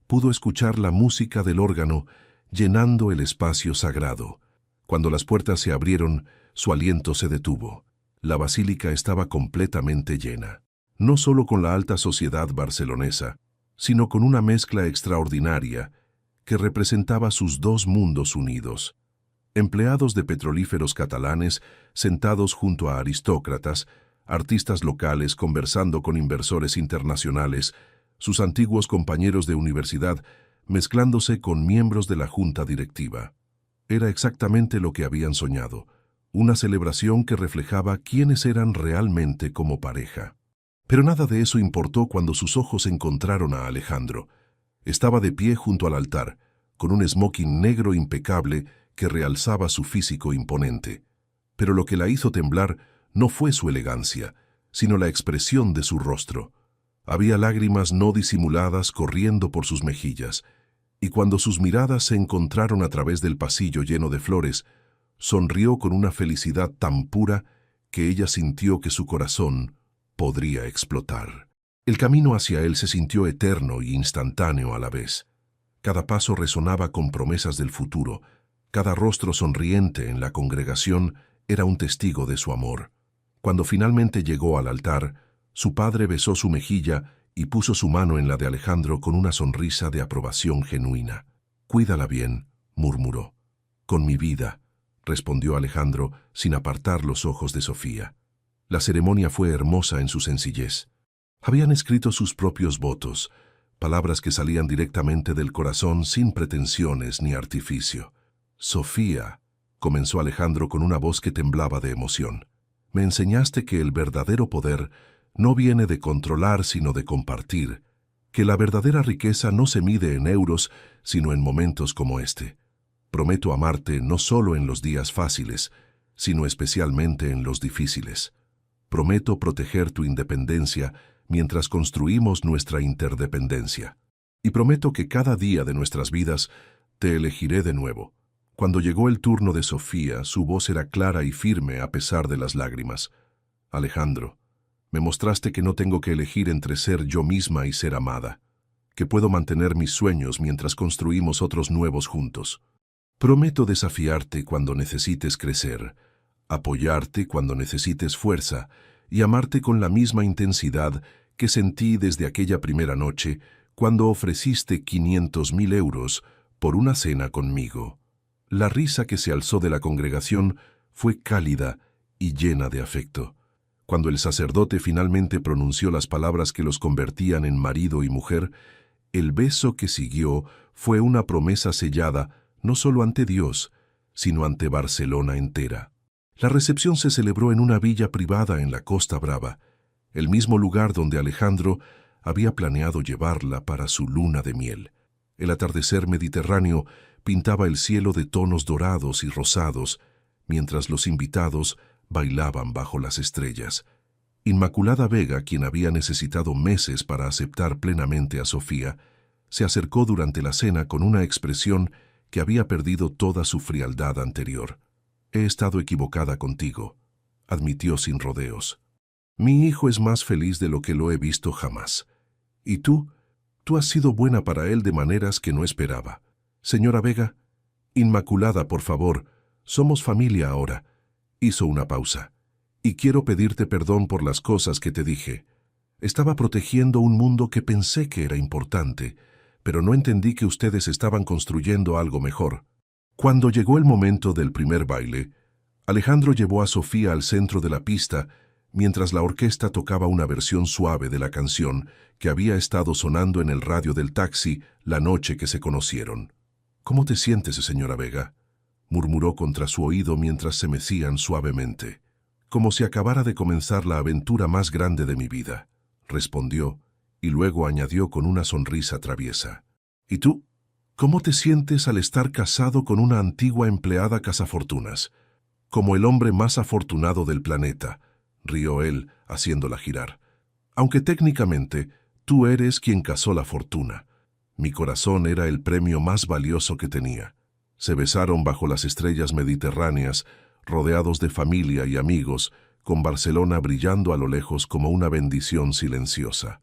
pudo escuchar la música del órgano llenando el espacio sagrado. Cuando las puertas se abrieron, su aliento se detuvo. La basílica estaba completamente llena, no solo con la alta sociedad barcelonesa, sino con una mezcla extraordinaria que representaba sus 2 mundos unidos. Empleados de petrolíferos catalanes sentados junto a aristócratas, artistas locales conversando con inversores internacionales, sus antiguos compañeros de universidad mezclándose con miembros de la junta directiva. Era exactamente lo que habían soñado, una celebración que reflejaba quiénes eran realmente como pareja. Pero nada de eso importó cuando sus ojos encontraron a Alejandro. Estaba de pie junto al altar, con un smoking negro impecable que realzaba su físico imponente. Pero lo que la hizo temblar no fue su elegancia, sino la expresión de su rostro. Había lágrimas no disimuladas corriendo por sus mejillas, y cuando sus miradas se encontraron a través del pasillo lleno de flores, sonrió con una felicidad tan pura que ella sintió que su corazón podría explotar. El camino hacia él se sintió eterno y instantáneo a la vez. Cada paso resonaba con promesas del futuro. Cada rostro sonriente en la congregación era un testigo de su amor. Cuando finalmente llegó al altar, su padre besó su mejilla y puso su mano en la de Alejandro con una sonrisa de aprobación genuina. «Cuídala bien», murmuró. «Con mi vida», respondió Alejandro sin apartar los ojos de Sofía. La ceremonia fue hermosa en su sencillez. Habían escrito sus propios votos, palabras que salían directamente del corazón sin pretensiones ni artificio. «Sofía», comenzó Alejandro con una voz que temblaba de emoción, «me enseñaste que el verdadero poder no viene de controlar sino de compartir, que la verdadera riqueza no se mide en euros sino en momentos como este. Prometo amarte no solo en los días fáciles, sino especialmente en los difíciles. Prometo proteger tu independencia mientras construimos nuestra interdependencia. Y prometo que cada día de nuestras vidas te elegiré de nuevo». Cuando llegó el turno de Sofía, su voz era clara y firme a pesar de las lágrimas. «Alejandro, me mostraste que no tengo que elegir entre ser yo misma y ser amada, que puedo mantener mis sueños mientras construimos otros nuevos juntos. Prometo desafiarte cuando necesites crecer, apoyarte cuando necesites fuerza y amarte con la misma intensidad que sentí desde aquella primera noche cuando ofreciste 500.000 euros por una cena conmigo». La risa que se alzó de la congregación fue cálida y llena de afecto. Cuando el sacerdote finalmente pronunció las palabras que los convertían en marido y mujer, el beso que siguió fue una promesa sellada no solo ante Dios, sino ante Barcelona entera. La recepción se celebró en una villa privada en la Costa Brava, el mismo lugar donde Alejandro había planeado llevarla para su luna de miel. El atardecer mediterráneo pintaba el cielo de tonos dorados y rosados, mientras los invitados bailaban bajo las estrellas. Inmaculada Vega, quien había necesitado meses para aceptar plenamente a Sofía, se acercó durante la cena con una expresión que había perdido toda su frialdad anterior. «He estado equivocada contigo», admitió sin rodeos. «Mi hijo es más feliz de lo que lo he visto jamás. Y tú has sido buena para él de maneras que no esperaba. Señora Vega, Inmaculada, por favor, somos familia ahora». Hizo una pausa. «Y quiero pedirte perdón por las cosas que te dije. Estaba protegiendo un mundo que pensé que era importante, pero no entendí que ustedes estaban construyendo algo mejor». Cuando llegó el momento del primer baile, Alejandro llevó a Sofía al centro de la pista mientras la orquesta tocaba una versión suave de la canción que había estado sonando en el radio del taxi la noche que se conocieron. «¿Cómo te sientes, señora Vega?», murmuró contra su oído mientras se mecían suavemente. «Como si acabara de comenzar la aventura más grande de mi vida», respondió, y luego añadió con una sonrisa traviesa. «¿Y tú? ¿Cómo te sientes al estar casado con una antigua empleada cazafortunas? Como el hombre más afortunado del planeta», rió él, haciéndola girar. «Aunque técnicamente tú eres quien cazó la fortuna. Mi corazón era el premio más valioso que tenía». Se besaron bajo las estrellas mediterráneas, rodeados de familia y amigos, con Barcelona brillando a lo lejos como una bendición silenciosa.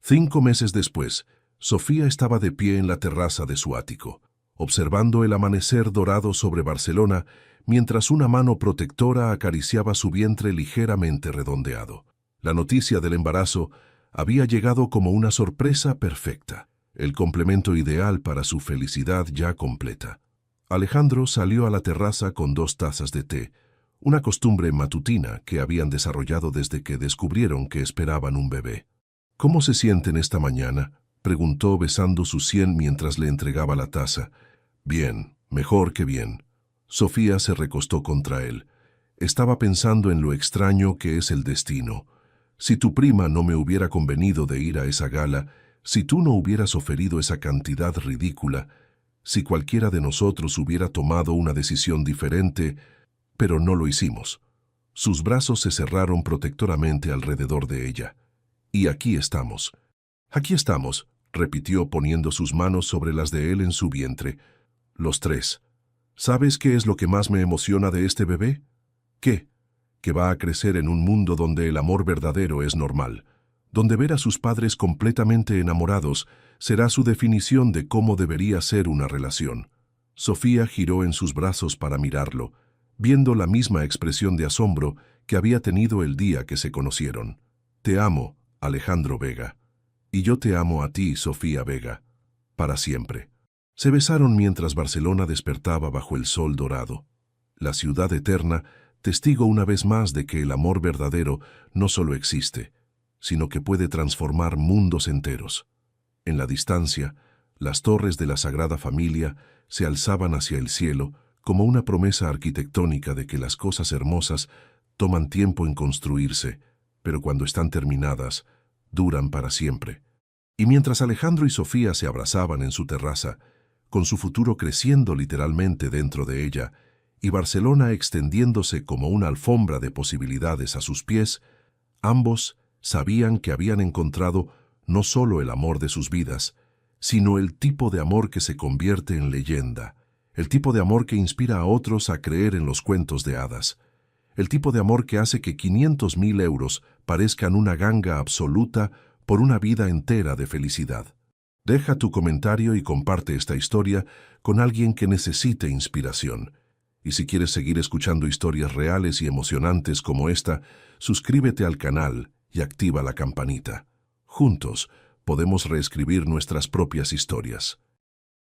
5 meses después, Sofía estaba de pie en la terraza de su ático, observando el amanecer dorado sobre Barcelona, mientras una mano protectora acariciaba su vientre ligeramente redondeado. La noticia del embarazo había llegado como una sorpresa perfecta, el complemento ideal para su felicidad ya completa. Alejandro salió a la terraza con 2 tazas de té, una costumbre matutina que habían desarrollado desde que descubrieron que esperaban un bebé. «¿Cómo se sienten esta mañana?», preguntó besando su sien mientras le entregaba la taza. Bien, mejor que bien. Sofía se recostó contra él. Estaba pensando en lo extraño que es el destino. Si tu prima no me hubiera convenido de ir a esa gala, si tú no hubieras oferido esa cantidad ridícula, si cualquiera de nosotros hubiera tomado una decisión diferente, pero no lo hicimos. Sus brazos se cerraron protectoramente alrededor de ella. Y aquí estamos. Aquí estamos, repitió poniendo sus manos sobre las de él en su vientre. Los tres. ¿Sabes qué es lo que más me emociona de este bebé? ¿Qué? Que va a crecer en un mundo donde el amor verdadero es normal, donde ver a sus padres completamente enamorados será su definición de cómo debería ser una relación. Sofía giró en sus brazos para mirarlo, viendo la misma expresión de asombro que había tenido el día que se conocieron. Te amo, Alejandro Vega. Y yo te amo a ti, Sofía Vega. Para siempre. Se besaron mientras Barcelona despertaba bajo el sol dorado. La ciudad eterna, testigo una vez más de que el amor verdadero no solo existe, sino que puede transformar mundos enteros. En la distancia, las torres de la Sagrada Familia se alzaban hacia el cielo como una promesa arquitectónica de que las cosas hermosas toman tiempo en construirse, pero cuando están terminadas, duran para siempre. Y mientras Alejandro y Sofía se abrazaban en su terraza, con su futuro creciendo literalmente dentro de ella, y Barcelona extendiéndose como una alfombra de posibilidades a sus pies, ambos sabían que habían encontrado no solo el amor de sus vidas, sino el tipo de amor que se convierte en leyenda, el tipo de amor que inspira a otros a creer en los cuentos de hadas, el tipo de amor que hace que 500.000 euros parezcan una ganga absoluta por una vida entera de felicidad. Deja tu comentario y comparte esta historia con alguien que necesite inspiración. Y si quieres seguir escuchando historias reales y emocionantes como esta, suscríbete al canal y activa la campanita. Juntos podemos reescribir nuestras propias historias.